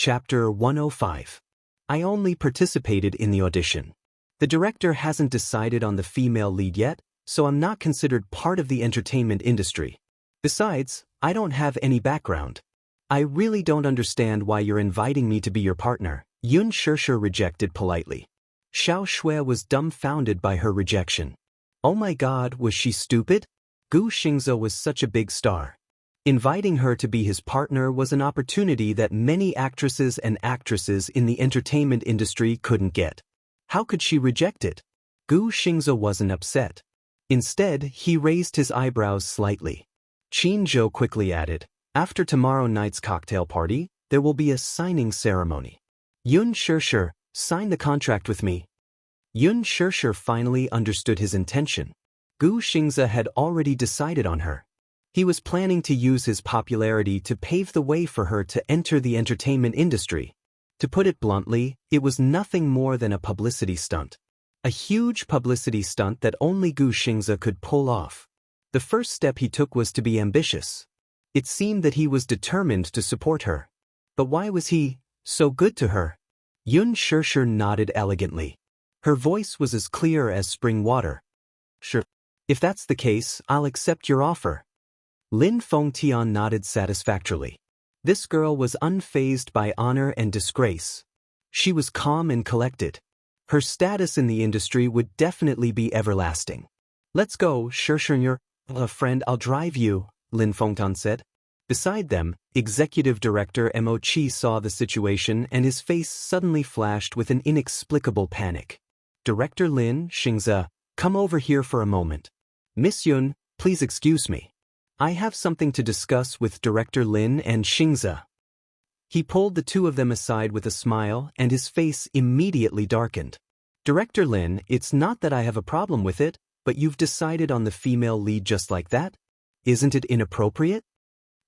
Chapter 105. I only participated in the audition. The director hasn't decided on the female lead yet, so I'm not considered part of the entertainment industry. Besides, I don't have any background. I really don't understand why you're inviting me to be your partner, Yun Shishir rejected politely. Xiao Shui was dumbfounded by her rejection. Oh my god, was she stupid? Gu Xingze was such a big star. Inviting her to be his partner was an opportunity that many actresses and actresses in the entertainment industry couldn't get. How could she reject it? Gu Xingze wasn't upset. Instead, he raised his eyebrows slightly. Qin Zhou quickly added, after tomorrow night's cocktail party, there will be a signing ceremony. Yun Shishir, sign the contract with me. Yun Shishir finally understood his intention. Gu Xingze had already decided on her. He was planning to use his popularity to pave the way for her to enter the entertainment industry. To put it bluntly, it was nothing more than a publicity stunt. A huge publicity stunt that only Gu Xingze could pull off. The first step he took was to be ambitious. It seemed that he was determined to support her. But why was he so good to her? Yun Shishir nodded elegantly. Her voice was as clear as spring water. Sure. If that's the case, I'll accept your offer. Lin Fengtian nodded satisfactorily. This girl was unfazed by honor and disgrace. She was calm and collected. Her status in the industry would definitely be everlasting. Let's go, Shishir. A friend, I'll drive you, Lin Fengtian said. Beside them, Executive Director Mo Chi saw the situation and his face suddenly flashed with an inexplicable panic. Director Lin Xingze, come over here for a moment. Miss Yun, please excuse me. I have something to discuss with Director Lin and Xingze. He pulled the two of them aside with a smile and his face immediately darkened. Director Lin, it's not that I have a problem with it, but you've decided on the female lead just like that? Isn't it inappropriate?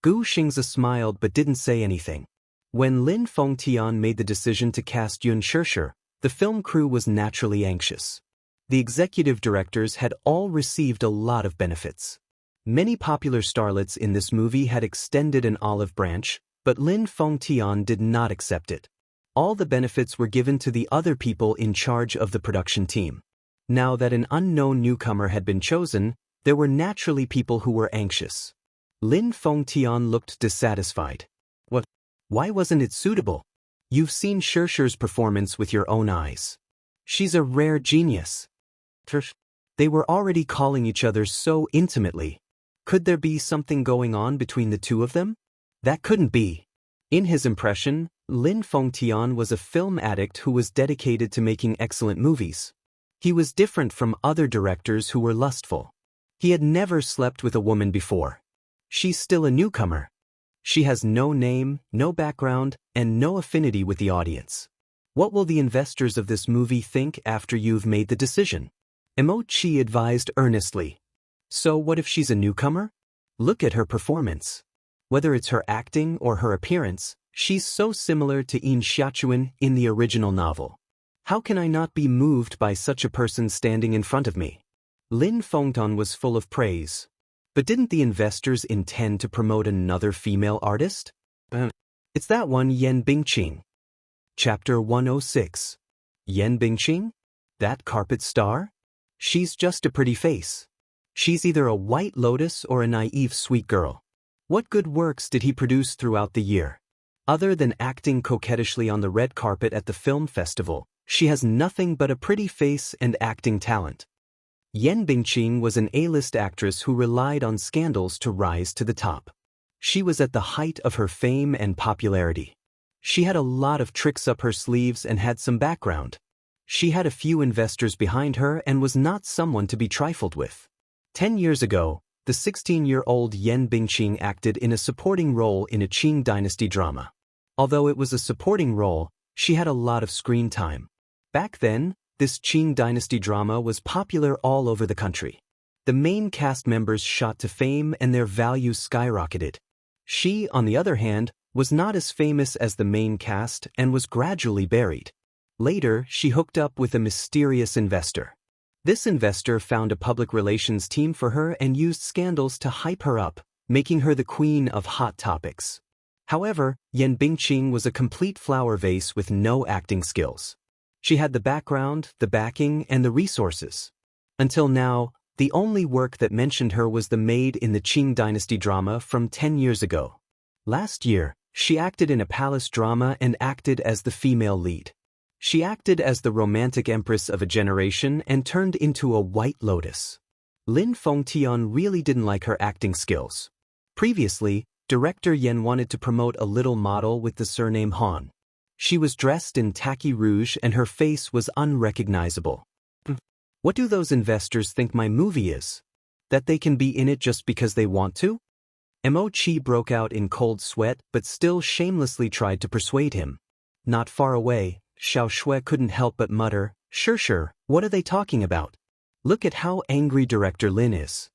Gu Xingze smiled but didn't say anything. When Lin Fengtian made the decision to cast Yun Shishir, the film crew was naturally anxious. The executive directors had all received a lot of benefits. Many popular starlets in this movie had extended an olive branch, but Lin Fengtian did not accept it. All the benefits were given to the other people in charge of the production team. Now that an unknown newcomer had been chosen, there were naturally people who were anxious. Lin Fengtian looked dissatisfied. What? Why wasn't it suitable? You've seen Shishir's performance with your own eyes. She's a rare genius. They were already calling each other so intimately. Could there be something going on between the two of them? That couldn't be. In his impression, Lin Fengtian was a film addict who was dedicated to making excellent movies. He was different from other directors who were lustful. He had never slept with a woman before. She's still a newcomer. She has no name, no background, and no affinity with the audience. What will the investors of this movie think after you've made the decision? Mo Chi advised earnestly. So what if she's a newcomer? Look at her performance. Whether it's her acting or her appearance, she's so similar to Yin Xiaochuan in the original novel. How can I not be moved by such a person standing in front of me? Lin Fengtian was full of praise. But didn't the investors intend to promote another female artist? It's that one Yan Bingqing. Chapter 106. Yan Bingqing? That carpet star? She's just a pretty face. She's either a white lotus or a naive sweet girl. What good works did he produce throughout the year? Other than acting coquettishly on the red carpet at the film festival, she has nothing but a pretty face and acting talent. Yan Bingqing was an A-list actress who relied on scandals to rise to the top. She was at the height of her fame and popularity. She had a lot of tricks up her sleeves and had some background. She had a few investors behind her and was not someone to be trifled with. 10 years ago, the 16-year-old Yan Bingqing acted in a supporting role in a Qing dynasty drama. Although it was a supporting role, she had a lot of screen time. Back then, this Qing dynasty drama was popular all over the country. The main cast members shot to fame and their value skyrocketed. She, on the other hand, was not as famous as the main cast and was gradually buried. Later, she hooked up with a mysterious investor. This investor found a public relations team for her and used scandals to hype her up, making her the queen of hot topics. However, Yan Bingqing was a complete flower vase with no acting skills. She had the background, the backing, and the resources. Until now, the only work that mentioned her was the maid in the Qing dynasty drama from 10 years ago. Last year, she acted in a palace drama and acted as the female lead. She acted as the romantic empress of a generation and turned into a white lotus. Lin Fengtian really didn't like her acting skills. Previously, director Yen wanted to promote a little model with the surname Han. She was dressed in tacky rouge and her face was unrecognizable. What do those investors think my movie is? That they can be in it just because they want to? Mo Chi broke out in cold sweat but still shamelessly tried to persuade him. Not far away, Xiao Shui couldn't help but mutter, Sure, what are they talking about? Look at how angry Director Lin is.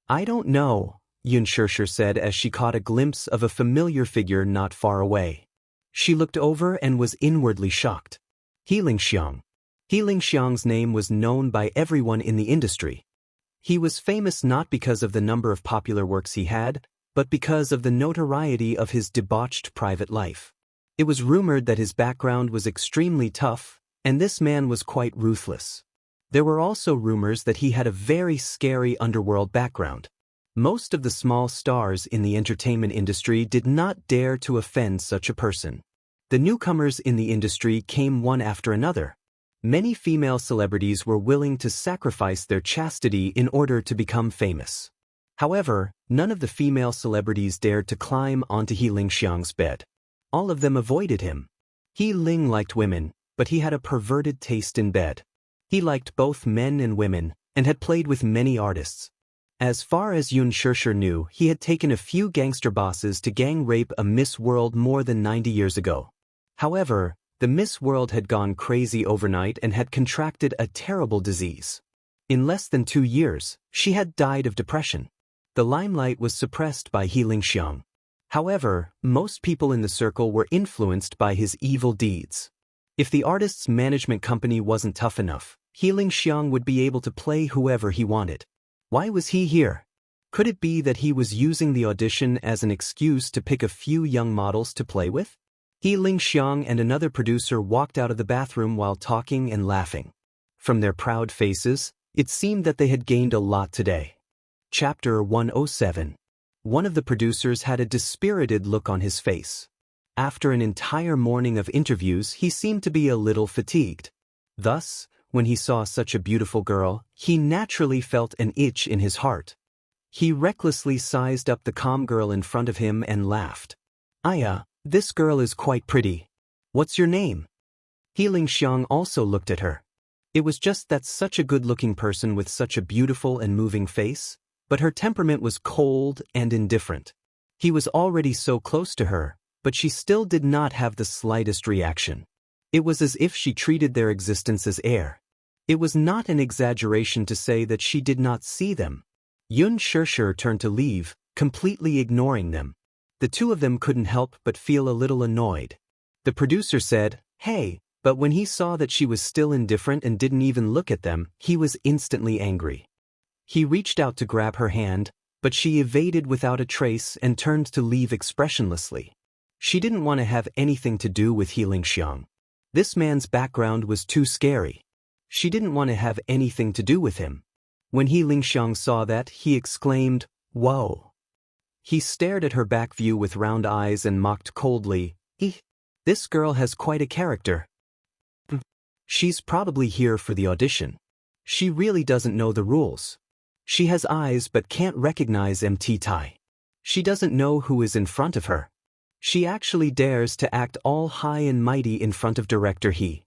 I don't know, Yun Shishir said as she caught a glimpse of a familiar figure not far away. She looked over and was inwardly shocked. He Lingxiang. He Lingxiang's name was known by everyone in the industry. He was famous not because of the number of popular works he had, but because of the notoriety of his debauched private life. It was rumored that his background was extremely tough, and this man was quite ruthless. There were also rumors that he had a very scary underworld background. Most of the small stars in the entertainment industry did not dare to offend such a person. The newcomers in the industry came one after another. Many female celebrities were willing to sacrifice their chastity in order to become famous. However, none of the female celebrities dared to climb onto He Lingxiang's bed. All of them avoided him. He Ling liked women, but he had a perverted taste in bed. He liked both men and women, and had played with many artists. As far as Yun Shishir knew, he had taken a few gangster bosses to gang rape a Miss World more than 90 years ago. However, the Miss World had gone crazy overnight and had contracted a terrible disease. In less than 2 years, she had died of depression. The limelight was suppressed by He Lingxiang. However, most people in the circle were influenced by his evil deeds. If the artist's management company wasn't tough enough, He Lingxiang would be able to play whoever he wanted. Why was he here? Could it be that he was using the audition as an excuse to pick a few young models to play with? He Lingxiang and another producer walked out of the bathroom while talking and laughing. From their proud faces, it seemed that they had gained a lot today. Chapter 107. One of the producers had a dispirited look on his face. After an entire morning of interviews, he seemed to be a little fatigued. Thus, when he saw such a beautiful girl, he naturally felt an itch in his heart. He recklessly sized up the calm girl in front of him and laughed. Aya, this girl is quite pretty. What's your name? He Lingxiang also looked at her. It was just that such a good-looking person with such a beautiful and moving face, but her temperament was cold and indifferent. He was already so close to her, but she still did not have the slightest reaction. It was as if she treated their existence as air. It was not an exaggeration to say that she did not see them. Yun Shishir turned to leave, completely ignoring them. The two of them couldn't help but feel a little annoyed. The producer said, "Hey," but when he saw that she was still indifferent and didn't even look at them, he was instantly angry. He reached out to grab her hand, but she evaded without a trace and turned to leave expressionlessly. She didn't want to have anything to do with He Lingxiang. This man's background was too scary. She didn't want to have anything to do with him. When He Lingxiang saw that, he exclaimed, "Whoa." He stared at her back view with round eyes and mocked coldly, This girl has quite a character. She's probably here for the audition. She really doesn't know the rules. She has eyes but can't recognize MT Tai. She doesn't know who is in front of her. She actually dares to act all high and mighty in front of director He.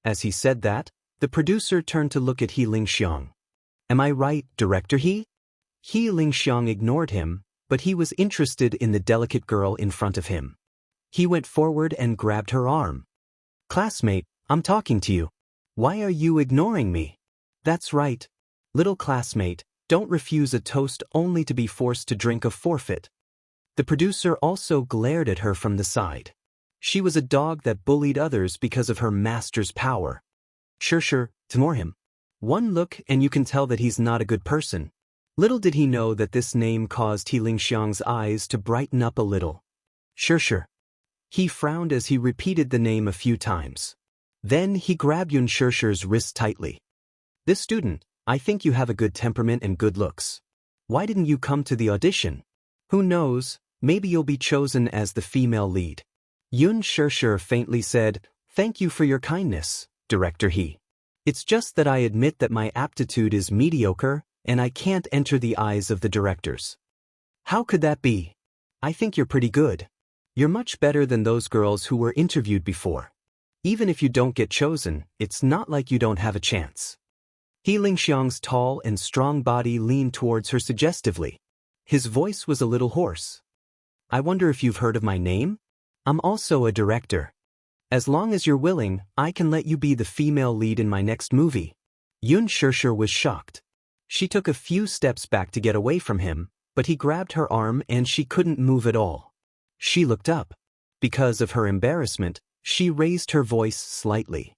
As he said that, the producer turned to look at He Lingxiang. Am I right, director He? He Lingxiang ignored him, but he was interested in the delicate girl in front of him. He went forward and grabbed her arm. Classmate, I'm talking to you. Why are you ignoring me? That's right. Little classmate, don't refuse a toast only to be forced to drink a forfeit. The producer also glared at her from the side. She was a dog that bullied others because of her master's power. Sure, ignore him. One look and you can tell that he's not a good person. Little did he know that this name caused He Lingxiang's eyes to brighten up a little. Sure. He frowned as he repeated the name a few times. Then he grabbed Yun Shurshu's wrist tightly. This student, I think you have a good temperament and good looks. Why didn't you come to the audition? Who knows, maybe you'll be chosen as the female lead. Yun Shurshu faintly said, Thank you for your kindness, Director He. It's just that I admit that my aptitude is mediocre, and I can't enter the eyes of the directors. How could that be? I think you're pretty good. You're much better than those girls who were interviewed before. Even if you don't get chosen, it's not like you don't have a chance. He Lingxiang's tall and strong body leaned towards her suggestively. His voice was a little hoarse. I wonder if you've heard of my name? I'm also a director. As long as you're willing, I can let you be the female lead in my next movie. Yun Shurshu was shocked. She took a few steps back to get away from him, but he grabbed her arm and she couldn't move at all. She looked up. Because of her embarrassment, she raised her voice slightly.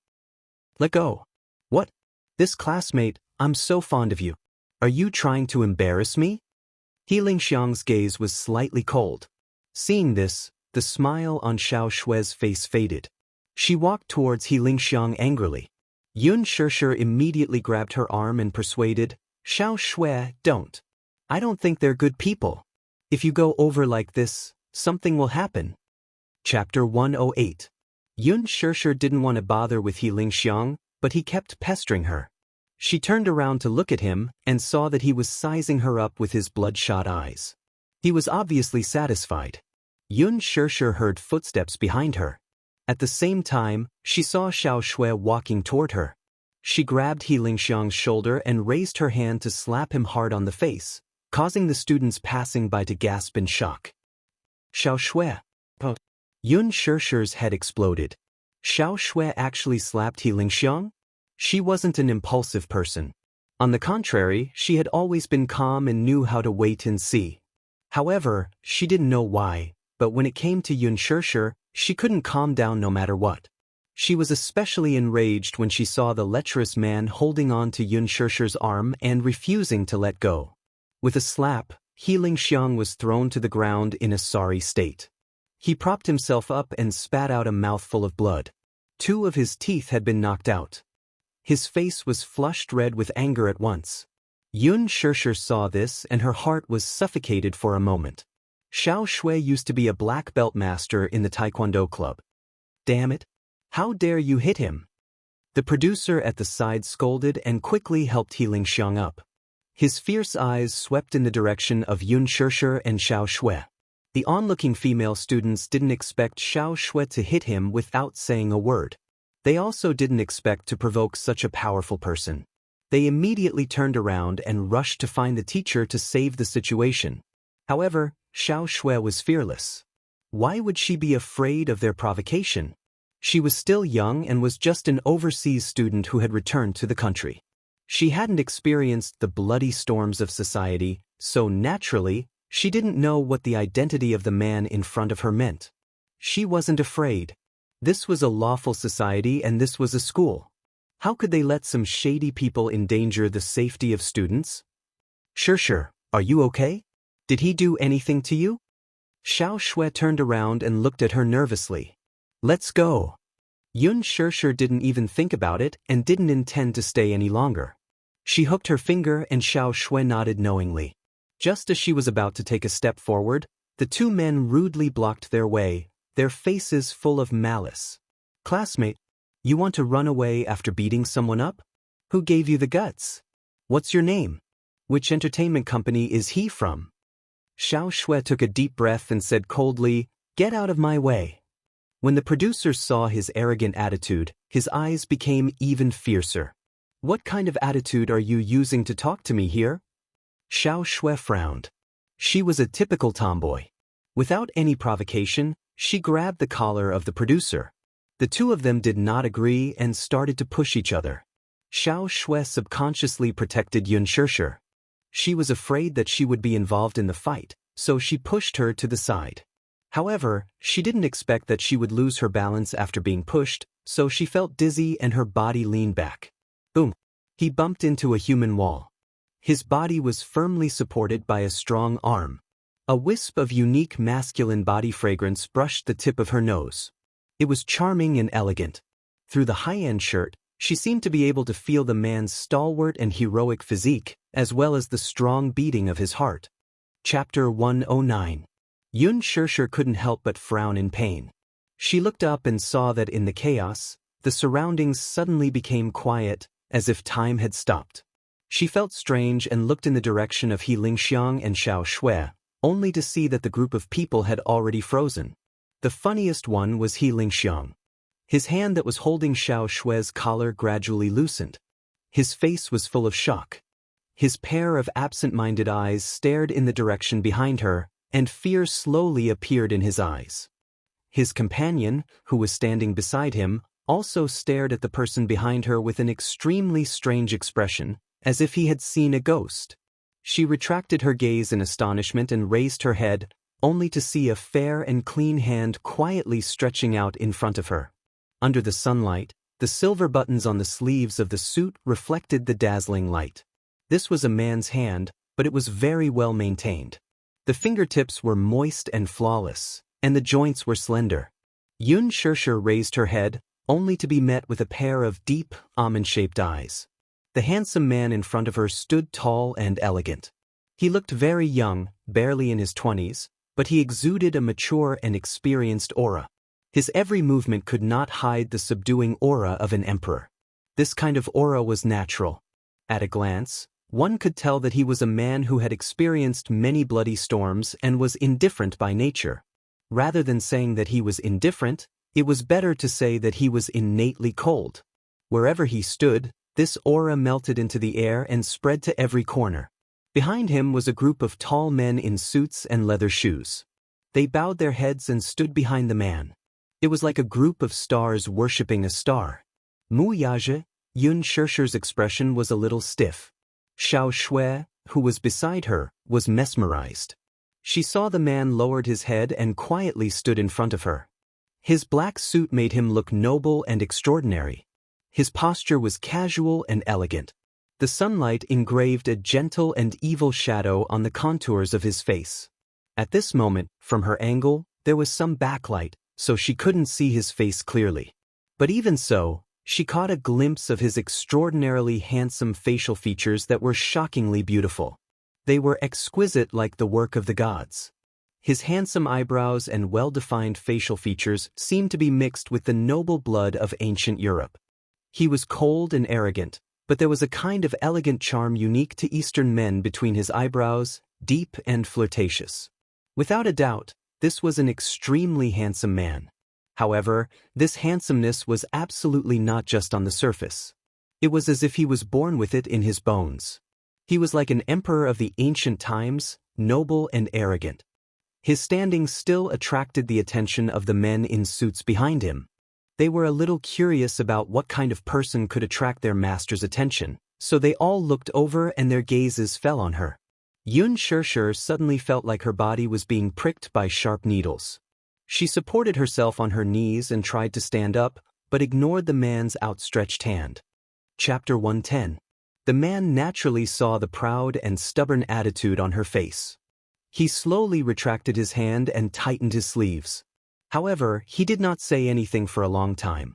Let go. What? This classmate, I'm so fond of you. Are you trying to embarrass me? He Lingxiang's gaze was slightly cold. Seeing this, the smile on Xiao Shue's face faded. She walked towards He Lingxiang angrily. Yun Shurshu immediately grabbed her arm and persuaded, Xiao Shue, don't. I don't think they're good people. If you go over like this, something will happen. Chapter 108. Yun Shurshu didn't want to bother with He Lingxiang, but he kept pestering her. She turned around to look at him and saw that he was sizing her up with his bloodshot eyes. He was obviously satisfied. Yun Shurshu heard footsteps behind her. At the same time, she saw Xiao Shue walking toward her. She grabbed He Lingxiang's shoulder and raised her hand to slap him hard on the face, causing the students passing by to gasp in shock. Xiao Shue. Oh. Yun Shurshu's head exploded. Xiao Shue actually slapped He Lingxiang? She wasn't an impulsive person. On the contrary, she had always been calm and knew how to wait and see. However, she didn't know why, but when it came to Yun Shurshu, she couldn't calm down no matter what. She was especially enraged when she saw the lecherous man holding on to Yun Shurshu's arm and refusing to let go. With a slap, He Lingxiang was thrown to the ground in a sorry state. He propped himself up and spat out a mouthful of blood. 2 of his teeth had been knocked out. His face was flushed red with anger at once. Yun Shurshu saw this and her heart was suffocated for a moment. Xiao Shue used to be a black belt master in the Taekwondo club. Damn it! How dare you hit him? The producer at the side scolded and quickly helped He Lingxiang up. His fierce eyes swept in the direction of Yun Shurshu and Xiao Shue. The onlooking female students didn't expect Xiao Shue to hit him without saying a word. They also didn't expect to provoke such a powerful person. They immediately turned around and rushed to find the teacher to save the situation. However, Xiao Shue was fearless. Why would she be afraid of their provocation? She was still young and was just an overseas student who had returned to the country. She hadn't experienced the bloody storms of society, so naturally, she didn't know what the identity of the man in front of her meant. She wasn't afraid. This was a lawful society and this was a school. How could they let some shady people endanger the safety of students? Shurshu, are you okay? Did he do anything to you? Xiao Shue turned around and looked at her nervously. Let's go. Yun Shurshu didn't even think about it and didn't intend to stay any longer. She hooked her finger and Xiao Shue nodded knowingly. Just as she was about to take a step forward, the 2 men rudely blocked their way, their faces full of malice. Classmate, you want to run away after beating someone up? Who gave you the guts? What's your name? Which entertainment company is he from? Xiao Shue took a deep breath and said coldly, Get out of my way. When the producer saw his arrogant attitude, his eyes became even fiercer. What kind of attitude are you using to talk to me here? Xiao Shue frowned. She was a typical tomboy. Without any provocation, she grabbed the collar of the producer. The 2 of them did not agree and started to push each other. Xiao Shue subconsciously protected Yun Shurshu. She was afraid that she would be involved in the fight, so she pushed her to the side. However, she didn't expect that she would lose her balance after being pushed, so she felt dizzy and her body leaned back. Boom! He bumped into a human wall. His body was firmly supported by a strong arm. A wisp of unique masculine body fragrance brushed the tip of her nose. It was charming and elegant. Through the high-end shirt, she seemed to be able to feel the man's stalwart and heroic physique, as well as the strong beating of his heart. Chapter 109. Yun Shirshir couldn't help but frown in pain. She looked up and saw that in the chaos, the surroundings suddenly became quiet, as if time had stopped. She felt strange and looked in the direction of He Lingxiang and Xiao Shui, only to see that the group of people had already frozen. The funniest one was He Lingxiang. His hand that was holding Xiao Shui's collar gradually loosened. His face was full of shock. His pair of absent-minded eyes stared in the direction behind her, and fear slowly appeared in his eyes. His companion, who was standing beside him, also stared at the person behind her with an extremely strange expression, as if he had seen a ghost. She retracted her gaze in astonishment and raised her head, only to see a fair and clean hand quietly stretching out in front of her. Under the sunlight, the silver buttons on the sleeves of the suit reflected the dazzling light. This was a man's hand, but it was very well maintained. The fingertips were moist and flawless, and the joints were slender. Yun Shirshir raised her head, only to be met with a pair of deep, almond-shaped eyes. The handsome man in front of her stood tall and elegant. He looked very young, barely in his 20s, but he exuded a mature and experienced aura. His every movement could not hide the subduing aura of an emperor. This kind of aura was natural. At a glance, one could tell that he was a man who had experienced many bloody storms and was indifferent by nature. Rather than saying that he was indifferent, it was better to say that he was innately cold. Wherever he stood, this aura melted into the air and spread to every corner. Behind him was a group of tall men in suits and leather shoes. They bowed their heads and stood behind the man. It was like a group of stars worshipping a star. Mu Yaje, Yun Shirshir's expression was a little stiff. Xiao Shui, who was beside her, was mesmerized. She saw the man lowered his head and quietly stood in front of her. His black suit made him look noble and extraordinary. His posture was casual and elegant. The sunlight engraved a gentle and evil shadow on the contours of his face. At this moment, from her angle, there was some backlight, so she couldn't see his face clearly. But even so, she caught a glimpse of his extraordinarily handsome facial features that were shockingly beautiful. They were exquisite like the work of the gods. His handsome eyebrows and well-defined facial features seemed to be mixed with the noble blood of ancient Europe. He was cold and arrogant, but there was a kind of elegant charm unique to Eastern men between his eyebrows, deep and flirtatious. Without a doubt, this was an extremely handsome man. However, this handsomeness was absolutely not just on the surface. It was as if he was born with it in his bones. He was like an emperor of the ancient times, noble and arrogant. His standing still attracted the attention of the men in suits behind him. They were a little curious about what kind of person could attract their master's attention, so they all looked over and their gazes fell on her. Yun Shirshir suddenly felt like her body was being pricked by sharp needles. She supported herself on her knees and tried to stand up, but ignored the man's outstretched hand. Chapter 110. The man naturally saw the proud and stubborn attitude on her face. He slowly retracted his hand and tightened his sleeves. However, he did not say anything for a long time.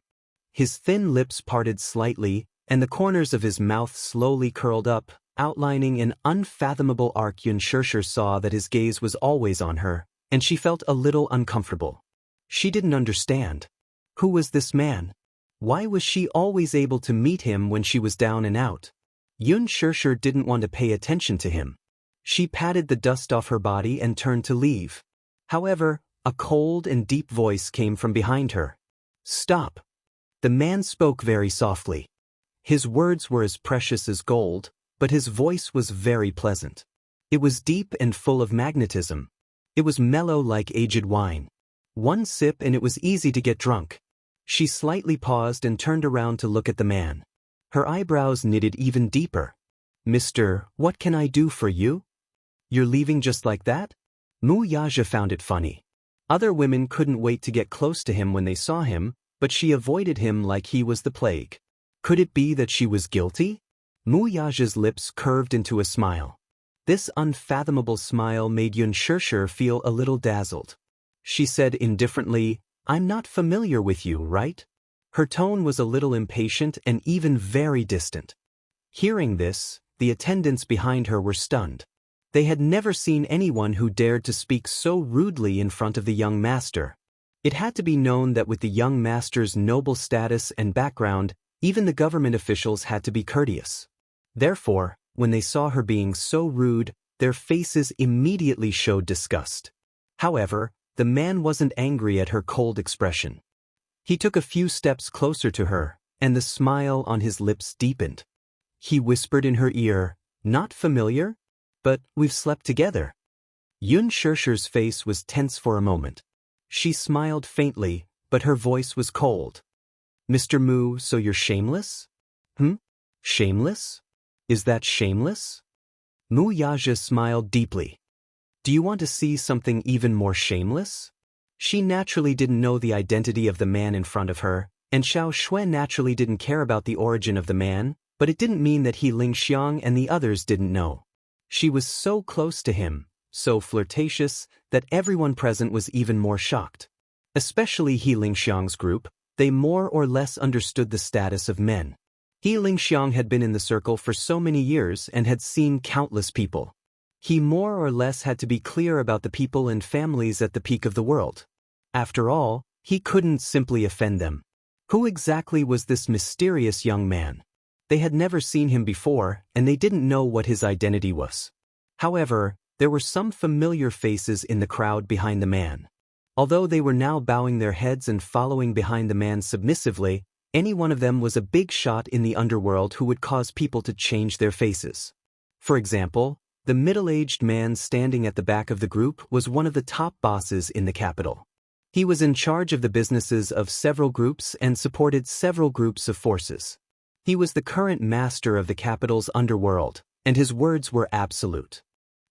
His thin lips parted slightly, and the corners of his mouth slowly curled up, outlining an unfathomable arc. Yun Shirshir saw that his gaze was always on her, and she felt a little uncomfortable. She didn't understand. Who was this man? Why was she always able to meet him when she was down and out? Yun Shirshir didn't want to pay attention to him. She patted the dust off her body and turned to leave. However, a cold and deep voice came from behind her. "Stop." The man spoke very softly. His words were as precious as gold, but his voice was very pleasant. It was deep and full of magnetism. It was mellow like aged wine. One sip and it was easy to get drunk. She slightly paused and turned around to look at the man. Her eyebrows knitted even deeper. "Mister, what can I do for you? You're leaving just like that?" Mu Yaja found it funny. Other women couldn't wait to get close to him when they saw him, but she avoided him like he was the plague. Could it be that she was guilty? Mu Yaja's lips curved into a smile. This unfathomable smile made Yun Shirshir feel a little dazzled. She said indifferently, "I'm not familiar with you, right?" Her tone was a little impatient and even very distant. Hearing this, the attendants behind her were stunned. They had never seen anyone who dared to speak so rudely in front of the young master. It had to be known that with the young master's noble status and background, even the government officials had to be courteous. Therefore, when they saw her being so rude, their faces immediately showed disgust. However, the man wasn't angry at her cold expression. He took a few steps closer to her, and the smile on his lips deepened. He whispered in her ear, "Not familiar? But we've slept together." Yun Shirshir's face was tense for a moment. She smiled faintly, but her voice was cold. "Mr. Mu, so you're shameless?" Shameless? Is that shameless?" Mu Yaja smiled deeply. "Do you want to see something even more shameless?" She naturally didn't know the identity of the man in front of her, and Xiao Xue naturally didn't care about the origin of the man, but it didn't mean that He Lingxiang and the others didn't know. She was so close to him, so flirtatious, that everyone present was even more shocked. Especially He Lingxiang's group, they more or less understood the status of men. He Lingxiang had been in the circle for so many years and had seen countless people. He more or less had to be clear about the people and families at the peak of the world. After all, he couldn't simply offend them. Who exactly was this mysterious young man? They had never seen him before, and they didn't know what his identity was. However, there were some familiar faces in the crowd behind the man. Although they were now bowing their heads and following behind the man submissively, any one of them was a big shot in the underworld who would cause people to change their faces. For example, the middle-aged man standing at the back of the group was one of the top bosses in the capital. He was in charge of the businesses of several groups and supported several groups of forces. He was the current master of the capital's underworld, and his words were absolute.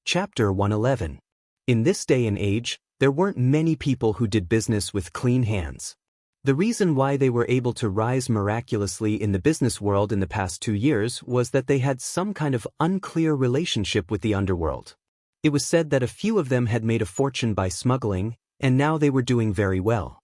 Chapter 111. In this day and age, there weren't many people who did business with clean hands. The reason why they were able to rise miraculously in the business world in the past 2 years was that they had some kind of unclear relationship with the underworld. It was said that a few of them had made a fortune by smuggling, and now they were doing very well.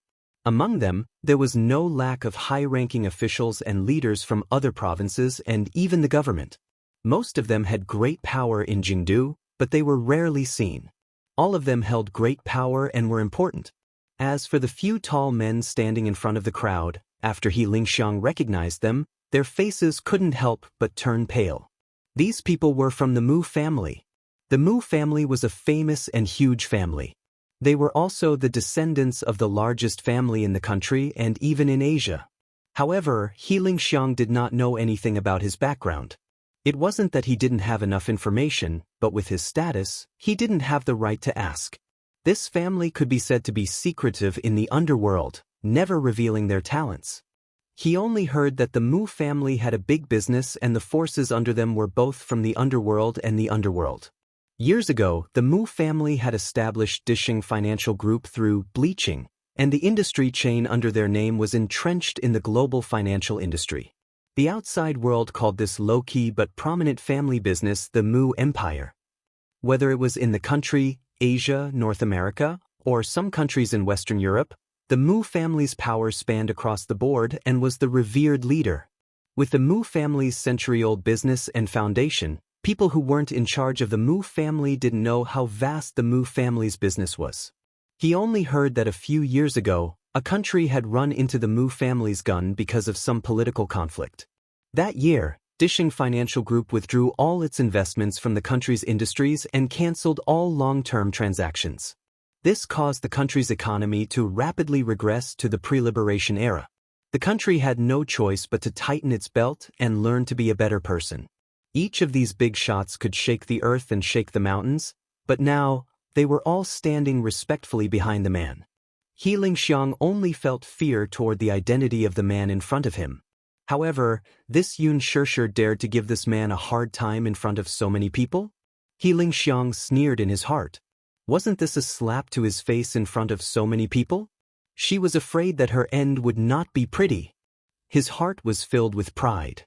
Among them, there was no lack of high-ranking officials and leaders from other provinces and even the government. Most of them had great power in Jingdu, but they were rarely seen. All of them held great power and were important. As for the few tall men standing in front of the crowd, after He Lingxiang recognized them, their faces couldn't help but turn pale. These people were from the Mu family. The Mu family was a famous and huge family. They were also the descendants of the largest family in the country and even in Asia. However, He Lingxiang did not know anything about his background. It wasn't that he didn't have enough information, but with his status, he didn't have the right to ask. This family could be said to be secretive in the underworld, never revealing their talents. He only heard that the Mu family had a big business and the forces under them were both from the underworld and the underworld. Years ago, the Mu family had established Dishing Financial Group through bleaching, and the industry chain under their name was entrenched in the global financial industry. The outside world called this low-key but prominent family business the Mu Empire. Whether it was in the country, Asia, North America, or some countries in Western Europe, the Mu family's power spanned across the board and was the revered leader. With the Mu family's century-old business and foundation, people who weren't in charge of the Mu family didn't know how vast the Mu family's business was. He only heard that a few years ago, a country had run into the Mu family's gun because of some political conflict. That year, Dishing Financial Group withdrew all its investments from the country's industries and canceled all long-term transactions. This caused the country's economy to rapidly regress to the pre-liberation era. The country had no choice but to tighten its belt and learn to be a better person. Each of these big shots could shake the earth and shake the mountains, but now, they were all standing respectfully behind the man. He Lingxiang only felt fear toward the identity of the man in front of him. However, this Yun Shirshir dared to give this man a hard time in front of so many people? He Lingxiang sneered in his heart. Wasn't this a slap to his face in front of so many people? She was afraid that her end would not be pretty. His heart was filled with pride.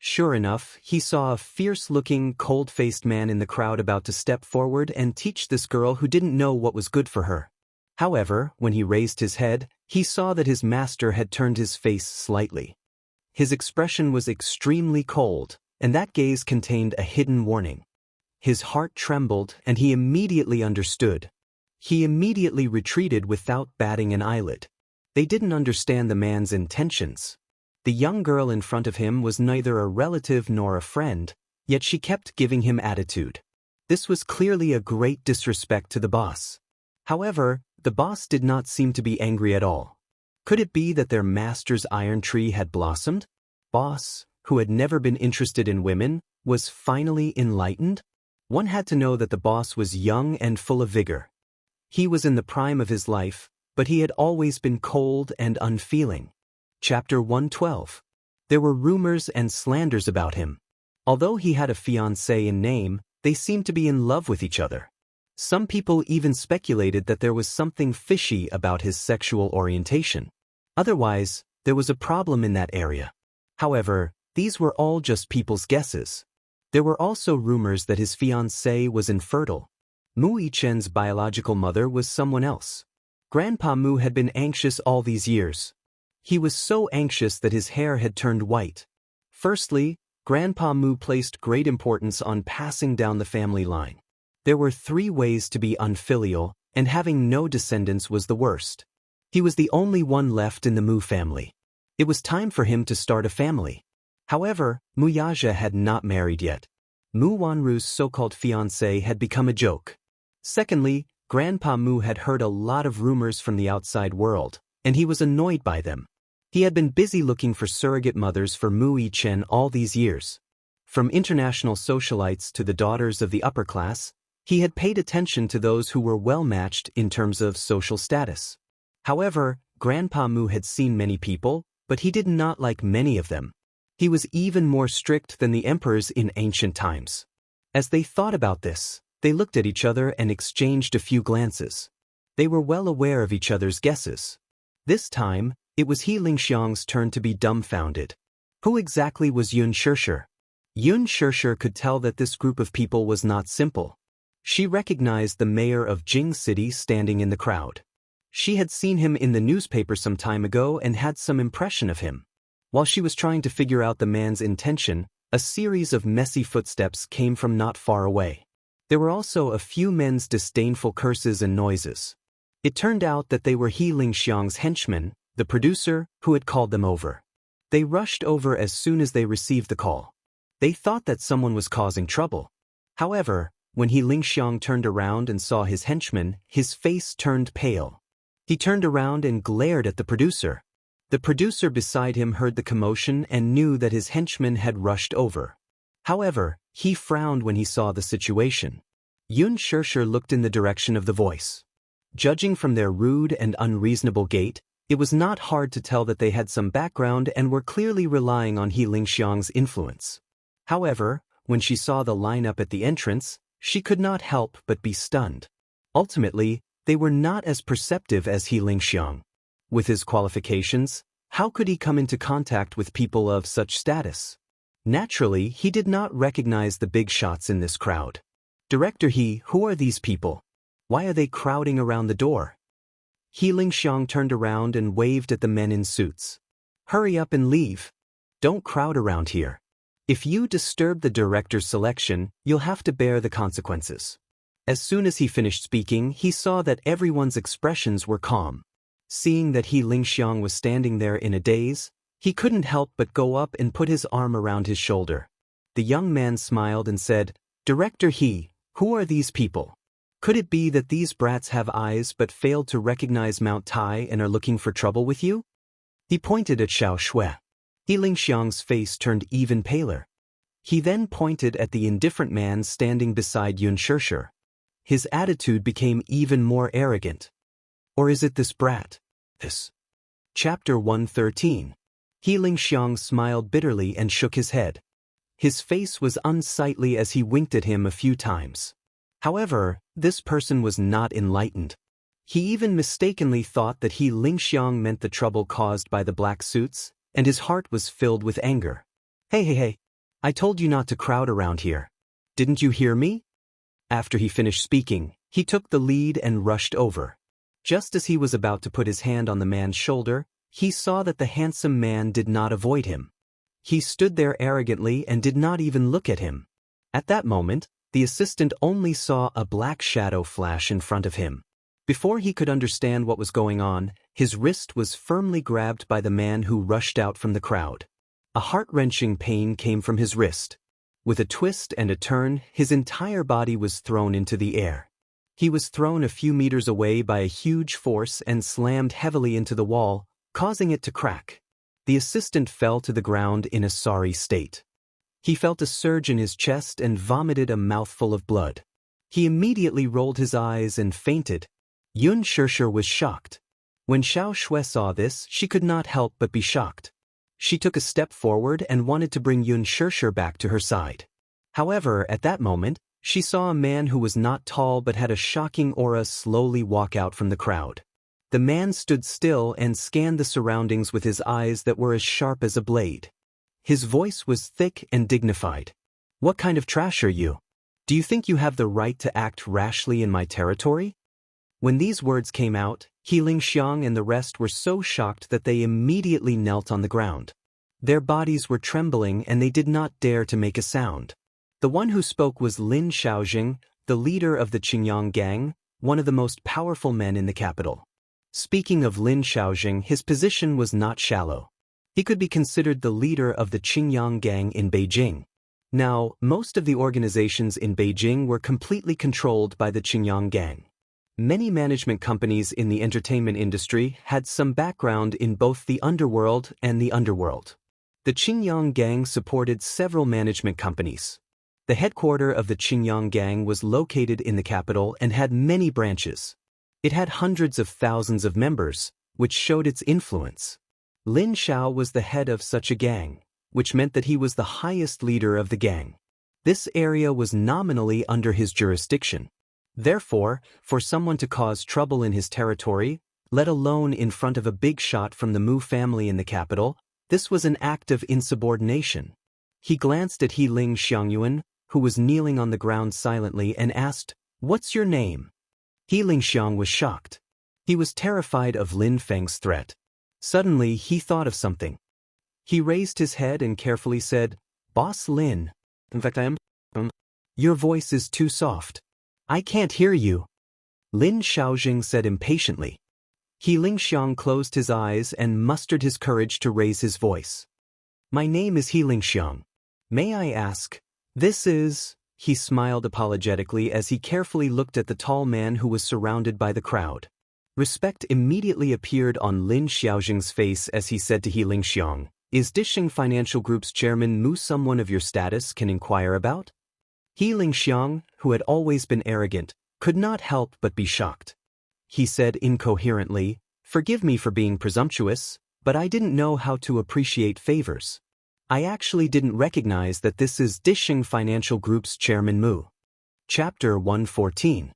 Sure enough, he saw a fierce-looking, cold-faced man in the crowd about to step forward and teach this girl who didn't know what was good for her. However, when he raised his head, he saw that his master had turned his face slightly. His expression was extremely cold, and that gaze contained a hidden warning. His heart trembled, and he immediately understood. He immediately retreated without batting an eyelid. They didn't understand the man's intentions. The young girl in front of him was neither a relative nor a friend, yet she kept giving him attitude. This was clearly a great disrespect to the boss. However, the boss did not seem to be angry at all. Could it be that their master's iron tree had blossomed? Boss, who had never been interested in women, was finally enlightened? One had to know that the boss was young and full of vigor. He was in the prime of his life, but he had always been cold and unfeeling. Chapter 112. There were rumors and slanders about him. Although he had a fiancée in name, they seemed to be in love with each other. Some people even speculated that there was something fishy about his sexual orientation. Otherwise, there was a problem in that area. However, these were all just people's guesses. There were also rumors that his fiancée was infertile. Mu Yichen's biological mother was someone else. Grandpa Mu had been anxious all these years. He was so anxious that his hair had turned white. Firstly, Grandpa Mu placed great importance on passing down the family line. There were 3 ways to be unfilial, and having no descendants was the worst. He was the only one left in the Mu family. It was time for him to start a family. However, Mu Yaja had not married yet. Mu Wanru's so-called fiancée had become a joke. Secondly, Grandpa Mu had heard a lot of rumors from the outside world, and he was annoyed by them. He had been busy looking for surrogate mothers for Mu Yichen all these years. From international socialites to the daughters of the upper class, he had paid attention to those who were well-matched in terms of social status. However, Grandpa Mu had seen many people, but he did not like many of them. He was even more strict than the emperors in ancient times. As they thought about this, they looked at each other and exchanged a few glances. They were well aware of each other's guesses. This time, it was He Lingxiang's turn to be dumbfounded. Who exactly was Yun Shishir? Yun Shishir could tell that this group of people was not simple. She recognized the mayor of Jing City standing in the crowd. She had seen him in the newspaper some time ago and had some impression of him. While she was trying to figure out the man's intention, a series of messy footsteps came from not far away. There were also a few men's disdainful curses and noises. It turned out that they were He Lingxiang's henchmen, the producer, who had called them over. They rushed over as soon as they received the call. They thought that someone was causing trouble. However, when He Lingxiang turned around and saw his henchmen, his face turned pale. He turned around and glared at the producer. The producer beside him heard the commotion and knew that his henchmen had rushed over. However, he frowned when he saw the situation. Yun Shishir looked in the direction of the voice. Judging from their rude and unreasonable gait, it was not hard to tell that they had some background and were clearly relying on He Lingxiang's influence. However, when she saw the lineup at the entrance, she could not help but be stunned. Ultimately, they were not as perceptive as He Lingxiang. With his qualifications, how could he come into contact with people of such status? Naturally, he did not recognize the big shots in this crowd. Director He, who are these people? Why are they crowding around the door? He Lingxiang turned around and waved at the men in suits. Hurry up and leave. Don't crowd around here. If you disturb the director's selection, you'll have to bear the consequences. As soon as he finished speaking, he saw that everyone's expressions were calm. Seeing that He Lingxiang was standing there in a daze, he couldn't help but go up and put his arm around his shoulder. The young man smiled and said, Director He, who are these people? Could it be that these brats have eyes but failed to recognize Mount Tai and are looking for trouble with you? He pointed at Xiao Shui. He Lingxiang's face turned even paler. He then pointed at the indifferent man standing beside Yun Shishir. His attitude became even more arrogant. Or is it this brat? This. Chapter 113. He Lingxiang smiled bitterly and shook his head. His face was unsightly as he winked at him a few times. However, this person was not enlightened. He even mistakenly thought that He Lingxiang meant the trouble caused by the black suits, and his heart was filled with anger. Hey, I told you not to crowd around here. Didn't you hear me? After he finished speaking, he took the lead and rushed over. Just as he was about to put his hand on the man's shoulder, he saw that the handsome man did not avoid him. He stood there arrogantly and did not even look at him. At that moment, the assistant only saw a black shadow flash in front of him. Before he could understand what was going on, his wrist was firmly grabbed by the man who rushed out from the crowd. A heart-wrenching pain came from his wrist. With a twist and a turn, his entire body was thrown into the air. He was thrown a few meters away by a huge force and slammed heavily into the wall, causing it to crack. The assistant fell to the ground in a sorry state. He felt a surge in his chest and vomited a mouthful of blood. He immediately rolled his eyes and fainted. Yun Shishir was shocked. When Xiao Shui saw this, she could not help but be shocked. She took a step forward and wanted to bring Yun Shishir back to her side. However, at that moment, she saw a man who was not tall but had a shocking aura slowly walk out from the crowd. The man stood still and scanned the surroundings with his eyes that were as sharp as a blade. His voice was thick and dignified. "What kind of trash are you? Do you think you have the right to act rashly in my territory?" When these words came out, He Lingxiang and the rest were so shocked that they immediately knelt on the ground. Their bodies were trembling and they did not dare to make a sound. The one who spoke was Lin Shaojing, the leader of the Qingyang gang, one of the most powerful men in the capital. Speaking of Lin Shaojing, his position was not shallow. He could be considered the leader of the Qingyang gang in Beijing. Now, most of the organizations in Beijing were completely controlled by the Qingyang gang. Many management companies in the entertainment industry had some background in both the underworld and the underworld. The Qingyang gang supported several management companies. The headquarters of the Qingyang gang was located in the capital and had many branches. It had hundreds of thousands of members, which showed its influence. Lin Shao was the head of such a gang, which meant that he was the highest leader of the gang. This area was nominally under his jurisdiction. Therefore, for someone to cause trouble in his territory, let alone in front of a big shot from the Mu family in the capital, this was an act of insubordination. He glanced at He Lingxiang, who was kneeling on the ground silently, and asked, "What's your name?" He Lingxiang was shocked. He was terrified of Lin Feng's threat. Suddenly, he thought of something. He raised his head and carefully said, "Boss Lin. In fact, I am. Your voice is too soft. I can't hear you." Lin Shaojing said impatiently. He Lingxiang closed his eyes and mustered his courage to raise his voice. "My name is He Lingxiang. May I ask, this is..." He smiled apologetically as he carefully looked at the tall man who was surrounded by the crowd. Respect immediately appeared on Lin Xiaojing's face as he said to He Lingxiang, "Is Disheng Financial Group's chairman Mu someone of your status can inquire about?" He Lingxiang, who had always been arrogant, could not help but be shocked. He said incoherently, "Forgive me for being presumptuous, but I didn't know how to appreciate favors. I actually didn't recognize that this is Disheng Financial Group's chairman Mu." Chapter 114.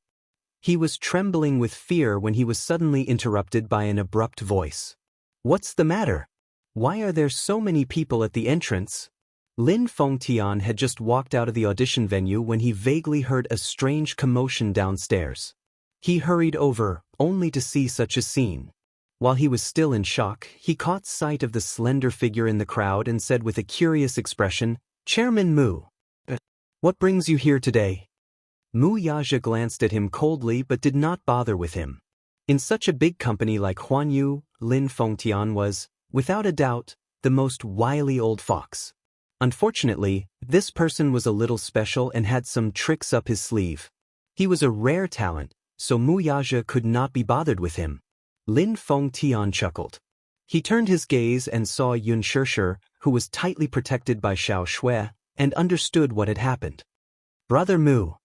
He was trembling with fear when he was suddenly interrupted by an abrupt voice. "What's the matter? Why are there so many people at the entrance?" Lin Fengtian had just walked out of the audition venue when he vaguely heard a strange commotion downstairs. He hurried over, only to see such a scene. While he was still in shock, he caught sight of the slender figure in the crowd and said with a curious expression, "Chairman Mu. What brings you here today?" Mu Yaja glanced at him coldly but did not bother with him. In such a big company like Huanyu, Lin Fengtian was, without a doubt, the most wily old fox. Unfortunately, this person was a little special and had some tricks up his sleeve. He was a rare talent, so Mu Yaja could not be bothered with him. Lin Fengtian chuckled. He turned his gaze and saw Yun Shishir, who was tightly protected by Xiao Shui, and understood what had happened. "Brother Mu."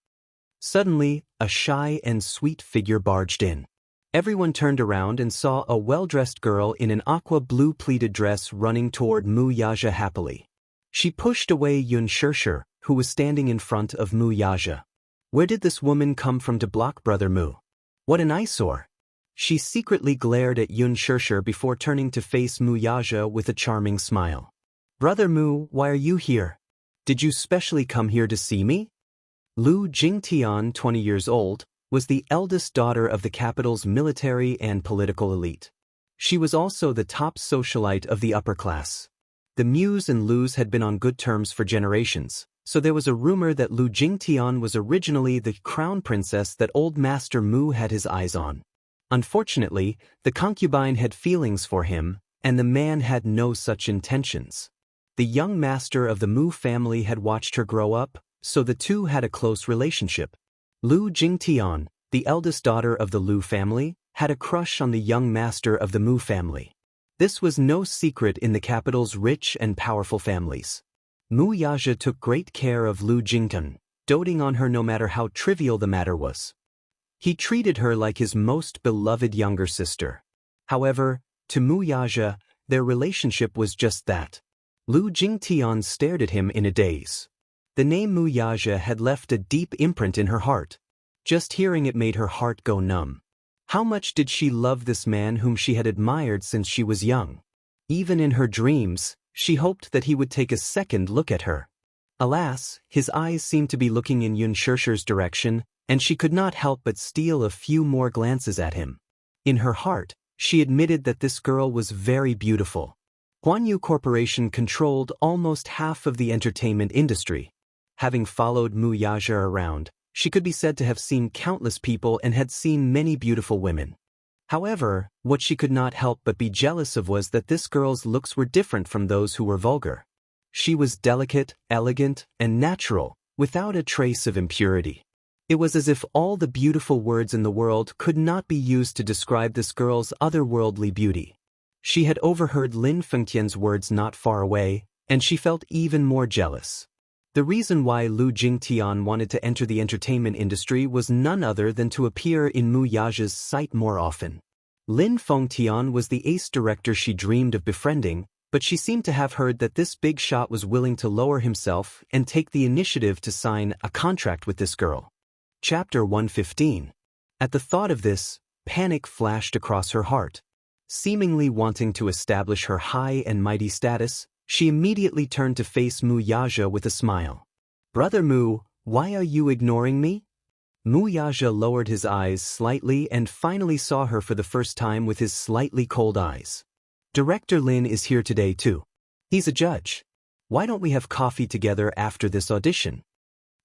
Suddenly, a shy and sweet figure barged in. Everyone turned around and saw a well-dressed girl in an aqua blue pleated dress running toward Mu Yaja happily. She pushed away Yun Shishir, who was standing in front of Mu Yaja. Where did this woman come from to block Brother Mu? What an eyesore! She secretly glared at Yun Shishir before turning to face Mu Yaja with a charming smile. "Brother Mu, why are you here?" Did you specially come here to see me? Lu Jingtian, 20 years old, was the eldest daughter of the capital's military and political elite. She was also the top socialite of the upper class. The Mews and Lus had been on good terms for generations, so there was a rumor that Lu Jingtian was originally the crown princess that old Master Mu had his eyes on. Unfortunately, the concubine had feelings for him, and the man had no such intentions. The young master of the Mu family had watched her grow up, so the two had a close relationship. Lu Jingtian, the eldest daughter of the Lu family, had a crush on the young master of the Mu family. This was no secret in the capital's rich and powerful families. Mu Yaja took great care of Lu Jingtian, doting on her no matter how trivial the matter was. He treated her like his most beloved younger sister. However, to Mu Yaja, their relationship was just that. Lu Jingtian stared at him in a daze. The name Mu Yaja had left a deep imprint in her heart. Just hearing it made her heart go numb. How much did she love this man whom she had admired since she was young? Even in her dreams, she hoped that he would take a second look at her. Alas, his eyes seemed to be looking in Yun Shishir's direction, and she could not help but steal a few more glances at him. In her heart, she admitted that this girl was very beautiful. Guanyu Corporation controlled almost half of the entertainment industry. Having followed Mu Yaja around, she could be said to have seen countless people and had seen many beautiful women. However, what she could not help but be jealous of was that this girl's looks were different from those who were vulgar. She was delicate, elegant, and natural, without a trace of impurity. It was as if all the beautiful words in the world could not be used to describe this girl's otherworldly beauty. She had overheard Lin Fengtian's words not far away, and she felt even more jealous. The reason why Lu Jingtian wanted to enter the entertainment industry was none other than to appear in Mu Yaja's sight more often. Lin Fengtian was the ace director she dreamed of befriending, but she seemed to have heard that this big shot was willing to lower himself and take the initiative to sign a contract with this girl. Chapter 115. At the thought of this, panic flashed across her heart. Seemingly wanting to establish her high and mighty status, she immediately turned to face Mu Yaja with a smile. "Brother Mu, why are you ignoring me?" Mu Yaja lowered his eyes slightly and finally saw her for the first time with his slightly cold eyes. "Director Lin is here today too. He's a judge. Why don't we have coffee together after this audition?"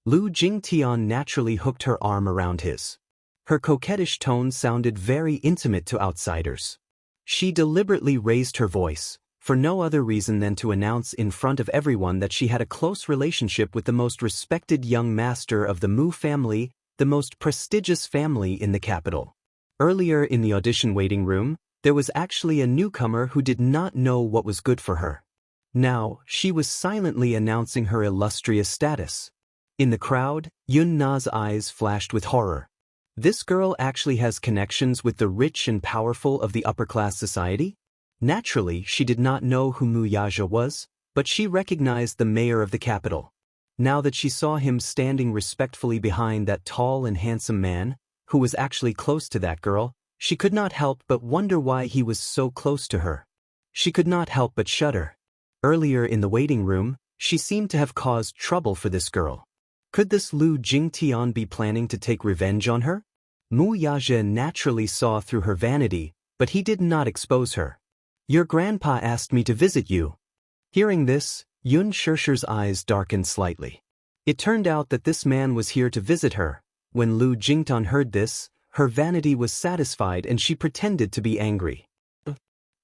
Lu Jingtian naturally hooked her arm around his. Her coquettish tone sounded very intimate to outsiders. She deliberately raised her voice, for no other reason than to announce in front of everyone that she had a close relationship with the most respected young master of the Mu family, the most prestigious family in the capital. Earlier in the audition waiting room, there was actually a newcomer who did not know what was good for her. Now, she was silently announcing her illustrious status. In the crowd, Yun Na's eyes flashed with horror. This girl actually has connections with the rich and powerful of the upper-class society? Naturally, she did not know who Mu Yaja was, but she recognized the mayor of the capital. Now that she saw him standing respectfully behind that tall and handsome man, who was actually close to that girl, she could not help but wonder why he was so close to her. She could not help but shudder. Earlier in the waiting room, she seemed to have caused trouble for this girl. Could this Lu Jingtian be planning to take revenge on her? Mu Yaja naturally saw through her vanity, but he did not expose her. "Your grandpa asked me to visit you." Hearing this, Yun Shishir's eyes darkened slightly. It turned out that this man was here to visit her. When Lu Jingtian heard this, her vanity was satisfied and she pretended to be angry.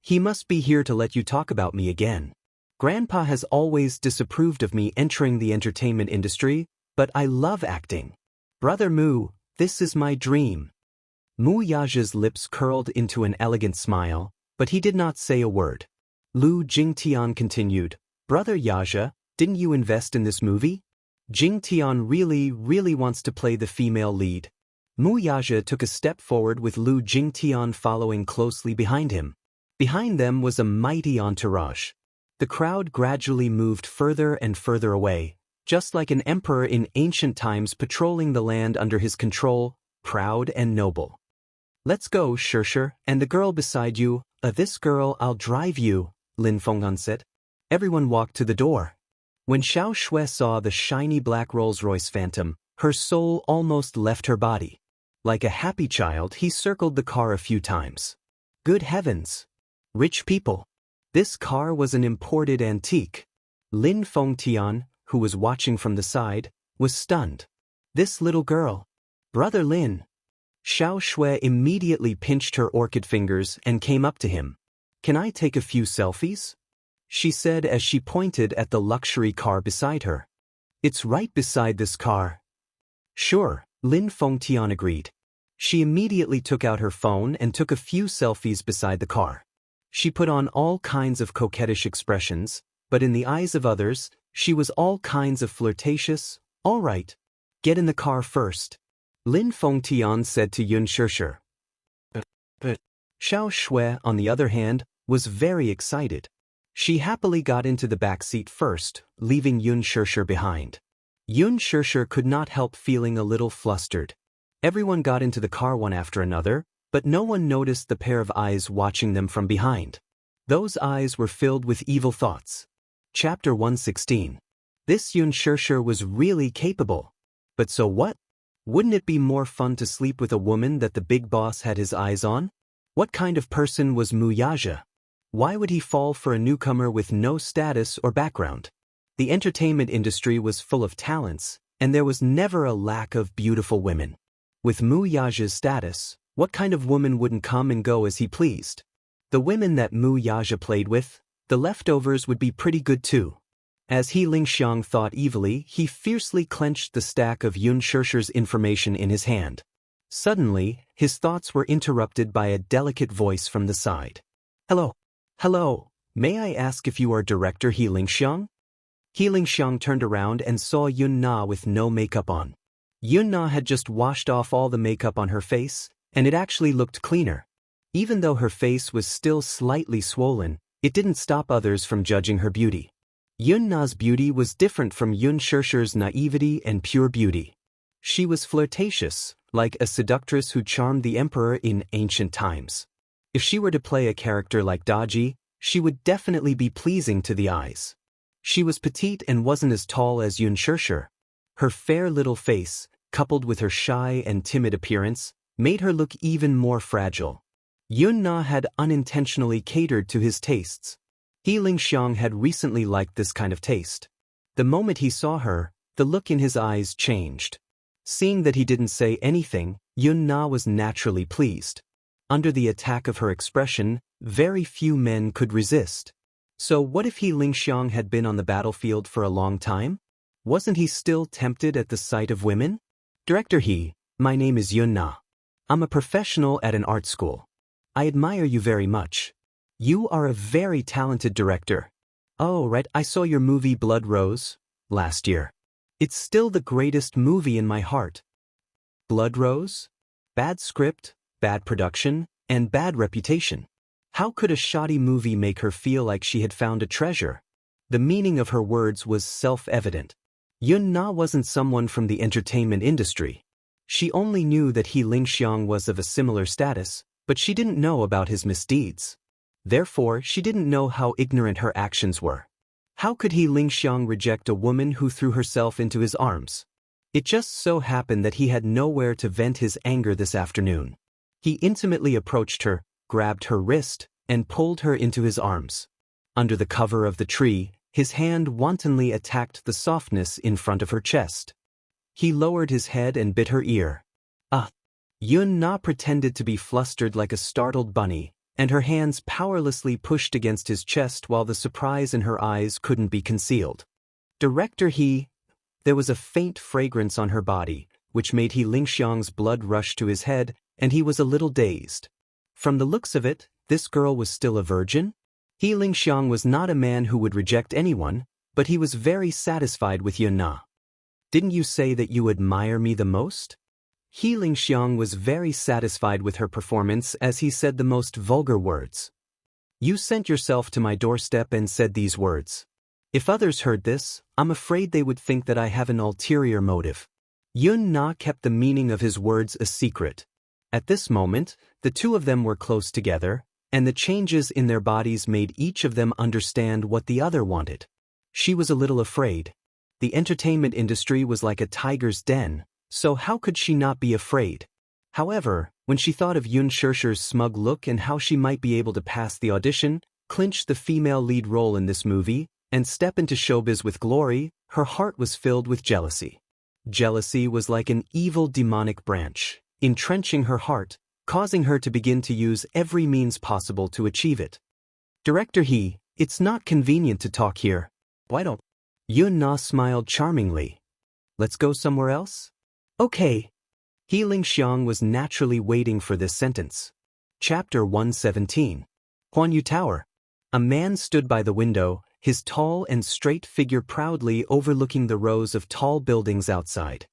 "He must be here to let you talk about me again. Grandpa has always disapproved of me entering the entertainment industry, but I love acting. Brother Mu, this is my dream." Mu Yaja's lips curled into an elegant smile, but he did not say a word. Lu Jingtian continued, "Brother Yaja, didn't you invest in this movie? Jingtian really wants to play the female lead." Mu Yaja took a step forward with Lu Jingtian following closely behind him. Behind them was a mighty entourage. The crowd gradually moved further and further away, just like an emperor in ancient times patrolling the land under his control, proud and noble. "Let's go, Shishir, and the girl beside you. This girl I'll drive you," Lin Fengtian said. Everyone walked to the door. When Xiao Shui saw the shiny black Rolls-Royce Phantom, her soul almost left her body. Like a happy child, he circled the car a few times. Good heavens! Rich people! This car was an imported antique. Lin Fengtian, who was watching from the side, was stunned. This little girl. Brother Lin. Xiao Shui immediately pinched her orchid fingers and came up to him. Can I take a few selfies? She said as she pointed at the luxury car beside her. It's right beside this car. Sure, Lin Fengtian agreed. She immediately took out her phone and took a few selfies beside the car. She put on all kinds of coquettish expressions, but in the eyes of others, she was all kinds of flirtatious. All right. Get in the car first. Lin Fengtian said to Yun Shishir. But Xiao Shui, on the other hand, was very excited. She happily got into the back seat first, leaving Yun Shishir behind. Yun Shishir could not help feeling a little flustered. Everyone got into the car one after another, but no one noticed the pair of eyes watching them from behind. Those eyes were filled with evil thoughts. Chapter 116. This Yun Shishir was really capable. But so what? Wouldn't it be more fun to sleep with a woman that the big boss had his eyes on? What kind of person was Mu Yaja? Why would he fall for a newcomer with no status or background? The entertainment industry was full of talents, and there was never a lack of beautiful women. With Mu Yaja's status, what kind of woman wouldn't come and go as he pleased? The women that Mu Yaja played with, the leftovers would be pretty good too. As He Lingxiang thought evilly, he fiercely clenched the stack of Yun Shishir's information in his hand. Suddenly, his thoughts were interrupted by a delicate voice from the side. Hello. Hello, may I ask if you are Director He Lingxiang? He Lingxiang turned around and saw Yun Na with no makeup on. Yun Na had just washed off all the makeup on her face, and it actually looked cleaner. Even though her face was still slightly swollen, it didn't stop others from judging her beauty. Yun Na's beauty was different from Yun Shishir's naivety and pure beauty. She was flirtatious, like a seductress who charmed the emperor in ancient times. If she were to play a character like Daji, she would definitely be pleasing to the eyes. She was petite and wasn't as tall as Yun Shishir. Her fair little face, coupled with her shy and timid appearance, made her look even more fragile. Yun Na had unintentionally catered to his tastes. He Lingxiang had recently liked this kind of taste. The moment he saw her, the look in his eyes changed. Seeing that he didn't say anything, Yun Na was naturally pleased. Under the attack of her expression, very few men could resist. So what if He Lingxiang had been on the battlefield for a long time? Wasn't he still tempted at the sight of women? Director He, my name is Yun Na. I'm a professional at an art school. I admire you very much. You are a very talented director. Oh, right, I saw your movie Blood Rose last year. It's still the greatest movie in my heart. Blood Rose? Bad script, bad production, and bad reputation. How could a shoddy movie make her feel like she had found a treasure? The meaning of her words was self-evident. Yun Na wasn't someone from the entertainment industry. She only knew that He Lingxiang was of a similar status, but she didn't know about his misdeeds. Therefore, she didn't know how ignorant her actions were. How could He Lingxiang reject a woman who threw herself into his arms? It just so happened that he had nowhere to vent his anger this afternoon. He intimately approached her, grabbed her wrist, and pulled her into his arms. Under the cover of the tree, his hand wantonly attacked the softness in front of her chest. He lowered his head and bit her ear. Ah! Yun Na pretended to be flustered like a startled bunny, and her hands powerlessly pushed against his chest while the surprise in her eyes couldn't be concealed. Director He, there was a faint fragrance on her body, which made He Lingxiang's blood rush to his head, and he was a little dazed. From the looks of it, this girl was still a virgin? He Lingxiang was not a man who would reject anyone, but he was very satisfied with Yun Na. Didn't you say that you admire me the most? He Lingxiang was very satisfied with her performance as he said the most vulgar words. You sent yourself to my doorstep and said these words. If others heard this, I'm afraid they would think that I have an ulterior motive. Yun Na kept the meaning of his words a secret. At this moment, the two of them were close together, and the changes in their bodies made each of them understand what the other wanted. She was a little afraid. The entertainment industry was like a tiger's den, so how could she not be afraid? However, when she thought of Yoon Shershur's smug look and how she might be able to pass the audition, clinch the female lead role in this movie, and step into showbiz with glory, her heart was filled with jealousy. Jealousy was like an evil demonic branch, entrenching her heart, causing her to begin to use every means possible to achieve it. Director He, it's not convenient to talk here. Why don't? Yoon Na smiled charmingly. Let's go somewhere else? Okay. He Ling Xiang was naturally waiting for this sentence. Chapter 117. Huanyu Tower. A man stood by the window, his tall and straight figure proudly overlooking the rows of tall buildings outside.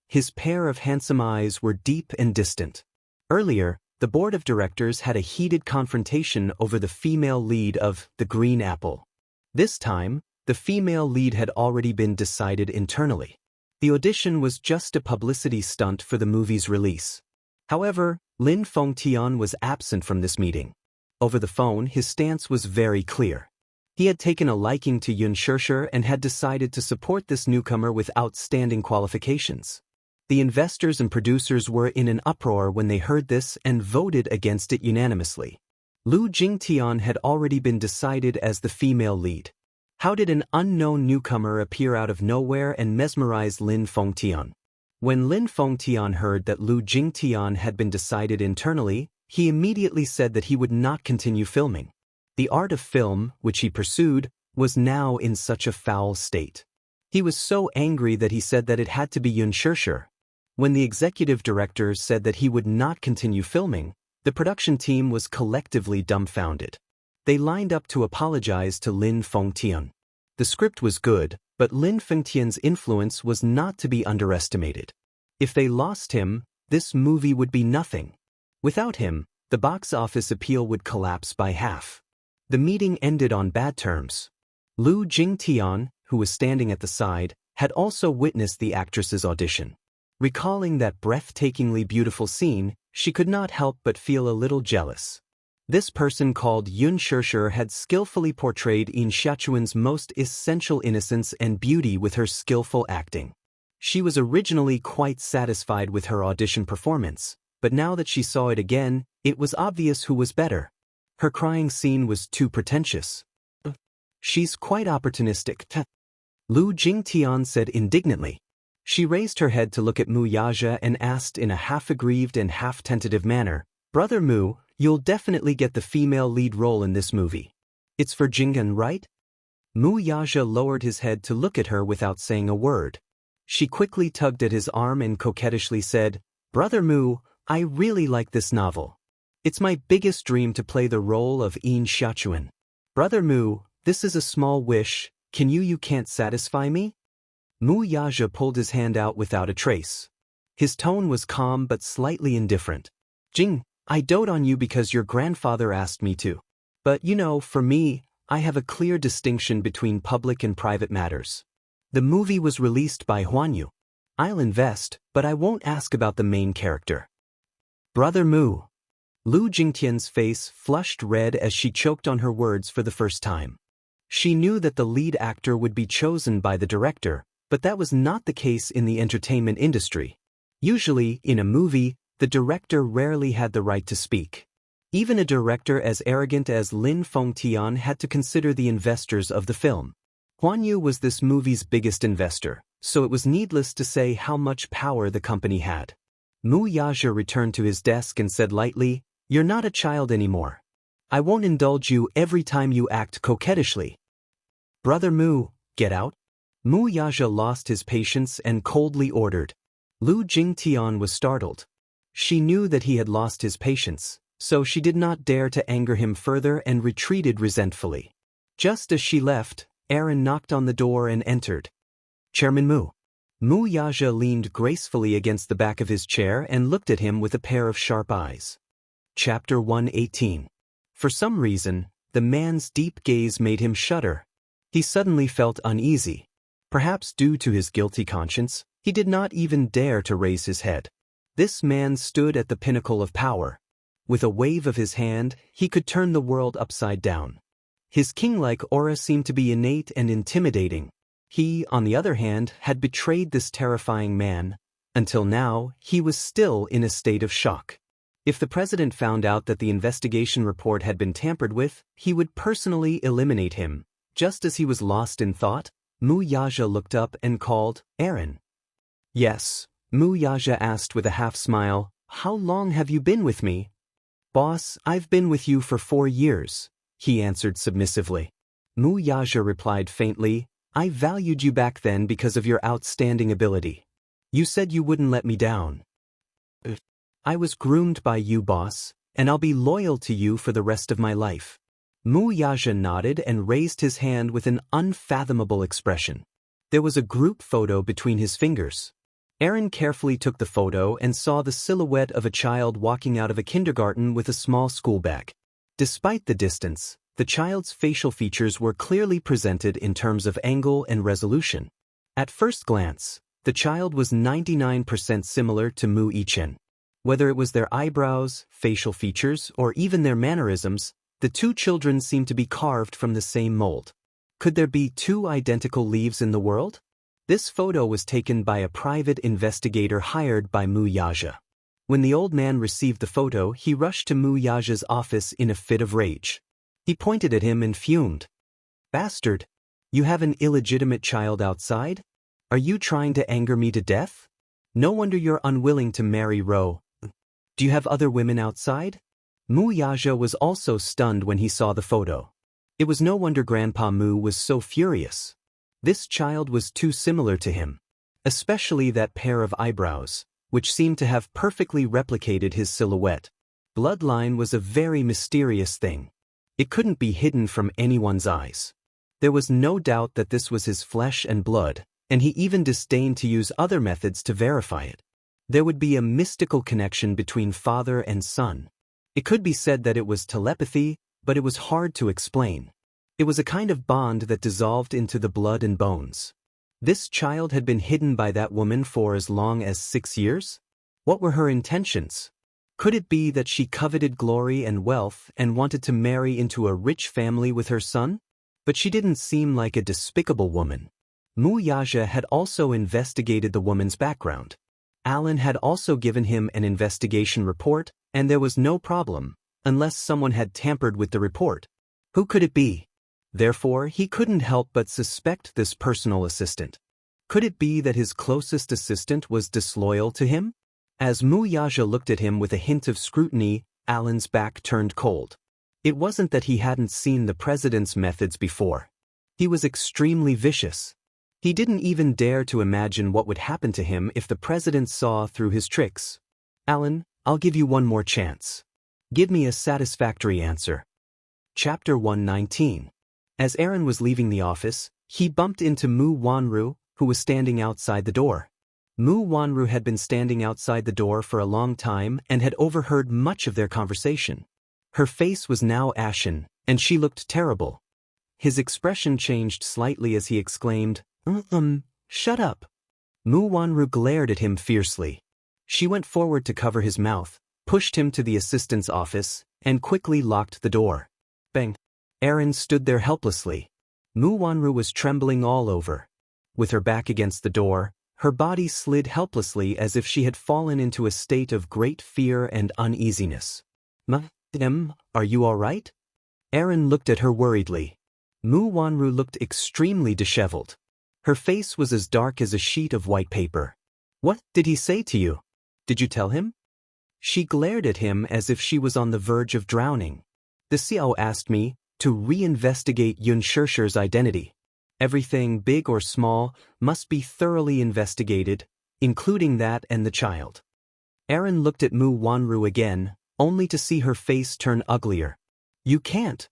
His pair of handsome eyes were deep and distant. Earlier, the board of directors had a heated confrontation over the female lead of The Green Apple. This time, the female lead had already been decided internally. The audition was just a publicity stunt for the movie's release. However, Lin Fengtian was absent from this meeting. Over the phone, his stance was very clear. He had taken a liking to Yoon Shershur and had decided to support this newcomer with outstanding qualifications. The investors and producers were in an uproar when they heard this and voted against it unanimously. Lu Jingtian had already been decided as the female lead. How did an unknown newcomer appear out of nowhere and mesmerize Lin Fengtian? When Lin Fengtian heard that Lu Jingtian had been decided internally, he immediately said that he would not continue filming. The art of film, which he pursued, was now in such a foul state. He was so angry that he said that it had to be Yoon Shershur. When the executive director said that he would not continue filming, the production team was collectively dumbfounded. They lined up to apologize to Lin Fengtian. The script was good, but Lin Fengtian's influence was not to be underestimated. If they lost him, this movie would be nothing. Without him, the box office appeal would collapse by half. The meeting ended on bad terms. Lu Jingtian, who was standing at the side, had also witnessed the actress's audition. Recalling that breathtakingly beautiful scene, she could not help but feel a little jealous. This person called Yoon Shershur had skillfully portrayed In Xiachuan's most essential innocence and beauty with her skillful acting. She was originally quite satisfied with her audition performance, but now that she saw it again, it was obvious who was better. Her crying scene was too pretentious. She's quite opportunistic. Lu Jingtian said indignantly. She raised her head to look at Mu Yaja and asked in a half-aggrieved and half-tentative manner, "Brother Mu, you'll definitely get the female lead role in this movie. It's for Jinggan, right?" Mu Yaja lowered his head to look at her without saying a word. She quickly tugged at his arm and coquettishly said, "Brother Mu, I really like this novel. It's my biggest dream to play the role of In Xiachuan. Brother Mu, this is a small wish, you can't satisfy me?" Mu Yaja pulled his hand out without a trace. His tone was calm but slightly indifferent. "Jing, I dote on you because your grandfather asked me to. But for me, I have a clear distinction between public and private matters. The movie was released by Huanyu. I'll invest, but I won't ask about the main character." "Brother Mu." Lu Jingtian's face flushed red as she choked on her words for the first time. She knew that the lead actor would be chosen by the director, but that was not the case in the entertainment industry. Usually, in a movie, the director rarely had the right to speak. Even a director as arrogant as Lin Fengtian had to consider the investors of the film. Huanyu was this movie's biggest investor, so it was needless to say how much power the company had. Mu Yaja returned to his desk and said lightly, "You're not a child anymore. I won't indulge you every time you act coquettishly. Brother Mu, get out." Mu Yaja lost his patience and coldly ordered. Lu Jingtian was startled. She knew that he had lost his patience, so she did not dare to anger him further and retreated resentfully. Just as she left, Aaron knocked on the door and entered. "Chairman Mu." Mu Yaja leaned gracefully against the back of his chair and looked at him with a pair of sharp eyes. Chapter 118. For some reason, the man's deep gaze made him shudder. He suddenly felt uneasy. Perhaps due to his guilty conscience, he did not even dare to raise his head. This man stood at the pinnacle of power. With a wave of his hand, he could turn the world upside down. His king-like aura seemed to be innate and intimidating. He, on the other hand, had betrayed this terrifying man. Until now, he was still in a state of shock. If the president found out that the investigation report had been tampered with, he would personally eliminate him. Just as he was lost in thought, Mu Yaja looked up and called, "Aaron." "Yes," Mu Yaja asked with a half-smile, "how long have you been with me?" "Boss, I've been with you for 4 years," he answered submissively. Mu Yaja replied faintly, "I valued you back then because of your outstanding ability. You said you wouldn't let me down. I was groomed by you, boss, and I'll be loyal to you for the rest of my life." Mu Yaja nodded and raised his hand with an unfathomable expression. There was a group photo between his fingers. Aaron carefully took the photo and saw the silhouette of a child walking out of a kindergarten with a small school bag. Despite the distance, the child's facial features were clearly presented in terms of angle and resolution. At first glance, the child was 99% similar to Mu Yichen. Whether it was their eyebrows, facial features, or even their mannerisms, the two children seemed to be carved from the same mold. Could there be 2 identical leaves in the world? This photo was taken by a private investigator hired by Mu Yaja. When the old man received the photo, he rushed to Mu Yaja's office in a fit of rage. He pointed at him and fumed. "Bastard! You have an illegitimate child outside? Are you trying to anger me to death? No wonder you're unwilling to marry Ro. Do you have other women outside?" Mu Yaja was also stunned when he saw the photo. It was no wonder Grandpa Mu was so furious. This child was too similar to him. Especially that pair of eyebrows, which seemed to have perfectly replicated his silhouette. Bloodline was a very mysterious thing. It couldn't be hidden from anyone's eyes. There was no doubt that this was his flesh and blood, and he even disdained to use other methods to verify it. There would be a mystical connection between father and son. It could be said that it was telepathy, but it was hard to explain. It was a kind of bond that dissolved into the blood and bones. This child had been hidden by that woman for as long as 6 years? What were her intentions? Could it be that she coveted glory and wealth and wanted to marry into a rich family with her son? But she didn't seem like a despicable woman. Mu Yaja had also investigated the woman's background. Alan had also given him an investigation report, and there was no problem, unless someone had tampered with the report. Who could it be? Therefore, he couldn't help but suspect this personal assistant. Could it be that his closest assistant was disloyal to him? As Mu Yaja looked at him with a hint of scrutiny, Alan's back turned cold. It wasn't that he hadn't seen the president's methods before. He was extremely vicious. He didn't even dare to imagine what would happen to him if the president saw through his tricks. "Alan, I'll give you one more chance. Give me a satisfactory answer." Chapter 119. As Aaron was leaving the office, he bumped into Mu Wanru, who was standing outside the door. Mu Wanru had been standing outside the door for a long time and had overheard much of their conversation. Her face was now ashen, and she looked terrible. His expression changed slightly as he exclaimed, "Shut up." Mu Wanru glared at him fiercely. She went forward to cover his mouth, pushed him to the assistant's office, and quickly locked the door. Bang! Aaron stood there helplessly. Mu Wanru was trembling all over. With her back against the door, her body slid helplessly as if she had fallen into a state of great fear and uneasiness. "Ma'am, are you all right?" Aaron looked at her worriedly. Mu Wanru looked extremely disheveled. Her face was as dark as a sheet of white paper. "What did he say to you? Did you tell him?" She glared at him as if she was on the verge of drowning. "The CEO asked me to reinvestigate Yun Shirshir's identity. Everything, big or small, must be thoroughly investigated, including that and the child." Aaron looked at Mu Wanru again, only to see her face turn uglier. "You can't."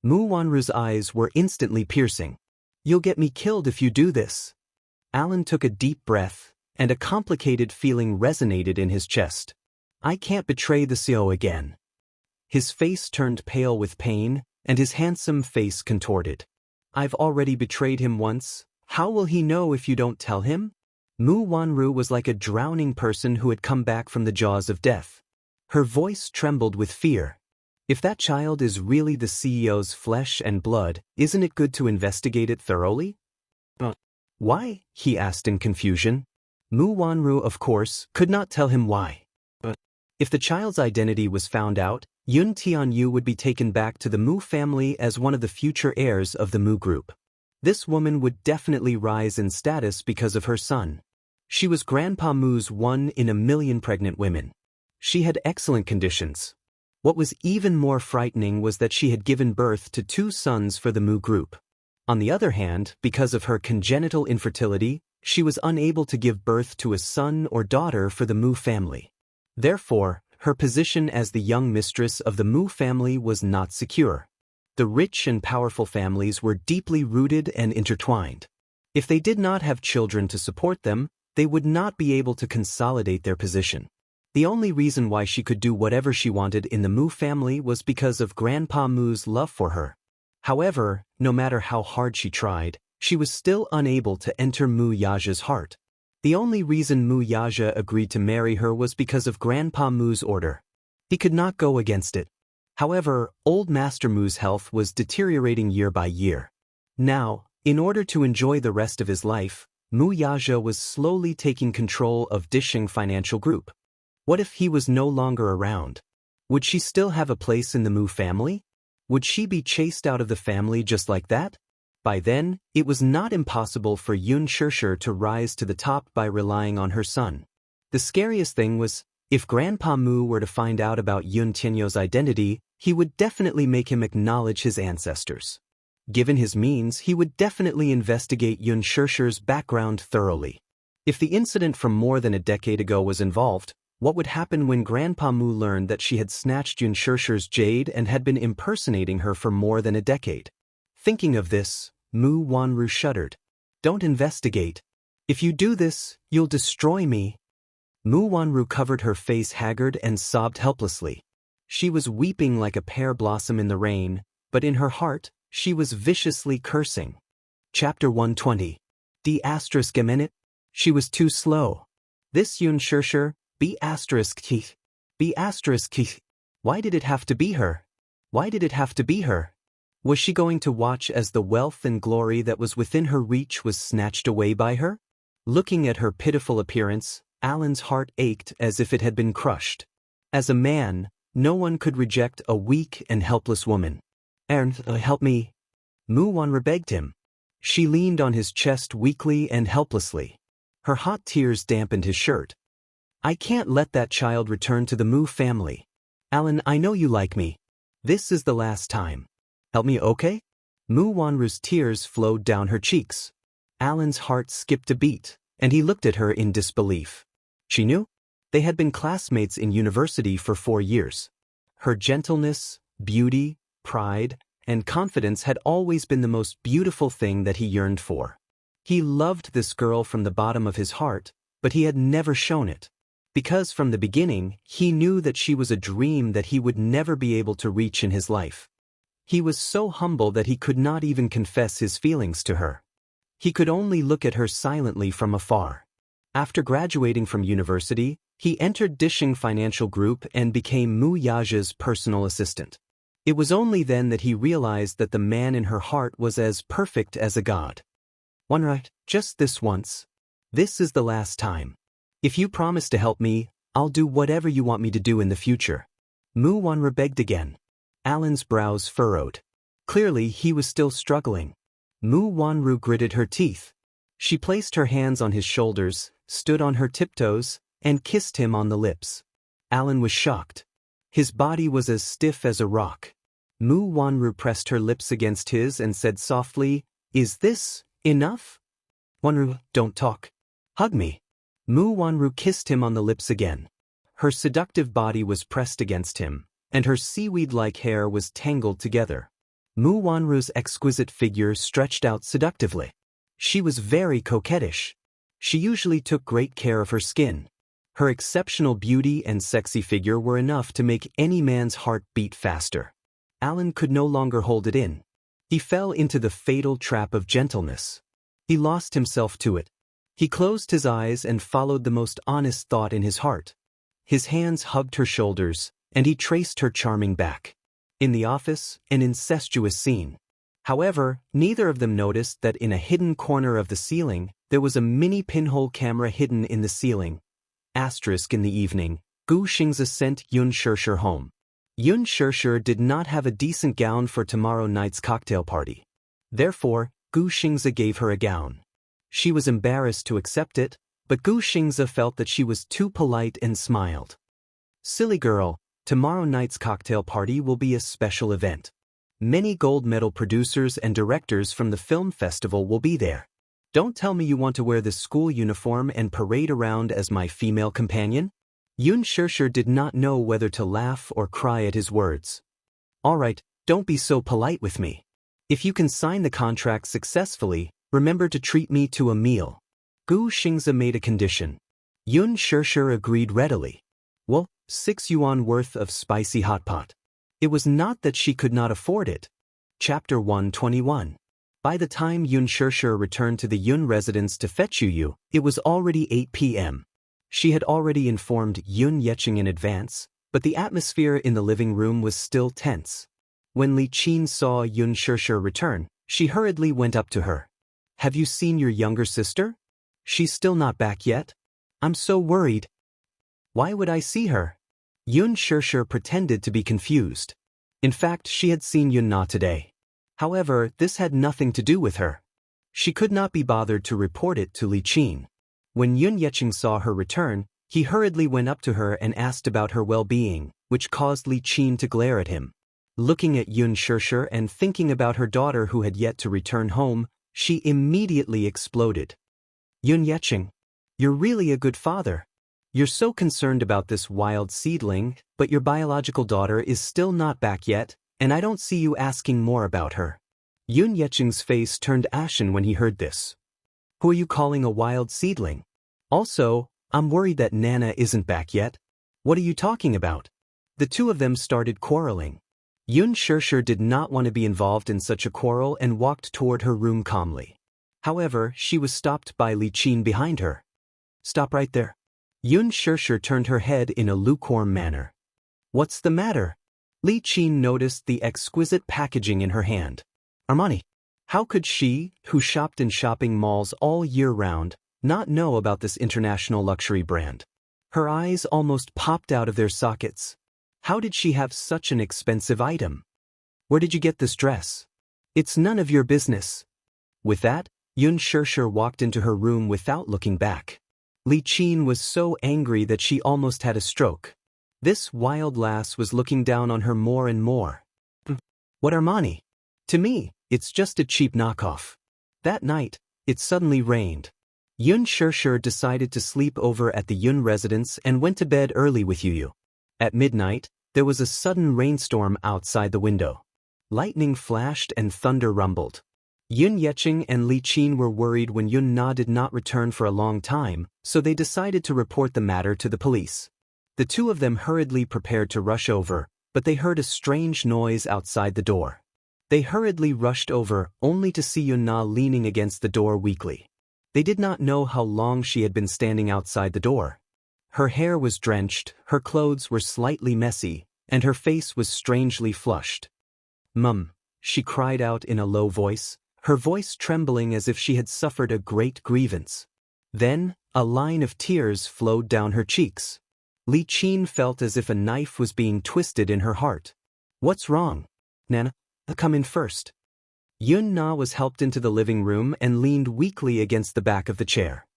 Mu Wanru's eyes were instantly piercing. "You'll get me killed if you do this." Alan took a deep breath, and a complicated feeling resonated in his chest. "I can't betray the CEO again." His face turned pale with pain, and his handsome face contorted. "I've already betrayed him once. How will he know if you don't tell him?" Mu Wanru was like a drowning person who had come back from the jaws of death. Her voice trembled with fear. If that child is really the CEO's flesh and blood, isn't it good to investigate it thoroughly? Why? He asked in confusion. Mu Wanru, of course, could not tell him why. If the child's identity was found out, Yun Tianyu would be taken back to the Mu family as one of the future heirs of the Mu group. This woman would definitely rise in status because of her son. She was Grandpa Mu's 1 in a million pregnant women. She had excellent conditions. What was even more frightening was that she had given birth to 2 sons for the Mu group. On the other hand, because of her congenital infertility, she was unable to give birth to a son or daughter for the Mu family. Therefore, her position as the young mistress of the Mu family was not secure. The rich and powerful families were deeply rooted and intertwined. If they did not have children to support them, they would not be able to consolidate their position. The only reason why she could do whatever she wanted in the Mu family was because of Grandpa Mu's love for her. However, no matter how hard she tried, she was still unable to enter Mu Yaja's heart. The only reason Mu Yaja agreed to marry her was because of Grandpa Mu's order. He could not go against it. However, old Master Mu's health was deteriorating year by year. Now, in order to enjoy the rest of his life, Mu Yaja was slowly taking control of Disheng Financial Group. What if he was no longer around? Would she still have a place in the Mu family? Would she be chased out of the family just like that? By then, it was not impossible for Yun Shishir to rise to the top by relying on her son. The scariest thing was, if Grandpa Mu were to find out about Yun Tianyu's identity, he would definitely make him acknowledge his ancestors. Given his means, he would definitely investigate Yun Shishir's background thoroughly. If the incident from more than a decade ago was involved, what would happen when Grandpa Mu learned that she had snatched Yun Shishir's jade and had been impersonating her for more than a decade? Thinking of this, Mu Wanru shuddered. Don't investigate. If you do this, you'll destroy me. Mu Wanru covered her face haggard and sobbed helplessly. She was weeping like a pear blossom in the rain, but in her heart, she was viciously cursing. Chapter 120. D****. She was too slow. This Yun Shishir, B****. Why did it have to be her? Why did it have to be her? Was she going to watch as the wealth and glory that was within her reach was snatched away by her? Looking at her pitiful appearance, Alan's heart ached as if it had been crushed. As a man, no one could reject a weak and helpless woman. Help me. Mu Wanru begged him. She leaned on his chest weakly and helplessly. Her hot tears dampened his shirt. I can't let that child return to the Mu family. Alan, I know you like me. This is the last time. Help me, okay? Mu Wanru's tears flowed down her cheeks. Alan's heart skipped a beat, and he looked at her in disbelief. She knew? They had been classmates in university for 4 years. Her gentleness, beauty, pride, and confidence had always been the most beautiful thing that he yearned for. He loved this girl from the bottom of his heart, but he had never shown it. Because from the beginning, he knew that she was a dream that he would never be able to reach in his life. He was so humble that he could not even confess his feelings to her. He could only look at her silently from afar. After graduating from university, he entered Disheng Financial Group and became Mu Yaja's personal assistant. It was only then that he realized that the man in her heart was as perfect as a god. Wanru, just this once. This is the last time. If you promise to help me, I'll do whatever you want me to do in the future. Mu Wanru begged again. Alan's brows furrowed. Clearly, he was still struggling. Mu Wanru gritted her teeth. She placed her hands on his shoulders, stood on her tiptoes, and kissed him on the lips. Alan was shocked. His body was as stiff as a rock. Mu Wanru pressed her lips against his and said softly, "Is this enough?" "Wanru, don't talk. Hug me." Mu Wanru kissed him on the lips again. Her seductive body was pressed against him, and her seaweed-like hair was tangled together. Mu Wanru's exquisite figure stretched out seductively. She was very coquettish. She usually took great care of her skin. Her exceptional beauty and sexy figure were enough to make any man's heart beat faster. Alan could no longer hold it in. He fell into the fatal trap of gentleness. He lost himself to it. He closed his eyes and followed the most honest thought in his heart. His hands hugged her shoulders, and he traced her charming back. In the office, an incestuous scene. However, neither of them noticed that in a hidden corner of the ceiling, there was a mini pinhole camera hidden in the ceiling. Asterisk in the evening, Gu Xingze sent Yun Shishir home. Yun Shishir did not have a decent gown for tomorrow night's cocktail party. Therefore, Gu Xingze gave her a gown. She was embarrassed to accept it, but Gu Xingze felt that she was too polite and smiled. Silly girl, tomorrow night's cocktail party will be a special event. Many gold medal producers and directors from the film festival will be there. Don't tell me you want to wear this school uniform and parade around as my female companion? Yun Shishir did not know whether to laugh or cry at his words. All right, don't be so polite with me. If you can sign the contract successfully, remember to treat me to a meal. Gu Xingze made a condition. Yun Shishir agreed readily. Well, 6 yuan worth of spicy hot pot. It was not that she could not afford it. Chapter 121. By the time Yun Shishir returned to the Yun residence to fetch Yu, it was already 8 p.m. She had already informed Yun Yeqing in advance, but the atmosphere in the living room was still tense. When Li Qin saw Yun Shishir return, she hurriedly went up to her. Have you seen your younger sister? She's still not back yet? I'm so worried. Why would I see her? Yun Shishir pretended to be confused. In fact, she had seen Yun Na today. However, this had nothing to do with her. She could not be bothered to report it to Li Qin. When Yun Yeqing saw her return, he hurriedly went up to her and asked about her well-being, which caused Li Qin to glare at him. Looking at Yun Shishir and thinking about her daughter who had yet to return home, she immediately exploded. Yun Yeqing, you're really a good father. You're so concerned about this wild seedling, but your biological daughter is still not back yet, and I don't see you asking more about her. Yun Yeqing's face turned ashen when he heard this. Who are you calling a wild seedling? Also, I'm worried that Nana isn't back yet. What are you talking about? The two of them started quarreling. Yun Shishir did not want to be involved in such a quarrel and walked toward her room calmly. However, she was stopped by Li Qin behind her. Stop right there. Yun Shishir turned her head in a lukewarm manner. What's the matter? Li Qin noticed the exquisite packaging in her hand. Armani. How could she, who shopped in shopping malls all year round, not know about this international luxury brand? Her eyes almost popped out of their sockets. How did she have such an expensive item? Where did you get this dress? It's none of your business. With that, Yun Shishir walked into her room without looking back. Li Qin was so angry that she almost had a stroke. This wild lass was looking down on her more and more. What Armani? To me, it's just a cheap knockoff. That night, it suddenly rained. Yun Shishir decided to sleep over at the Yun residence and went to bed early with Yu. At midnight, there was a sudden rainstorm outside the window. Lightning flashed and thunder rumbled. Yun Yeqing and Li Qin were worried when Yun Na did not return for a long time, so they decided to report the matter to the police. The two of them hurriedly prepared to rush over, but they heard a strange noise outside the door. They hurriedly rushed over, only to see Yun Na leaning against the door weakly. They did not know how long she had been standing outside the door. Her hair was drenched, her clothes were slightly messy, and her face was strangely flushed. Mum, she cried out in a low voice, her voice trembling as if she had suffered a great grievance. Then, a line of tears flowed down her cheeks. Li Qin felt as if a knife was being twisted in her heart. What's wrong? Nana, come in first. Yun Na was helped into the living room and leaned weakly against the back of the chair.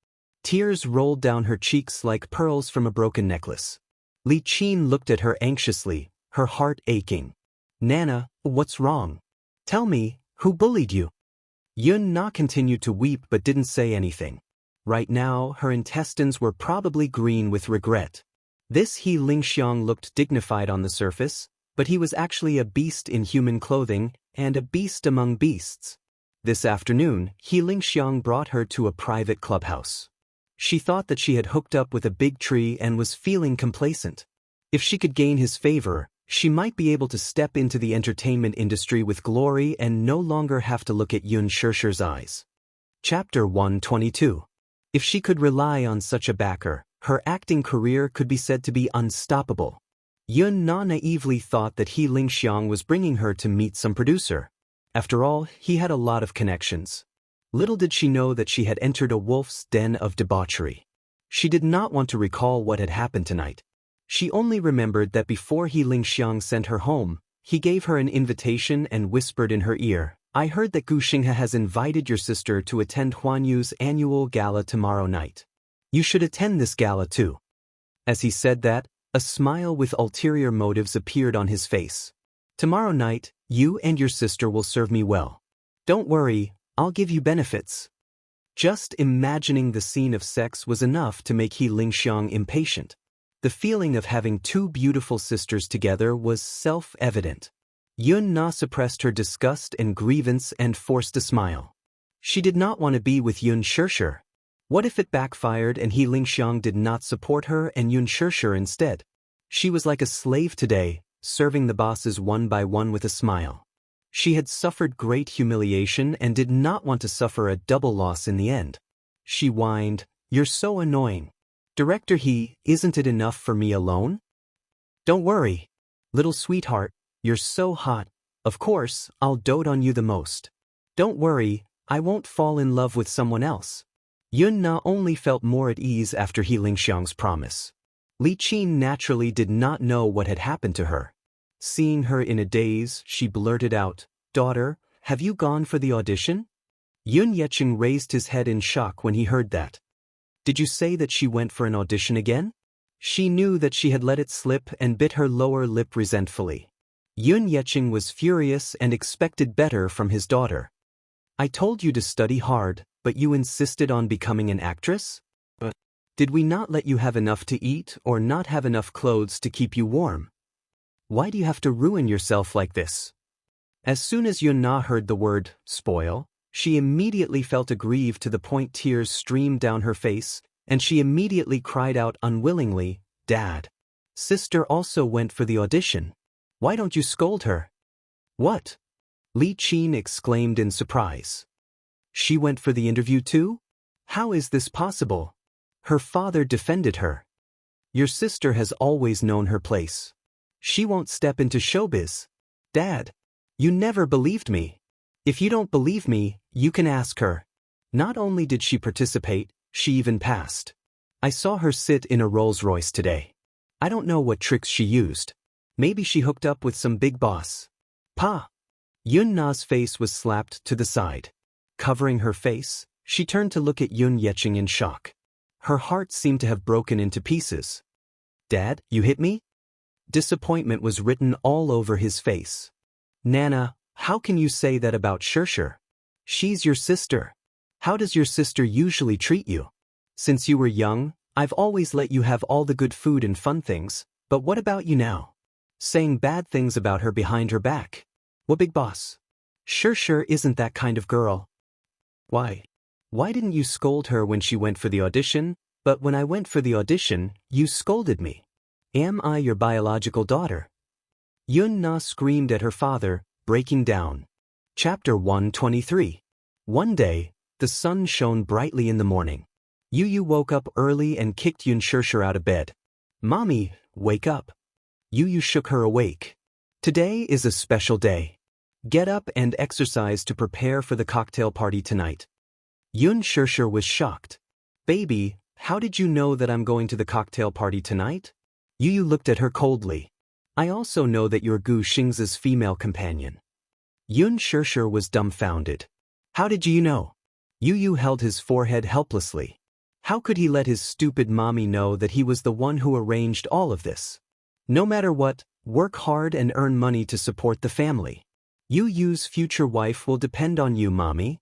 Tears rolled down her cheeks like pearls from a broken necklace. Li Qin looked at her anxiously, her heart aching. Nana, what's wrong? Tell me, who bullied you? Yun Na continued to weep but didn't say anything. Right now, her intestines were probably green with regret. This He Lingxiang looked dignified on the surface, but he was actually a beast in human clothing and a beast among beasts. This afternoon, He Lingxiang brought her to a private clubhouse. She thought that she had hooked up with a big tree and was feeling complacent. If she could gain his favor, she might be able to step into the entertainment industry with glory and no longer have to look at Yun Shishir's eyes. Chapter 122. If she could rely on such a backer, her acting career could be said to be unstoppable. Yun Na naively thought that He Lingxiang was bringing her to meet some producer. After all, he had a lot of connections. Little did she know that she had entered a wolf's den of debauchery. She did not want to recall what had happened tonight. She only remembered that before He Lingxiang sent her home, he gave her an invitation and whispered in her ear, "I heard that Gu Xinghe has invited your sister to attend Huan Yu's annual gala tomorrow night. You should attend this gala too." As he said that, a smile with ulterior motives appeared on his face. "Tomorrow night, you and your sister will serve me well. Don't worry, I'll give you benefits." Just imagining the scene of sex was enough to make He Lingxiang impatient. The feeling of having two beautiful sisters together was self-evident. Yun Na suppressed her disgust and grievance and forced a smile. She did not want to be with Yun Shishir. What if it backfired and He Lingxiang did not support her and Yun Shishir instead? She was like a slave today, serving the bosses one by one with a smile. She had suffered great humiliation and did not want to suffer a double loss in the end. She whined, "You're so annoying. Director He, isn't it enough for me alone? Don't worry. Little sweetheart, you're so hot. Of course, I'll dote on you the most. Don't worry, I won't fall in love with someone else." Yun Na only felt more at ease after He Lingxiang's promise. Li Qin naturally did not know what had happened to her. Seeing her in a daze, she blurted out, "Daughter, have you gone for the audition?" Yun Yeqing raised his head in shock when he heard that. "Did you say that she went for an audition again?" She knew that she had let it slip and bit her lower lip resentfully. Yun Yeqing was furious and expected better from his daughter. "I told you to study hard, but you insisted on becoming an actress? But did we not let you have enough to eat or not have enough clothes to keep you warm? Why do you have to ruin yourself like this?" As soon as Yun Na heard the word, spoil, she immediately felt aggrieved to the point tears streamed down her face, and she immediately cried out unwillingly, "Dad. Sister also went for the audition. Why don't you scold her?" "What?" Li Qin exclaimed in surprise. "She went for the interview too? How is this possible?" Her father defended her. "Your sister has always known her place. She won't step into showbiz. Dad, you never believed me. If you don't believe me, you can ask her. Not only did she participate, she even passed. I saw her sit in a Rolls-Royce today. I don't know what tricks she used. Maybe she hooked up with some big boss." "Pa!" Yun Na's face was slapped to the side. Covering her face, she turned to look at Yun Yeqing in shock. Her heart seemed to have broken into pieces. "Dad, you hit me?" Disappointment was written all over his face. "Nana, how can you say that about Shishir? She's your sister. How does your sister usually treat you? Since you were young, I've always let you have all the good food and fun things, but what about you now? Saying bad things about her behind her back. What big boss? Shishir isn't that kind of girl." Why didn't you scold her when she went for the audition, but when I went for the audition, you scolded me? Am I your biological daughter?" Yun Na screamed at her father, breaking down. Chapter 123. One day, the sun shone brightly in the morning. Yu woke up early and kicked Yun Shishir out of bed. "Mommy, wake up." Yu shook her awake. "Today is a special day. Get up and exercise to prepare for the cocktail party tonight." Yun Shishir was shocked. "Baby, how did you know that I'm going to the cocktail party tonight?" Yu looked at her coldly. "I also know that you're Gu Xing's female companion." Yun Shishir was dumbfounded. "How did you know?" Yu held his forehead helplessly. How could he let his stupid mommy know that he was the one who arranged all of this? No matter what, work hard and earn money to support the family. Yu's future wife will depend on you, mommy.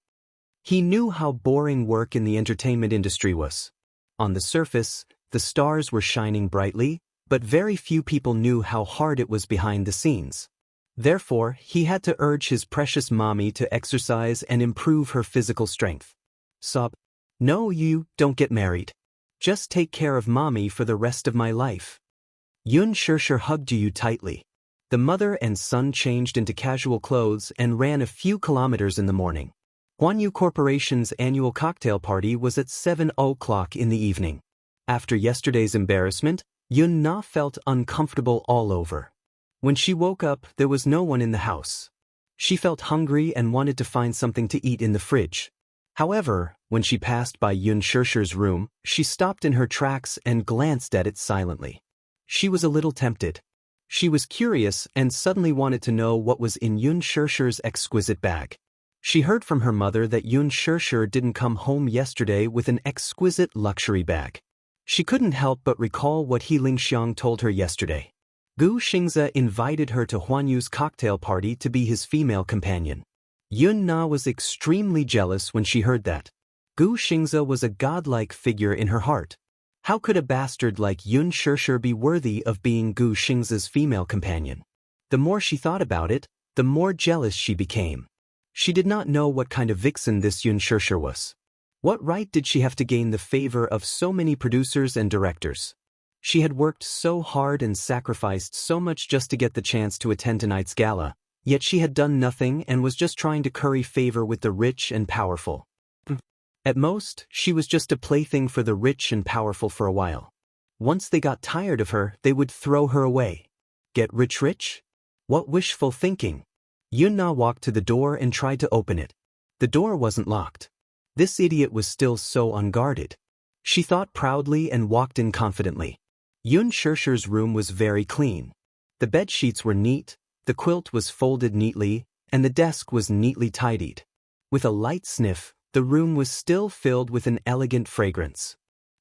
He knew how boring work in the entertainment industry was. On the surface, the stars were shining brightly, but very few people knew how hard it was behind the scenes. Therefore, he had to urge his precious mommy to exercise and improve her physical strength. Sob, "No, you don't get married. Just take care of mommy for the rest of my life." Yun Shishir hugged Yu tightly. The mother and son changed into casual clothes and ran a few kilometers in the morning. Huan Yu Corporation's annual cocktail party was at 7 o'clock in the evening. After yesterday's embarrassment, Yun Na felt uncomfortable all over. When she woke up, there was no one in the house. She felt hungry and wanted to find something to eat in the fridge. However, when she passed by Yun Shishir's room, she stopped in her tracks and glanced at it silently. She was a little tempted. She was curious and suddenly wanted to know what was in Yun Shishir's exquisite bag. She heard from her mother that Yun Shishir didn't come home yesterday with an exquisite luxury bag. She couldn't help but recall what He Lingxiang told her yesterday. Gu Xingze invited her to Huan Yu's cocktail party to be his female companion. Yun Na was extremely jealous when she heard that. Gu Xingze was a godlike figure in her heart. How could a bastard like Yun Shishir be worthy of being Gu Xingze's female companion? The more she thought about it, the more jealous she became. She did not know what kind of vixen this Yun Shishir was. What right did she have to gain the favor of so many producers and directors? She had worked so hard and sacrificed so much just to get the chance to attend tonight's gala, yet she had done nothing and was just trying to curry favor with the rich and powerful. At most, she was just a plaything for the rich and powerful for a while. Once they got tired of her, they would throw her away. Get rich? What wishful thinking! Yun Na walked to the door and tried to open it. The door wasn't locked. This idiot was still so unguarded. She thought proudly and walked in confidently. Yun Shishir's room was very clean. The bed sheets were neat, the quilt was folded neatly, and the desk was neatly tidied. With a light sniff, the room was still filled with an elegant fragrance.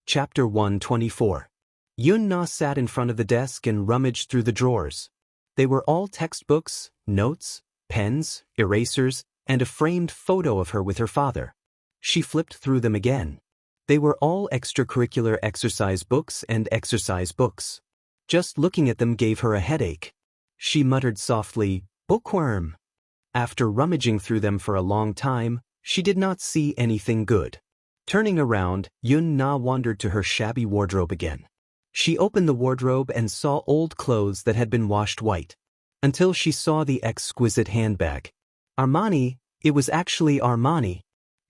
Chapter 124. Yun Na sat in front of the desk and rummaged through the drawers. They were all textbooks, notes, pens, erasers, and a framed photo of her with her father. She flipped through them again. They were all extracurricular exercise books and exercise books. Just looking at them gave her a headache. She muttered softly, "Bookworm." After rummaging through them for a long time, she did not see anything good. Turning around, Yun Na wandered to her shabby wardrobe again. She opened the wardrobe and saw old clothes that had been washed white. Until she saw the exquisite handbag. Armani, it was actually Armani.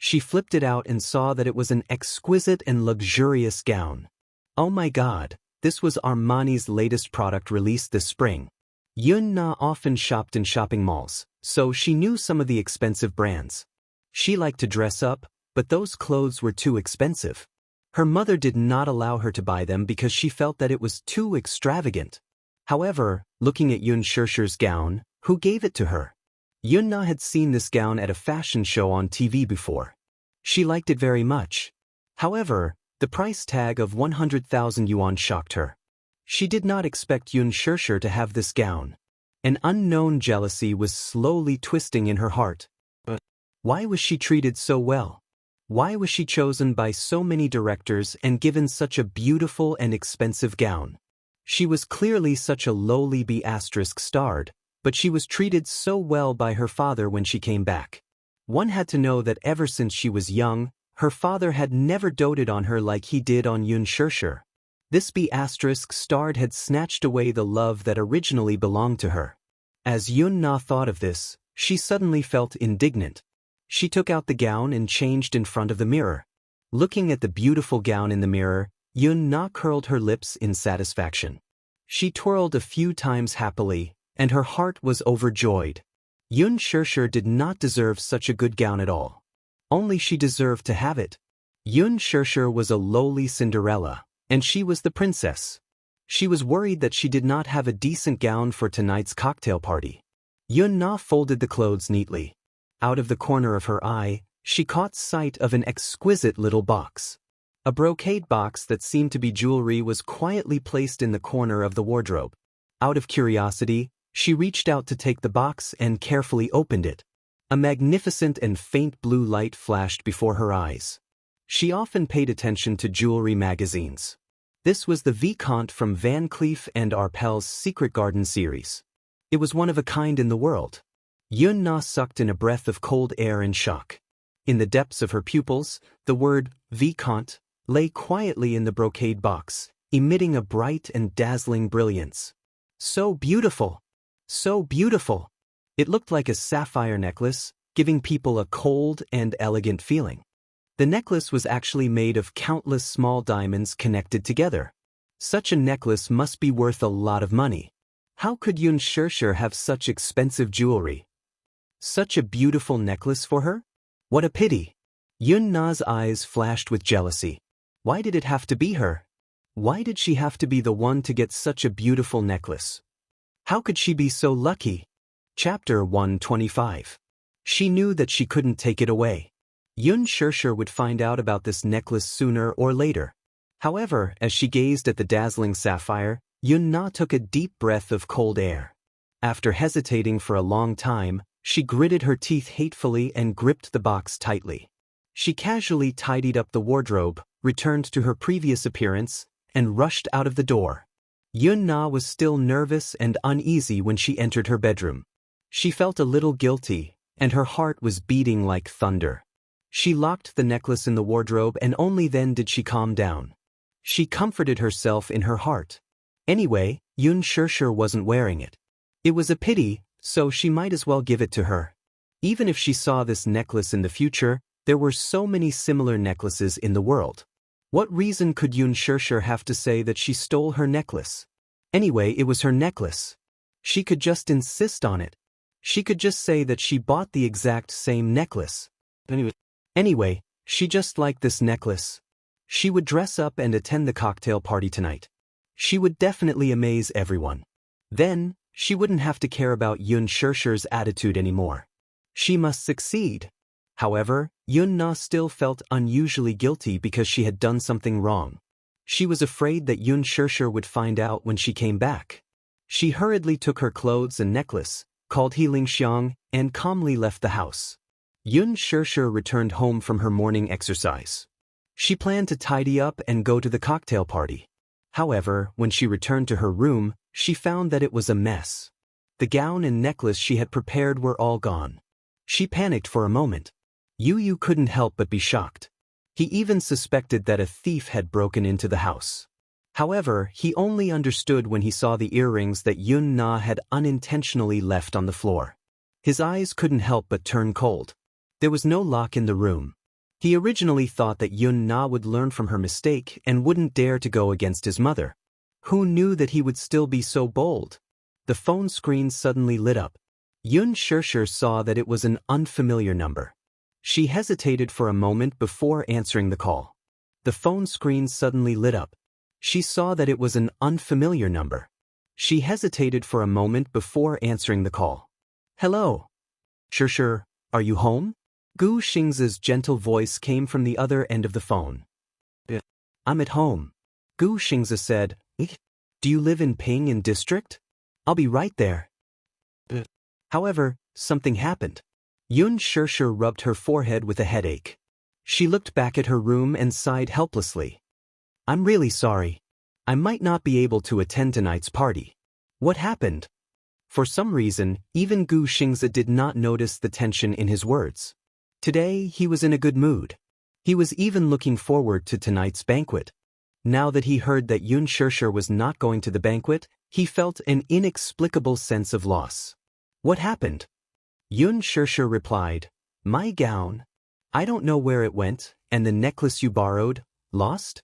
She flipped it out and saw that it was an exquisite and luxurious gown. Oh my God, this was Armani's latest product released this spring. Yun Na often shopped in shopping malls, so she knew some of the expensive brands. She liked to dress up, but those clothes were too expensive. Her mother did not allow her to buy them because she felt that it was too extravagant. However, looking at Yun Shishir's gown, who gave it to her? Yun Na had seen this gown at a fashion show on TV before. She liked it very much. However, the price tag of 100,000 yuan shocked her. She did not expect Yun Shishir to have this gown. An unknown jealousy was slowly twisting in her heart. But why was she treated so well? Why was she chosen by so many directors and given such a beautiful and expensive gown? She was clearly such a lowly B***starred, but she was treated so well by her father when she came back. One had to know that ever since she was young, her father had never doted on her like he did on Yun Shishir. This B***starred had snatched away the love that originally belonged to her. As Yun Na thought of this, she suddenly felt indignant. She took out the gown and changed in front of the mirror. Looking at the beautiful gown in the mirror, Yun Na curled her lips in satisfaction. She twirled a few times happily, and her heart was overjoyed. Yun Shishir did not deserve such a good gown at all. Only she deserved to have it. Yun Shishir was a lowly Cinderella, and she was the princess. She was worried that she did not have a decent gown for tonight's cocktail party. Yun Na folded the clothes neatly. Out of the corner of her eye, she caught sight of an exquisite little box. A brocade box that seemed to be jewelry was quietly placed in the corner of the wardrobe. Out of curiosity, she reached out to take the box and carefully opened it. A magnificent and faint blue light flashed before her eyes. She often paid attention to jewelry magazines. This was the Vicomte from Van Cleef & Arpels' Secret Garden series. It was one of a kind in the world. Yun Na sucked in a breath of cold air in shock. In the depths of her pupils, the word Vicomte lay quietly in the brocade box, emitting a bright and dazzling brilliance. So beautiful! So beautiful! It looked like a sapphire necklace, giving people a cold and elegant feeling. The necklace was actually made of countless small diamonds connected together. Such a necklace must be worth a lot of money. How could Yun Shirshir have such expensive jewelry? Such a beautiful necklace for her? What a pity. Yun Na's eyes flashed with jealousy. Why did it have to be her? Why did she have to be the one to get such a beautiful necklace? How could she be so lucky? Chapter 125. She knew that she couldn't take it away. Yun Shirshir would find out about this necklace sooner or later. However, as she gazed at the dazzling sapphire, Yun Na took a deep breath of cold air. After hesitating for a long time, she gritted her teeth hatefully and gripped the box tightly. She casually tidied up the wardrobe, returned to her previous appearance, and rushed out of the door. Yun Na was still nervous and uneasy when she entered her bedroom. She felt a little guilty, and her heart was beating like thunder. She locked the necklace in the wardrobe, and only then did she calm down. She comforted herself in her heart. Anyway, Yun Shirshir wasn't wearing it. It was a pity, so she might as well give it to her. Even if she saw this necklace in the future, there were so many similar necklaces in the world. What reason could Yun Shirshir have to say that she stole her necklace? Anyway, it was her necklace. She could just insist on it. She could just say that she bought the exact same necklace. Anyway, she just liked this necklace. She would dress up and attend the cocktail party tonight. She would definitely amaze everyone. Then, she wouldn't have to care about Yun Shirshir's attitude anymore. She must succeed. However, Yun Na still felt unusually guilty because she had done something wrong. She was afraid that Yun Shirshir would find out when she came back. She hurriedly took her clothes and necklace, called He Lingxiang, and calmly left the house. Yun Shirshir returned home from her morning exercise. She planned to tidy up and go to the cocktail party. However, when she returned to her room, she found that it was a mess. The gown and necklace she had prepared were all gone. She panicked for a moment. Yu couldn't help but be shocked. He even suspected that a thief had broken into the house. However, he only understood when he saw the earrings that Yun Na had unintentionally left on the floor. His eyes couldn't help but turn cold. There was no lock in the room. He originally thought that Yun Na would learn from her mistake and wouldn't dare to go against his mother. Who knew that he would still be so bold? The phone screen suddenly lit up. Yun Shirshir saw that it was an unfamiliar number. She hesitated for a moment before answering the call. The phone screen suddenly lit up. She saw that it was an unfamiliar number. She hesitated for a moment before answering the call. Hello. Shirshir, are you home? Gu Xingzi's gentle voice came from the other end of the phone. I'm at home. Gu Xingzi said. Do you live in Ping'an district? I'll be right there. However, something happened. Yun Shirshir rubbed her forehead with a headache. She looked back at her room and sighed helplessly. I'm really sorry. I might not be able to attend tonight's party. What happened? For some reason, even Gu Xingzi did not notice the tension in his words. Today, he was in a good mood. He was even looking forward to tonight's banquet. Now that he heard that Yun Shirshir was not going to the banquet, he felt an inexplicable sense of loss. What happened? Yun Shirshir replied, My gown. I don't know where it went, and the necklace you borrowed, lost?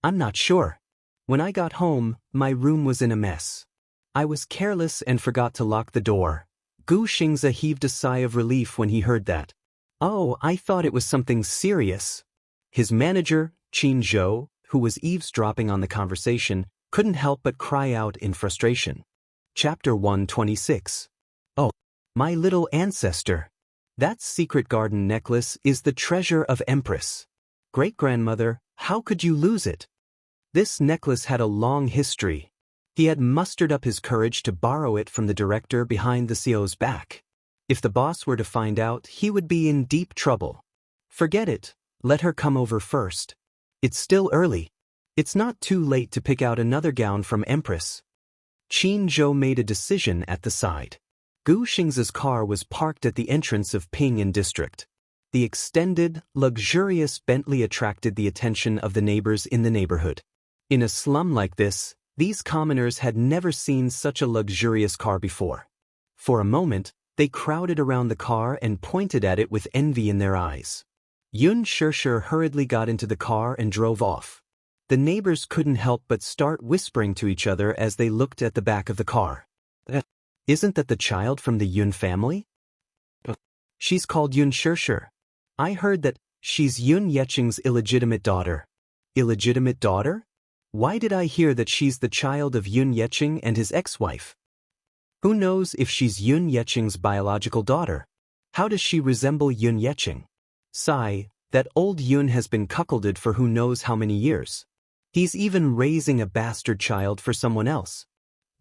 I'm not sure. When I got home, my room was in a mess. I was careless and forgot to lock the door. Gu Xingzi heaved a sigh of relief when he heard that. Oh, I thought it was something serious. His manager, Qin Zhou, who was eavesdropping on the conversation, couldn't help but cry out in frustration. Chapter 126. Oh, my little ancestor. That secret garden necklace is the treasure of Empress. Great-grandmother, how could you lose it? This necklace had a long history. He had mustered up his courage to borrow it from the director behind the CEO's back. If the boss were to find out, he would be in deep trouble. Forget it. Let her come over first. It's still early. It's not too late to pick out another gown from Empress. Qin Zhou made a decision at the side. Gu Xingzi's car was parked at the entrance of Ping'an district. The extended, luxurious Bentley attracted the attention of the neighbors in the neighborhood. In a slum like this, these commoners had never seen such a luxurious car before. For a moment, they crowded around the car and pointed at it with envy in their eyes. Yun Shirshir hurriedly got into the car and drove off. The neighbors couldn't help but start whispering to each other as they looked at the back of the car. Isn't that the child from the Yun family? She's called Yun Shirshir. I heard that she's Yun Yeching's illegitimate daughter. Illegitimate daughter? Why did I hear that she's the child of Yun Yeching and his ex-wife? Who knows if she's Yun Yeching's biological daughter? How does she resemble Yun Yeching? Sigh, that old Yun has been cuckolded for who knows how many years. He's even raising a bastard child for someone else.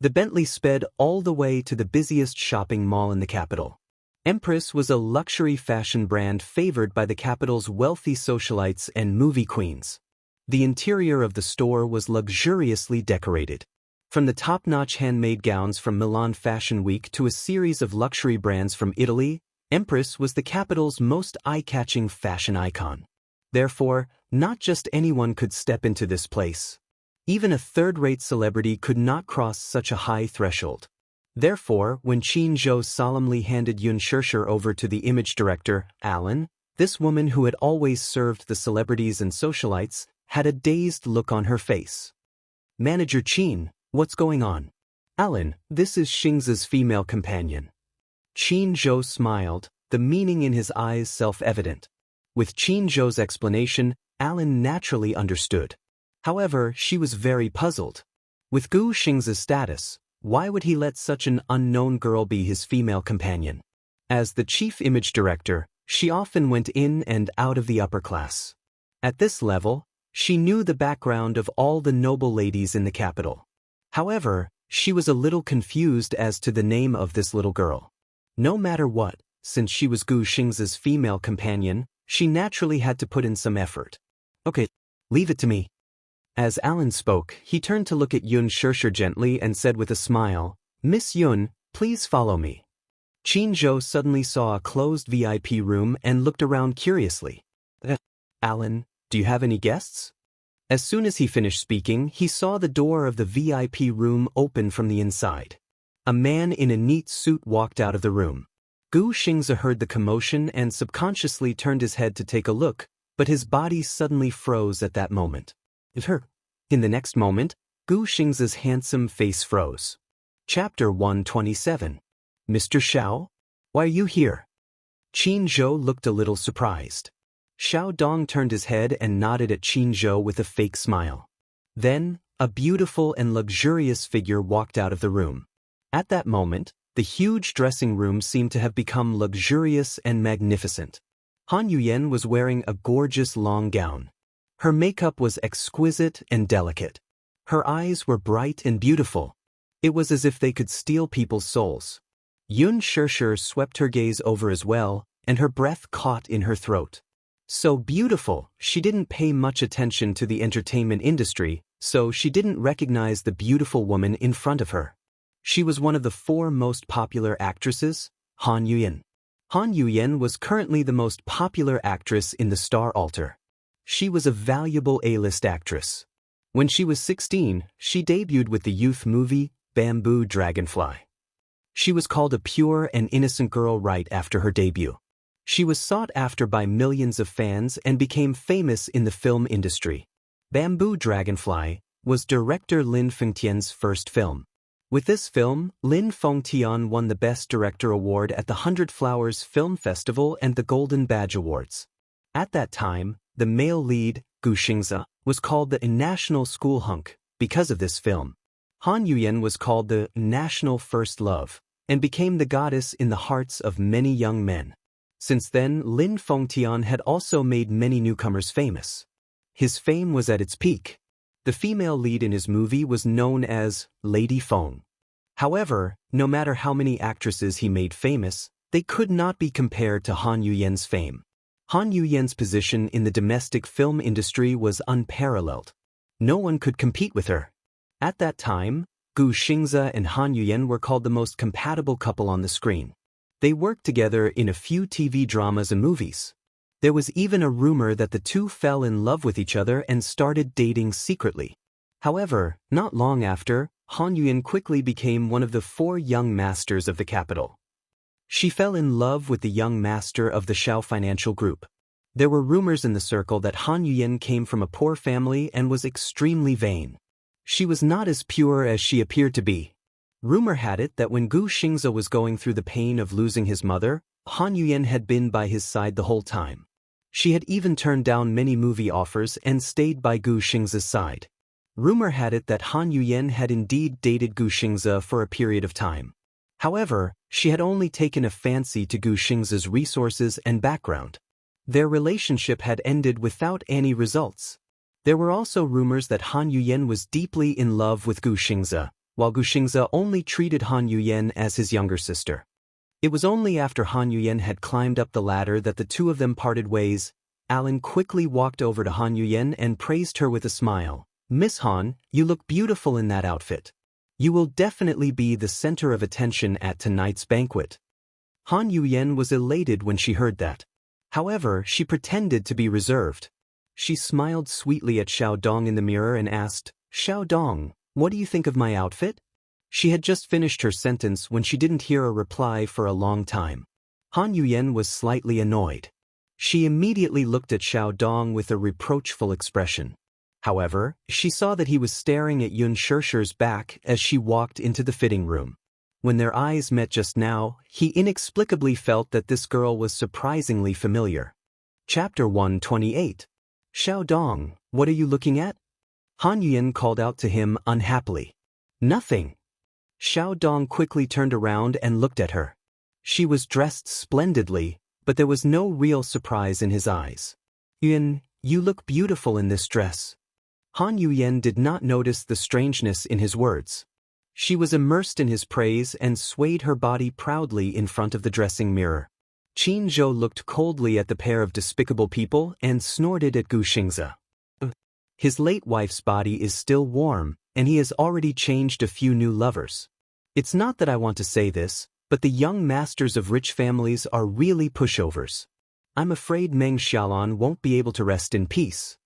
The Bentley sped all the way to the busiest shopping mall in the capital. Empress was a luxury fashion brand favored by the capital's wealthy socialites and movie queens. The interior of the store was luxuriously decorated. From the top-notch handmade gowns from Milan Fashion Week to a series of luxury brands from Italy, Empress was the capital's most eye-catching fashion icon. Therefore, not just anyone could step into this place. Even a third-rate celebrity could not cross such a high threshold. Therefore, when Qin Zhou solemnly handed Yun Shirshir over to the image director, Alan, this woman who had always served the celebrities and socialites, had a dazed look on her face. Manager Qin, what's going on? Alan, this is Xingza's female companion. Qin Zhou smiled, the meaning in his eyes self-evident. With Qin Zhou's explanation, Alan naturally understood. However, she was very puzzled. With Gu Xingza's status, why would he let such an unknown girl be his female companion? As the chief image director, she often went in and out of the upper class. At this level, she knew the background of all the noble ladies in the capital. However, she was a little confused as to the name of this little girl. No matter what, since she was Gu Xingza's female companion, she naturally had to put in some effort. Okay, leave it to me. As Alan spoke, he turned to look at Yun Shirshir gently and said with a smile, Miss Yun, please follow me. Qin Zhou suddenly saw a closed VIP room and looked around curiously. Alan, do you have any guests? As soon as he finished speaking, he saw the door of the VIP room open from the inside. A man in a neat suit walked out of the room. Gu Xingza heard the commotion and subconsciously turned his head to take a look, but his body suddenly froze at that moment. In the next moment, Gu Xingza's handsome face froze. Chapter 127. Mr. Xiao? Why are you here? Qin Zhou looked a little surprised. Xiao Dong turned his head and nodded at Qin Zhou with a fake smile. Then, a beautiful and luxurious figure walked out of the room. At that moment, the huge dressing room seemed to have become luxurious and magnificent. Han Yuyan was wearing a gorgeous long gown. Her makeup was exquisite and delicate. Her eyes were bright and beautiful. It was as if they could steal people's souls. Yun Shirshir swept her gaze over as well, and her breath caught in her throat. So beautiful, she didn't pay much attention to the entertainment industry, so she didn't recognize the beautiful woman in front of her. She was one of the 4 most popular actresses, Han Yuyan. Han Yuyan was currently the most popular actress in the Star Altar. She was a valuable A-list actress. When she was 16, she debuted with the youth movie, Bamboo Dragonfly. She was called a pure and innocent girl right after her debut. She was sought after by millions of fans and became famous in the film industry. Bamboo Dragonfly was director Lin Fengtian's first film. With this film, Lin Fengtian won the Best Director Award at the 100 Flowers Film Festival and the Golden Badge Awards. At that time, the male lead, Gu Xingza, was called the national school hunk because of this film. Han Yuyan was called the national first love and became the goddess in the hearts of many young men. Since then, Lin Fengtian had also made many newcomers famous. His fame was at its peak. The female lead in his movie was known as Lady Feng. However, no matter how many actresses he made famous, they could not be compared to Han Yuyan's fame. Han Yuyan's position in the domestic film industry was unparalleled. No one could compete with her. At that time, Gu Xingza and Han Yuyan were called the most compatible couple on the screen. They worked together in a few TV dramas and movies. There was even a rumor that the two fell in love with each other and started dating secretly. However, not long after, Han Yuyan quickly became one of the 4 young masters of the capital. She fell in love with the young master of the Shao Financial Group. There were rumors in the circle that Han Yuyen came from a poor family and was extremely vain. She was not as pure as she appeared to be. Rumor had it that when Gu Xingze was going through the pain of losing his mother, Han Yuyen had been by his side the whole time. She had even turned down many movie offers and stayed by Gu Xingze's side. Rumor had it that Han Yuyen had indeed dated Gu Xingze for a period of time. However, she had only taken a fancy to Gu Xingze's resources and background. Their relationship had ended without any results. There were also rumors that Han Yuyen was deeply in love with Gu Xingze, while Gu Xingze only treated Han Yuyen as his younger sister. It was only after Han Yuyen had climbed up the ladder that the two of them parted ways. Alan quickly walked over to Han Yuyen and praised her with a smile. "Miss Han, you look beautiful in that outfit. You will definitely be the center of attention at tonight's banquet." Han Yuyen was elated when she heard that. However, she pretended to be reserved. She smiled sweetly at Xiao Dong in the mirror and asked, "Xiao Dong, what do you think of my outfit?" She had just finished her sentence when she didn't hear a reply for a long time. Han Yuyen was slightly annoyed. She immediately looked at Xiao Dong with a reproachful expression. However, she saw that he was staring at Yun Shishir's back as she walked into the fitting room. When their eyes met just now, he inexplicably felt that this girl was surprisingly familiar. Chapter 128. "Xiao Dong, what are you looking at?" Han Yuyen called out to him unhappily. "Nothing." Xiao Dong quickly turned around and looked at her. She was dressed splendidly, but there was no real surprise in his eyes. "Yuyen, you look beautiful in this dress." Han Yuyen did not notice the strangeness in his words. She was immersed in his praise and swayed her body proudly in front of the dressing mirror. Qin Zhou looked coldly at the pair of despicable people and snorted at Gu Xingze. His late wife's body is still warm, and he has already changed a few new lovers. It's not that I want to say this, but the young masters of rich families are really pushovers. I'm afraid Meng Xiaolan won't be able to rest in peace.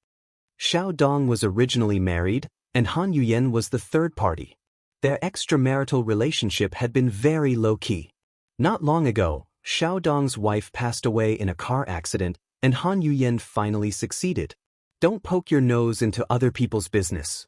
Xiao Dong was originally married, and Han Yuyen was the third party. Their extramarital relationship had been very low-key. Not long ago, Xiao Dong's wife passed away in a car accident, and Han Yuyen finally succeeded. Don't poke your nose into other people's business.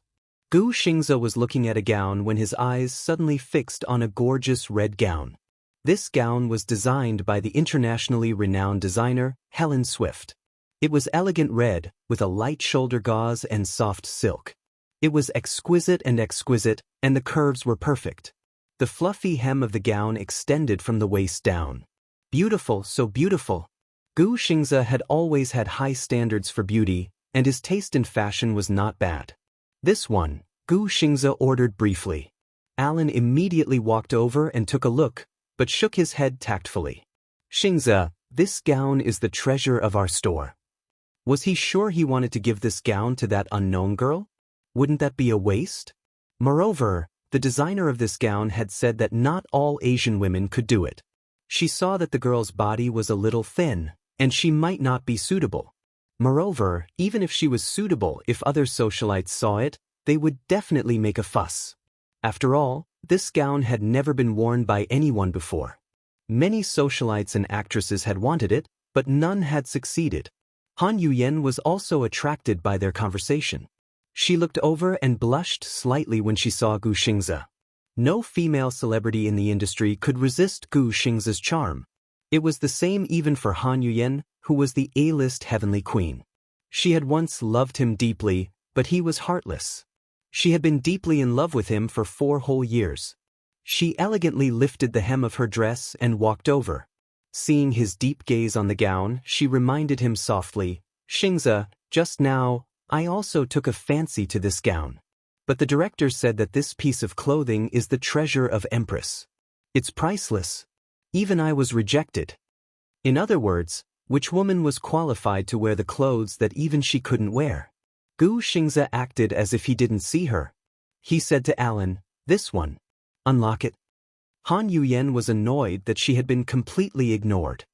Gu Xingze was looking at a gown when his eyes suddenly fixed on a gorgeous red gown. This gown was designed by the internationally renowned designer, Helen Swift. It was elegant red, with a light shoulder gauze and soft silk. It was exquisite, and the curves were perfect. The fluffy hem of the gown extended from the waist down. Beautiful, so beautiful. Gu Xingze had always had high standards for beauty, and his taste in fashion was not bad. "This one," Gu Xingze ordered briefly. Alan immediately walked over and took a look, but shook his head tactfully. "Xingze, this gown is the treasure of our store." Was he sure he wanted to give this gown to that unknown girl? Wouldn't that be a waste? Moreover, the designer of this gown had said that not all Asian women could do it. She saw that the girl's body was a little thin, and she might not be suitable. Moreover, even if she was suitable, if other socialites saw it, they would definitely make a fuss. After all, this gown had never been worn by anyone before. Many socialites and actresses had wanted it, but none had succeeded. Han Yuyen was also attracted by their conversation. She looked over and blushed slightly when she saw Gu Xingze. No female celebrity in the industry could resist Gu Xingze's charm. It was the same even for Han Yuyen, who was the A-list heavenly queen. She had once loved him deeply, but he was heartless. She had been deeply in love with him for 4 whole years. She elegantly lifted the hem of her dress and walked over. Seeing his deep gaze on the gown, she reminded him softly, "Xingze, just now, I also took a fancy to this gown. But the director said that this piece of clothing is the treasure of Empress. It's priceless. Even I was rejected." In other words, which woman was qualified to wear the clothes that even she couldn't wear? Gu Xingze acted as if he didn't see her. He said to Alan, "This one. Unlock it." Han Yuyen was annoyed that she had been completely ignored.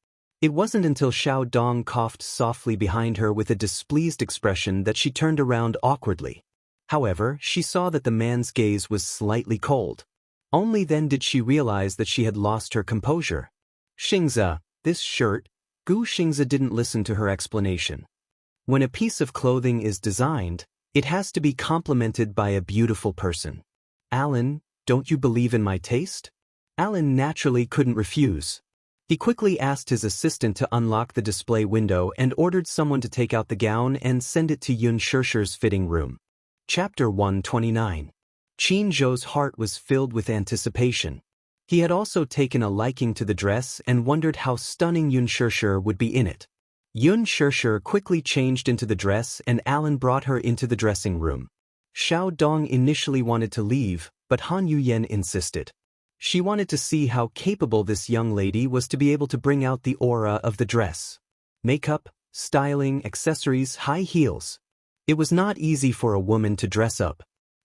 It wasn't until Xiao Dong coughed softly behind her with a displeased expression that she turned around awkwardly. However, she saw that the man's gaze was slightly cold. Only then did she realize that she had lost her composure. "Xingze, this shirt, Gu Xingze didn't listen to her explanation. When a piece of clothing is designed, it has to be complemented by a beautiful person. Alan, don't you believe in my taste? Alan naturally couldn't refuse. He quickly asked his assistant to unlock the display window and ordered someone to take out the gown and send it to Yun Shishir's fitting room. Chapter 129. Qin Zhou's heart was filled with anticipation. He had also taken a liking to the dress and wondered how stunning Yun Shishir would be in it. Yun Shishir quickly changed into the dress and Alan brought her into the dressing room. Xiao Dong initially wanted to leave, but Han Yuyan insisted. She wanted to see how capable this young lady was to be able to bring out the aura of the dress. Makeup, styling, accessories, high heels. It was not easy for a woman to dress up.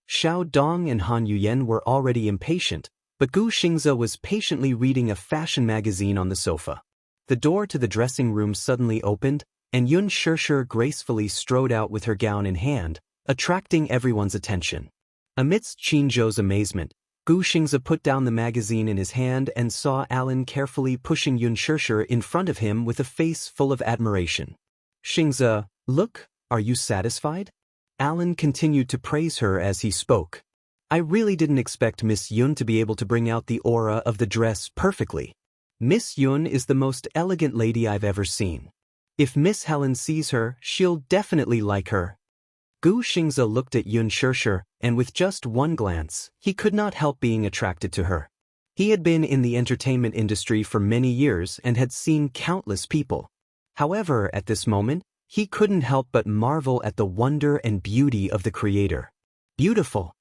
Xiao Dong and Han Yuyan were already impatient, but Gu Xingze was patiently reading a fashion magazine on the sofa. The door to the dressing room suddenly opened, and Yun Shishir gracefully strode out with her gown in hand, attracting everyone's attention. Amidst Qin Zhou's amazement, Gu Xingze put down the magazine in his hand and saw Alan carefully pushing Yun Shishir in front of him with a face full of admiration. Xingze, look, are you satisfied? Alan continued to praise her as he spoke. I really didn't expect Miss Yun to be able to bring out the aura of the dress perfectly. Miss Yun is the most elegant lady I've ever seen. If Miss Helen sees her, she'll definitely like her. Gu Xingze looked at Yun Shishir, and with just one glance, he could not help being attracted to her. He had been in the entertainment industry for many years and had seen countless people. However, at this moment, he couldn't help but marvel at the wonder and beauty of the creator. Beautiful.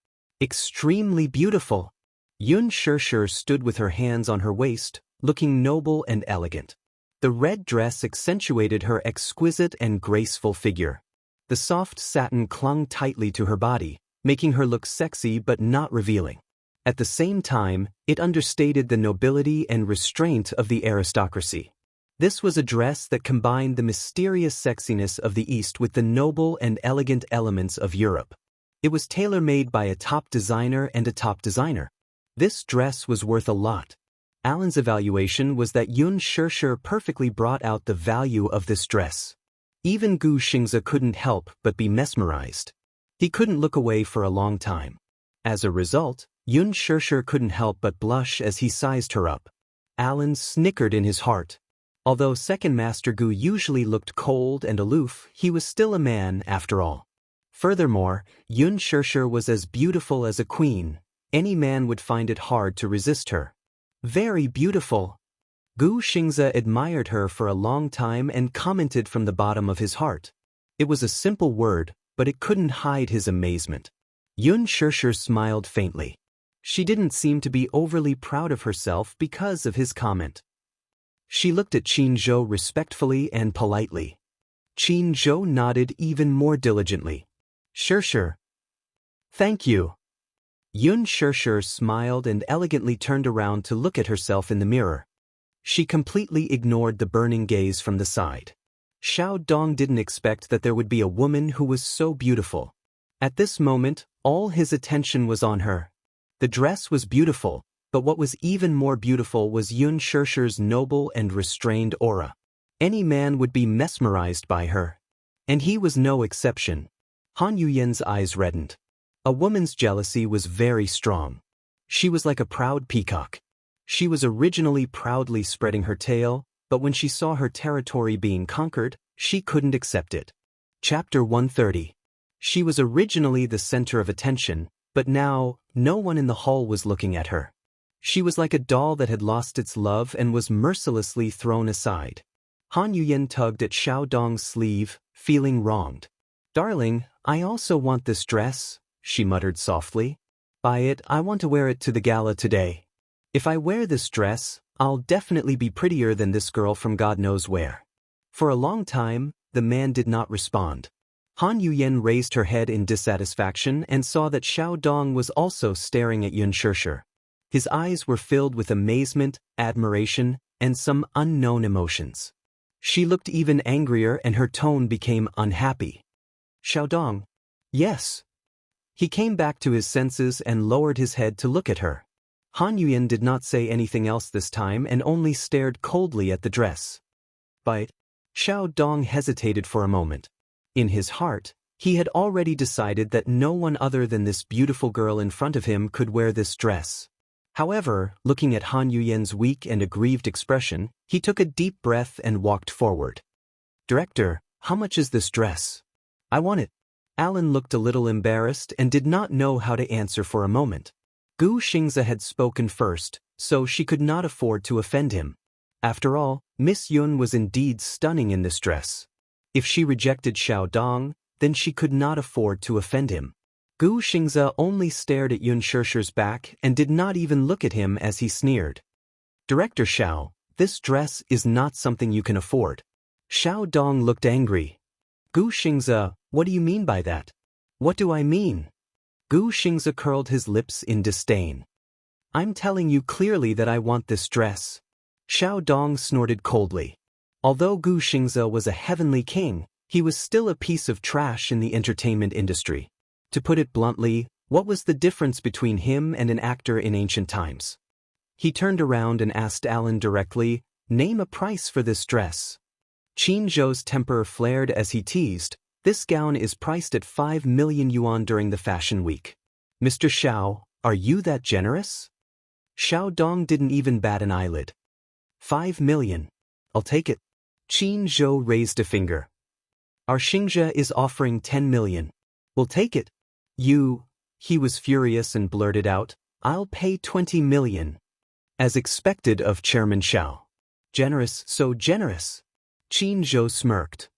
Extremely beautiful. Yun Shishir stood with her hands on her waist, looking noble and elegant. The red dress accentuated her exquisite and graceful figure. The soft satin clung tightly to her body, making her look sexy but not revealing. At the same time, it understated the nobility and restraint of the aristocracy. This was a dress that combined the mysterious sexiness of the East with the noble and elegant elements of Europe. It was tailor-made by a top designer and a top designer. This dress was worth a lot. Alan's evaluation was that Yun Shishir perfectly brought out the value of this dress. Even Gu Xingze couldn't help but be mesmerized. He couldn't look away for a long time. As a result, Yun Shishir couldn't help but blush as he sized her up. Alan snickered in his heart. Although Second Master Gu usually looked cold and aloof, he was still a man after all. Furthermore, Yun Shishir was as beautiful as a queen. Any man would find it hard to resist her. Very beautiful. Gu Xingze admired her for a long time and commented from the bottom of his heart. It was a simple word, but it couldn't hide his amazement. Yun Shishir smiled faintly. She didn't seem to be overly proud of herself because of his comment. She looked at Qin Zhou respectfully and politely. Qin Zhou nodded even more diligently. Shishir. Thank you. Yun Shishir smiled and elegantly turned around to look at herself in the mirror. She completely ignored the burning gaze from the side. Xiao Dong didn't expect that there would be a woman who was so beautiful. At this moment, all his attention was on her. The dress was beautiful, but what was even more beautiful was Yun Shishir's noble and restrained aura. Any man would be mesmerized by her. And he was no exception. Han Yuyan's eyes reddened. A woman's jealousy was very strong. She was like a proud peacock. She was originally proudly spreading her tail, but when she saw her territory being conquered, she couldn't accept it. Chapter 130. She was originally the center of attention, but now, no one in the hall was looking at her. She was like a doll that had lost its love and was mercilessly thrown aside. Han Yuyan tugged at Xiao Dong's sleeve, feeling wronged. Darling, I also want this dress, she muttered softly. Buy it, I want to wear it to the gala today. If I wear this dress, I'll definitely be prettier than this girl from God knows where. For a long time, the man did not respond. Han Yuyan raised her head in dissatisfaction and saw that Xiao Dong was also staring at Yun Shishir. His eyes were filled with amazement, admiration, and some unknown emotions. She looked even angrier and her tone became unhappy. Xiao Dong. Yes. He came back to his senses and lowered his head to look at her. Han Yuyan did not say anything else this time and only stared coldly at the dress. But Xiao Dong hesitated for a moment. In his heart, he had already decided that no one other than this beautiful girl in front of him could wear this dress. However, looking at Han Yuyen's weak and aggrieved expression, he took a deep breath and walked forward. "Director, how much is this dress? I want it." Alan looked a little embarrassed and did not know how to answer for a moment. Gu Xingze had spoken first, so she could not afford to offend him. After all, Miss Yun was indeed stunning in this dress. If she rejected Xiao Dong, then she could not afford to offend him. Gu Xingze only stared at Yun Shishi's back and did not even look at him as he sneered. "Director Xiao, this dress is not something you can afford." Xiao Dong looked angry. "Gu Xingze, what do you mean by that?" "What do I mean?" Gu Xingze curled his lips in disdain. "I'm telling you clearly that I want this dress." Xiao Dong snorted coldly. Although Gu Xingze was a heavenly king, he was still a piece of trash in the entertainment industry. To put it bluntly, what was the difference between him and an actor in ancient times? He turned around and asked Alan directly, "Name a price for this dress." Qin Zhou's temper flared as he teased, "This gown is priced at 5 million yuan during the fashion week. Mr. Xiao, are you that generous?" Xiao Dong didn't even bat an eyelid. 5 million. I'll take it." Qin Zhou raised a finger. "Our Xingzhe is offering 10 million. We'll take it." He was furious and blurted out, "I'll pay 20 million. As expected of Chairman Xiao. Generous, so generous." Qin Zhou smirked.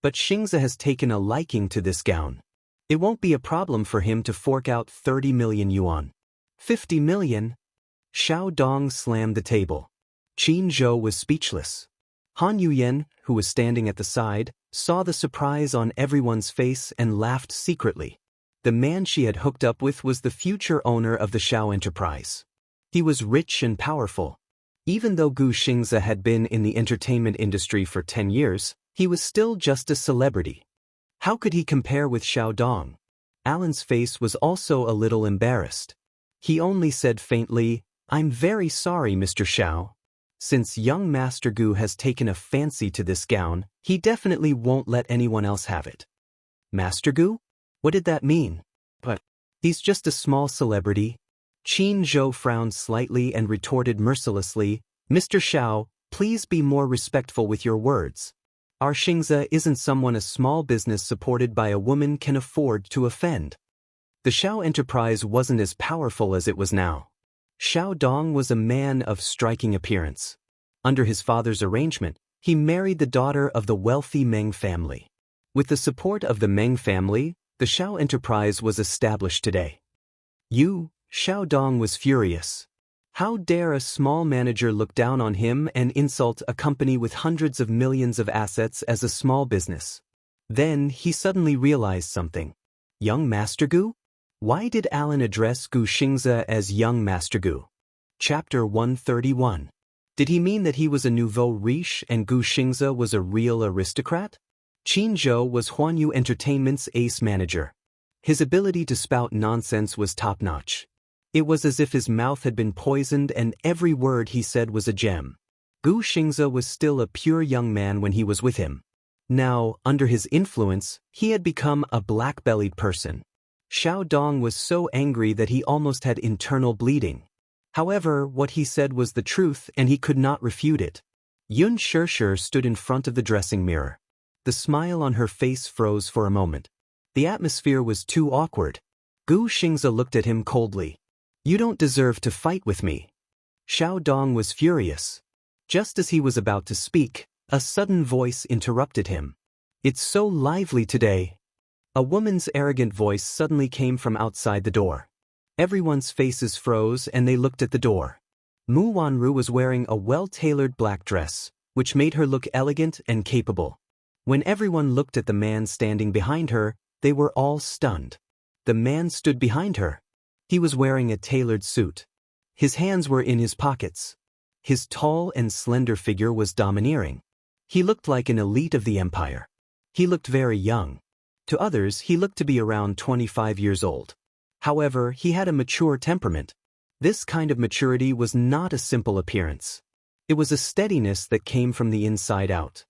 "But Xingze has taken a liking to this gown. It won't be a problem for him to fork out 30 million yuan. 50 million? Xiao Dong slammed the table. Qin Zhou was speechless. Han Yuyen, who was standing at the side, saw the surprise on everyone's face and laughed secretly. The man she had hooked up with was the future owner of the Xiao enterprise. He was rich and powerful. Even though Gu Xingze had been in the entertainment industry for 10 years, he was still just a celebrity. How could he compare with Xiao Dong? Alan's face was also a little embarrassed. He only said faintly, "I'm very sorry, Mr. Xiao. Since young Master Gu has taken a fancy to this gown, he definitely won't let anyone else have it." "Master Gu? What did that mean?" "But he's just a small celebrity." Qin Zhou frowned slightly and retorted mercilessly, "Mr. Xiao, please be more respectful with your words. Our Xingze isn't someone a small business supported by a woman can afford to offend." The Xiao enterprise wasn't as powerful as it was now. Xiao Dong was a man of striking appearance. Under his father's arrangement, he married the daughter of the wealthy Meng family. With the support of the Meng family, the Xiao enterprise was established today. Xiao Dong was furious. How dare a small manager look down on him and insult a company with hundreds of millions of assets as a small business? Then he suddenly realized something. Young Master Gu? Why did Alan address Gu Xingze as Young Master Gu? Chapter 131. Did he mean that he was a nouveau riche and Gu Xingze was a real aristocrat? Qin Zhou was Huanyu Entertainment's ace manager. His ability to spout nonsense was top-notch. It was as if his mouth had been poisoned and every word he said was a gem. Gu Xingze was still a pure young man when he was with him. Now, under his influence, he had become a black-bellied person. Xiao Dong was so angry that he almost had internal bleeding. However, what he said was the truth and he could not refute it. Yun Shishi stood in front of the dressing mirror. The smile on her face froze for a moment. The atmosphere was too awkward. Gu Xingze looked at him coldly. "You don't deserve to fight with me." Xiao Dong was furious. Just as he was about to speak, a sudden voice interrupted him. "It's so lively today." A woman's arrogant voice suddenly came from outside the door. Everyone's faces froze and they looked at the door. Mu Wanru was wearing a well-tailored black dress, which made her look elegant and capable. When everyone looked at the man standing behind her, they were all stunned. The man stood behind her. He was wearing a tailored suit. His hands were in his pockets. His tall and slender figure was domineering. He looked like an elite of the empire. He looked very young. To others, he looked to be around 25 years old. However, he had a mature temperament. This kind of maturity was not a simple appearance. It was a steadiness that came from the inside out.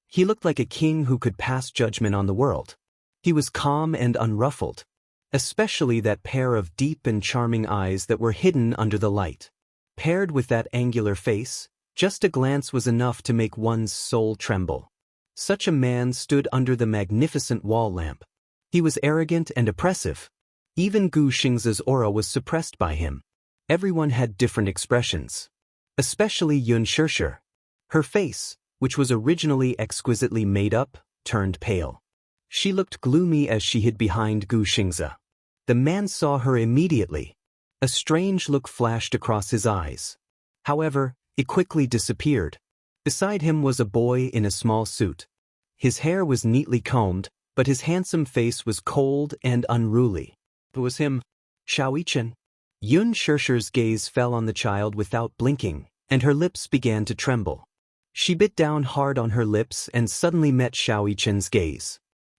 He looked like a king who could pass judgment on the world. He was calm and unruffled, especially that pair of deep and charming eyes that were hidden under the light. Paired with that angular face, just a glance was enough to make one's soul tremble. Such a man stood under the magnificent wall lamp. He was arrogant and oppressive. Even Gu Xingza's aura was suppressed by him. Everyone had different expressions. Especially Yun Shirshir. Her face, which was originally exquisitely made up, turned pale. She looked gloomy as she hid behind Gu Xingza. The man saw her immediately. A strange look flashed across his eyes. However, it quickly disappeared. Beside him was a boy in a small suit. His hair was neatly combed, but his handsome face was cold and unruly. It was him, Xiao Yichen. Yun Shirshir's gaze fell on the child without blinking, and her lips began to tremble. She bit down hard on her lips and suddenly met Xiao Yichen's gaze.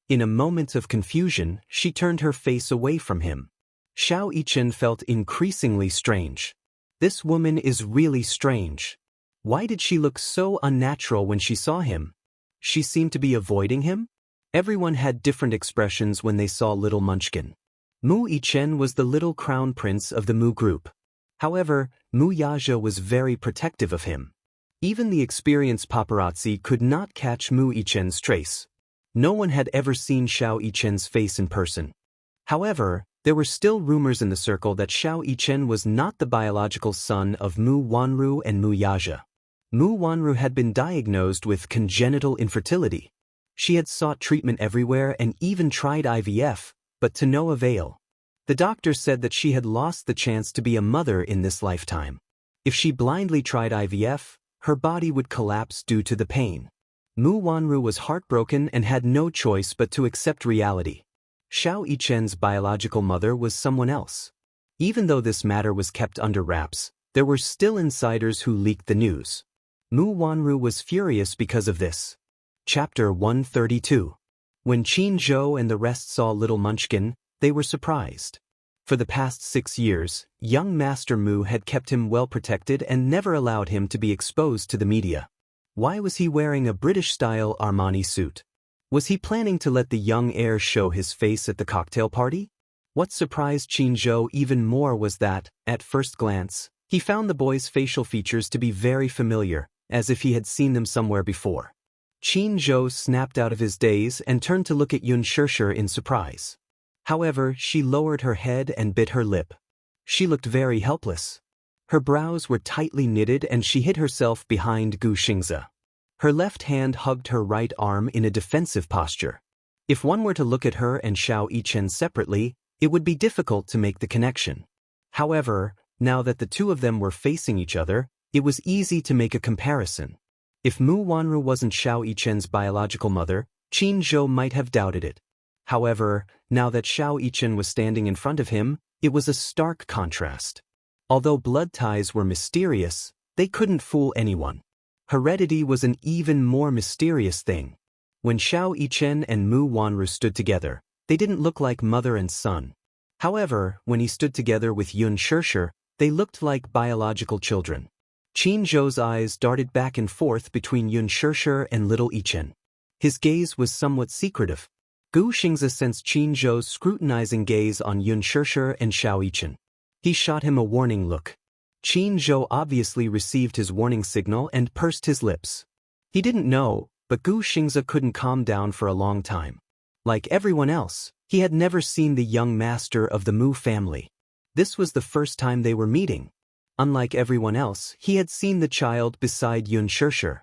In a moment of confusion, she turned her face away from him. Xiao Yichen felt increasingly strange. This woman is really strange. Why did she look so unnatural when she saw him? She seemed to be avoiding him? Everyone had different expressions when they saw little Munchkin. Mu Yichen was the little crown prince of the Mu group. However, Mu Yaja was very protective of him. Even the experienced paparazzi could not catch Mu Yichen's trace. No one had ever seen Xiao Yichen's face in person. However, there were still rumors in the circle that Xiao Yichen was not the biological son of Mu Wanru and Mu Yaja. Mu Wanru had been diagnosed with congenital infertility. She had sought treatment everywhere and even tried IVF, but to no avail. The doctor said that she had lost the chance to be a mother in this lifetime. If she blindly tried IVF, her body would collapse due to the pain. Mu Wanru was heartbroken and had no choice but to accept reality. Xiao Yichen's biological mother was someone else. Even though this matter was kept under wraps, there were still insiders who leaked the news. Mu Wanru was furious because of this. Chapter 132. When Qin Zhou and the rest saw little Munchkin, they were surprised. For the past 6 years, young Master Mu had kept him well protected and never allowed him to be exposed to the media. Why was he wearing a British-style Armani suit? Was he planning to let the young heir show his face at the cocktail party? What surprised Qin Zhou even more was that, at first glance, he found the boy's facial features to be very familiar, as if he had seen them somewhere before. Qin Zhou snapped out of his daze and turned to look at Yun Shirshir in surprise. However, she lowered her head and bit her lip. She looked very helpless. Her brows were tightly knitted and she hid herself behind Gu Xingza. Her left hand hugged her right arm in a defensive posture. If one were to look at her and Xiao Yichen separately, it would be difficult to make the connection. However, now that the two of them were facing each other, it was easy to make a comparison. If Mu Wanru wasn't Xiao Yichen's biological mother, Qin Zhou might have doubted it. However, now that Xiao Yichen was standing in front of him, it was a stark contrast. Although blood ties were mysterious, they couldn't fool anyone. Heredity was an even more mysterious thing. When Xiao Yichen and Mu Wanru stood together, they didn't look like mother and son. However, when he stood together with Yun Shirshir, they looked like biological children. Qin Zhou's eyes darted back and forth between Yun Shirshir and little Yichen. His gaze was somewhat secretive. Gu Xingza sensed Qin Zhou's scrutinizing gaze on Yun Shirshir and Xiao Yichen. He shot him a warning look. Qin Zhou obviously received his warning signal and pursed his lips. He didn't know, but Gu Xingza couldn't calm down for a long time. Like everyone else, he had never seen the young master of the Mu family. This was the first time they were meeting. Unlike everyone else, he had seen the child beside Yun Shirshir.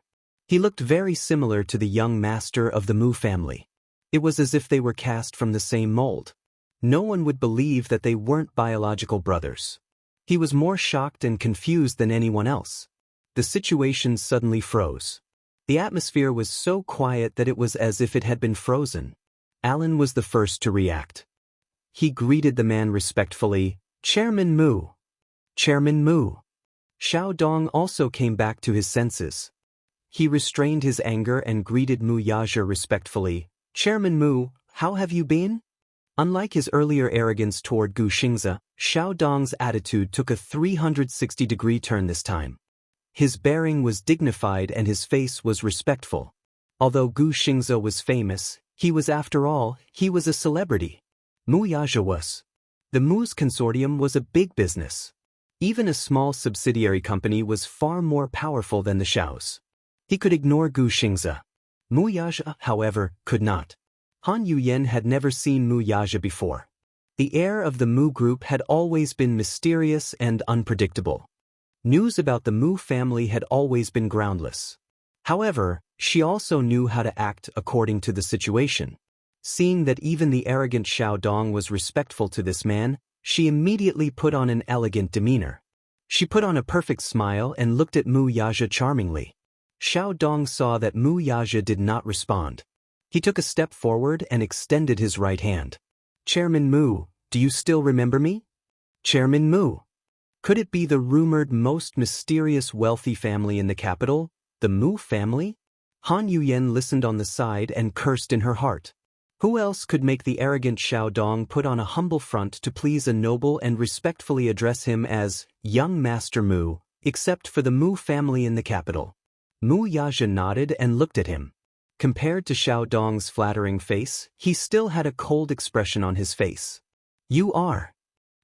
He looked very similar to the young master of the Mu family. It was as if they were cast from the same mold. No one would believe that they weren't biological brothers. He was more shocked and confused than anyone else. The situation suddenly froze. The atmosphere was so quiet that it was as if it had been frozen. Alan was the first to react. He greeted the man respectfully, "Chairman Mu." "Chairman Mu." Xiao Dong also came back to his senses. He restrained his anger and greeted Mu Yaja respectfully, "Chairman Mu, how have you been?" Unlike his earlier arrogance toward Gu Xingza, Xiao Dong's attitude took a 360-degree turn this time. His bearing was dignified and his face was respectful. Although Gu Xingze was famous, he was a celebrity. Mu Yaja was. The Mu's consortium was a big business. Even a small subsidiary company was far more powerful than the Shao's. He could ignore Gu Xingze. Mu Yaja, however, could not. Han Yuyan had never seen Mu Yaja before. The air of the Mu group had always been mysterious and unpredictable. News about the Mu family had always been groundless. However, she also knew how to act according to the situation. Seeing that even the arrogant Xiao Dong was respectful to this man, she immediately put on an elegant demeanor. She put on a perfect smile and looked at Mu Yaja charmingly. Xiao Dong saw that Mu Yaja did not respond. He took a step forward and extended his right hand. "Chairman Mu, do you still remember me?" Chairman Mu. Could it be the rumored most mysterious wealthy family in the capital, the Mu family? Han Yuyan listened on the side and cursed in her heart. Who else could make the arrogant Xiao Dong put on a humble front to please a noble and respectfully address him as young Master Mu, except for the Mu family in the capital? Mu Yaja nodded and looked at him. Compared to Xiao Dong's flattering face, he still had a cold expression on his face. "You are."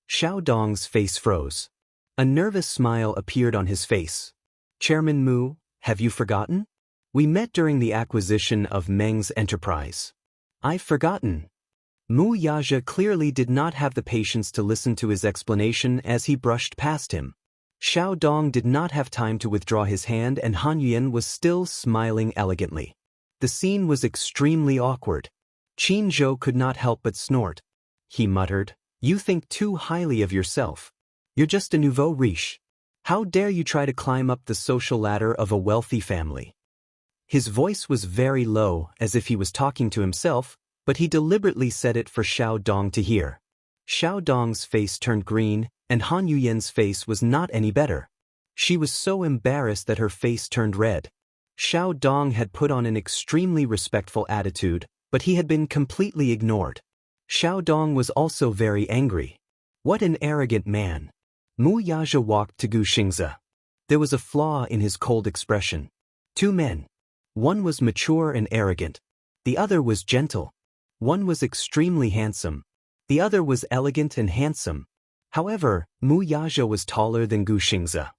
Xiao Dong's face froze. A nervous smile appeared on his face. "Chairman Mu, have you forgotten? We met during the acquisition of Meng's enterprise." "I've forgotten." Mu Yaja clearly did not have the patience to listen to his explanation as he brushed past him. Xiao Dong did not have time to withdraw his hand and Han Yuyan was still smiling elegantly. The scene was extremely awkward. Qin Zhou could not help but snort. He muttered, "You think too highly of yourself. You're just a nouveau riche. How dare you try to climb up the social ladder of a wealthy family?" His voice was very low, as if he was talking to himself, but he deliberately said it for Xiao Dong to hear. Xiao Dong's face turned green, and Han Yuyan's face was not any better. She was so embarrassed that her face turned red. Xiao Dong had put on an extremely respectful attitude, but he had been completely ignored. Xiao Dong was also very angry. What an arrogant man. Mu Yaja walked to Gu Xingze. There was a flaw in his cold expression. Two men. One was mature and arrogant. The other was gentle. One was extremely handsome. The other was elegant and handsome. However, Mu Yaja was taller than Gu Xingze.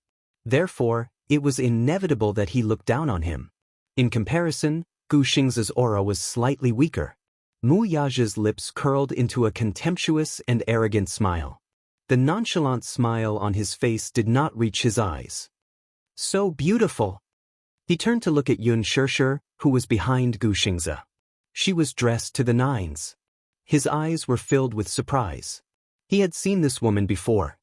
Therefore, it was inevitable that he looked down on him. In comparison, Gu Xingze's aura was slightly weaker. Mu Yaja's lips curled into a contemptuous and arrogant smile. The nonchalant smile on his face did not reach his eyes. "So beautiful." He turned to look at Yun Shishir, who was behind Gu Xingze. She was dressed to the nines. His eyes were filled with surprise. He had seen this woman before.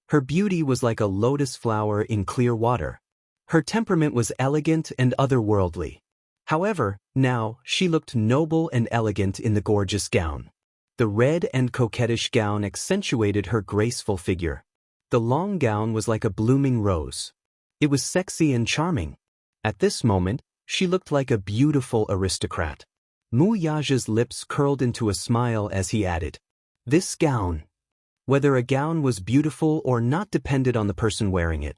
Her beauty was like a lotus flower in clear water. Her temperament was elegant and otherworldly. However, now, she looked noble and elegant in the gorgeous gown. The red and coquettish gown accentuated her graceful figure. The long gown was like a blooming rose. It was sexy and charming. At this moment, she looked like a beautiful aristocrat. Mu Yaja's lips curled into a smile as he added, "This gown." Whether a gown was beautiful or not depended on the person wearing it.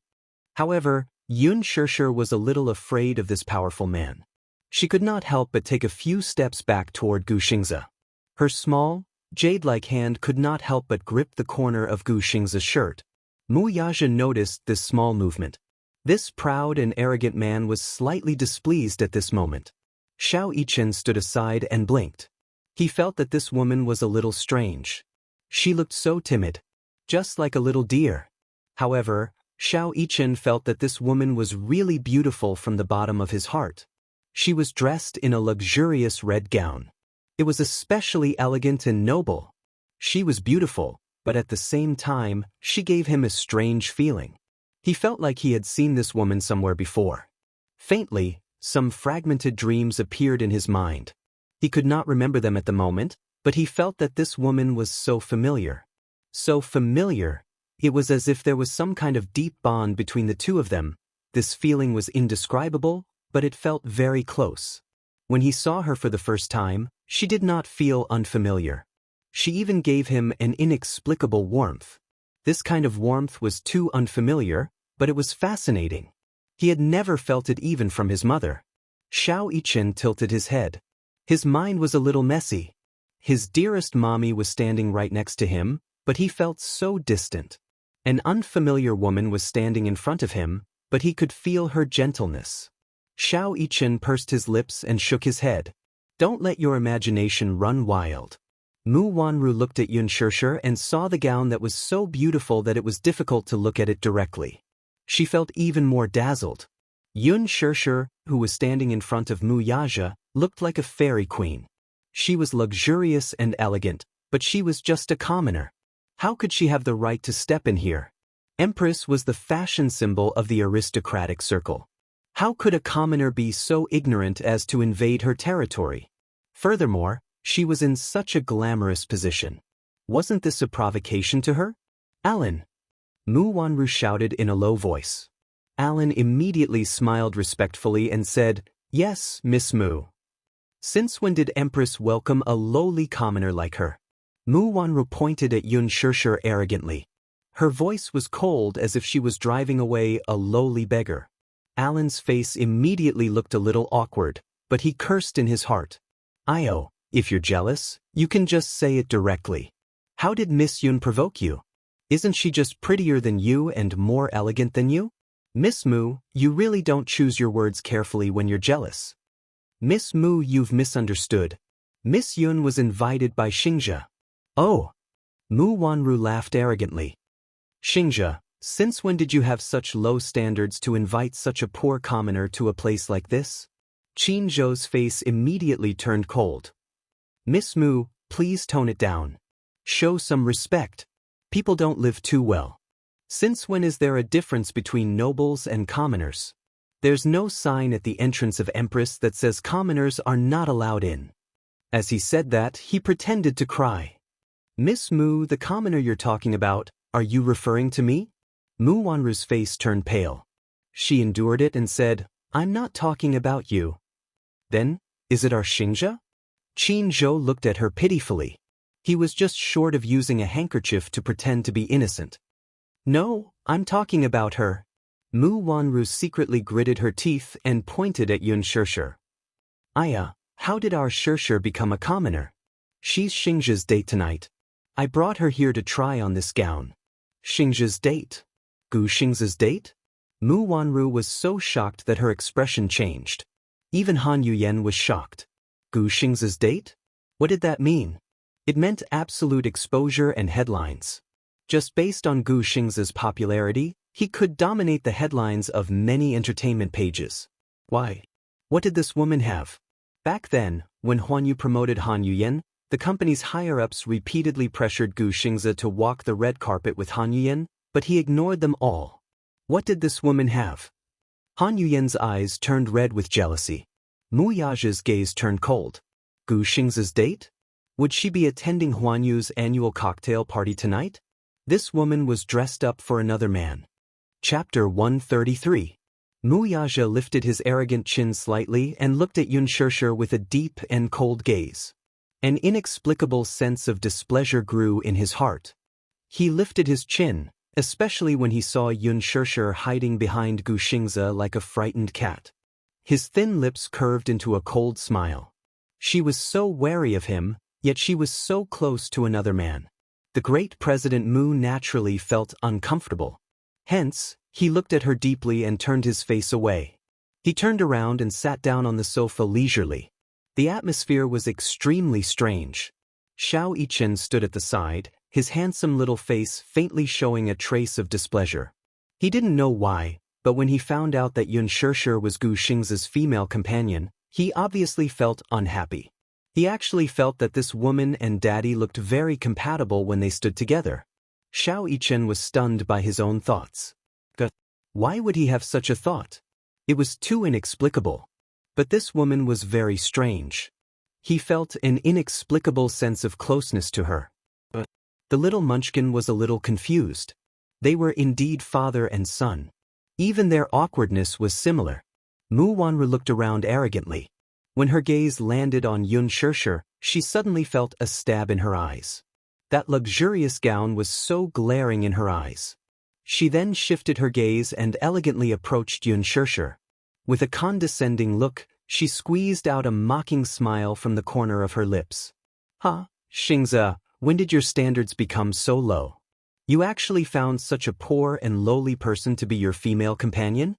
However, Yun Shishir was a little afraid of this powerful man. She could not help but take a few steps back toward Gu Xingze. Her small, jade-like hand could not help but grip the corner of Gu Xingze's shirt. Mu Yaja noticed this small movement. This proud and arrogant man was slightly displeased at this moment. Xiao Yichen stood aside and blinked. He felt that this woman was a little strange. She looked so timid, just like a little deer. However, Xiao Yichen felt that this woman was really beautiful from the bottom of his heart. She was dressed in a luxurious red gown. It was especially elegant and noble. She was beautiful, but at the same time, she gave him a strange feeling. He felt like he had seen this woman somewhere before. Faintly, some fragmented dreams appeared in his mind. He could not remember them at the moment, but he felt that this woman was so familiar. So familiar, it was as if there was some kind of deep bond between the two of them. This feeling was indescribable, but it felt very close. When he saw her for the first time, she did not feel unfamiliar. She even gave him an inexplicable warmth. This kind of warmth was too unfamiliar, but it was fascinating. He had never felt it even from his mother. Xiao Yichen tilted his head. His mind was a little messy. His dearest mommy was standing right next to him, but he felt so distant. An unfamiliar woman was standing in front of him, but he could feel her gentleness. Xiao Yichen pursed his lips and shook his head. Don't let your imagination run wild. Mu Wanru looked at Yun Shishir and saw the gown that was so beautiful that it was difficult to look at it directly. She felt even more dazzled. Yun Shishir, who was standing in front of Mu Yaja, looked like a fairy queen. She was luxurious and elegant, but she was just a commoner. How could she have the right to step in here? Empress was the fashion symbol of the aristocratic circle. How could a commoner be so ignorant as to invade her territory? Furthermore, she was in such a glamorous position. Wasn't this a provocation to her? Alan! Mu Wanru shouted in a low voice. Alan immediately smiled respectfully and said, "Yes, Miss Mu." Since when did Empress welcome a lowly commoner like her? Mu Wanru pointed at Yun Shishir arrogantly. Her voice was cold as if she was driving away a lowly beggar. Alan's face immediately looked a little awkward, but he cursed in his heart. Io, if you're jealous, you can just say it directly. How did Miss Yun provoke you? Isn't she just prettier than you and more elegant than you? Miss Mu, you really don't choose your words carefully when you're jealous. Miss Mu, you've misunderstood. Miss Yun was invited by Xingzhe. Oh! Mu Wanru laughed arrogantly. Xingzhe, since when did you have such low standards to invite such a poor commoner to a place like this? Qin Zhou's face immediately turned cold. Miss Mu, please tone it down. Show some respect. People don't live too well. Since when is there a difference between nobles and commoners? There's no sign at the entrance of Empress that says commoners are not allowed in. As he said that, he pretended to cry. Miss Mu, the commoner you're talking about, are you referring to me? Mu Wanru's face turned pale. She endured it and said, I'm not talking about you. Then, is it our Xingzhe? Qin Zhou looked at her pitifully. He was just short of using a handkerchief to pretend to be innocent. No, I'm talking about her. Mu Wanru secretly gritted her teeth and pointed at Yun Shishir. Aya, how did our Shishir become a commoner? She's Xingzhe's date tonight. I brought her here to try on this gown. Xingzhe's date? Gu Xingzhe's date? Mu Wanru was so shocked that her expression changed. Even Han Yuyen was shocked. Gu Xingzhe's date? What did that mean? It meant absolute exposure and headlines. Just based on Gu Xingzhe's popularity, he could dominate the headlines of many entertainment pages. Why? What did this woman have? Back then, when Huan Yu promoted Han Yuyen, the company's higher-ups repeatedly pressured Gu Xingzhe to walk the red carpet with Han Yuyen, but he ignored them all. What did this woman have? Han Yuyen's eyes turned red with jealousy. Mu Yaja's gaze turned cold. Gu Xingzhe's date? Would she be attending Huan Yu's annual cocktail party tonight? This woman was dressed up for another man. Chapter 133. Mu Yaja lifted his arrogant chin slightly and looked at Yun Shishir with a deep and cold gaze. An inexplicable sense of displeasure grew in his heart. He lifted his chin, especially when he saw Yun Shishir hiding behind Gu Xingzhe like a frightened cat. His thin lips curved into a cold smile. She was so wary of him, yet she was so close to another man. The great President Mu naturally felt uncomfortable. Hence, he looked at her deeply and turned his face away. He turned around and sat down on the sofa leisurely. The atmosphere was extremely strange. Xiao Yichen stood at the side, his handsome little face faintly showing a trace of displeasure. He didn't know why, but when he found out that Yun Shishir was Gu Xingzhe's female companion, he obviously felt unhappy. He actually felt that this woman and Daddy looked very compatible when they stood together. Xiao Yichen was stunned by his own thoughts. Why would he have such a thought? It was too inexplicable. But this woman was very strange. He felt an inexplicable sense of closeness to her. But the little munchkin was a little confused. They were indeed father and son. Even their awkwardness was similar. Mu Wanru looked around arrogantly. When her gaze landed on Yun Shishir, she suddenly felt a stab in her eyes. That luxurious gown was so glaring in her eyes. She then shifted her gaze and elegantly approached Yun Shirshir. With a condescending look, she squeezed out a mocking smile from the corner of her lips. Huh, Xingze, when did your standards become so low? You actually found such a poor and lowly person to be your female companion?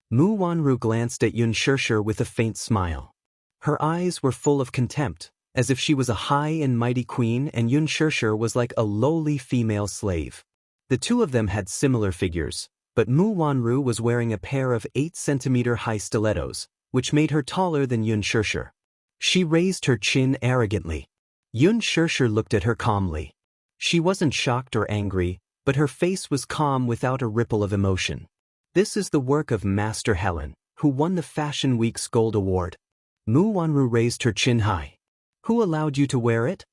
Mu Wanru glanced at Yun Shirshir with a faint smile. Her eyes were full of contempt, as if she was a high and mighty queen and Yun Shirshir was like a lowly female slave. The two of them had similar figures, but Mu Wanru was wearing a pair of 8-centimeter-high stilettos, which made her taller than Yun Shirshir. She raised her chin arrogantly. Yun Shirshir looked at her calmly. She wasn't shocked or angry, but her face was calm without a ripple of emotion. This is the work of Master Helen, who won the Fashion Week's Gold Award. Mu Wanru raised her chin high. Who allowed you to wear it?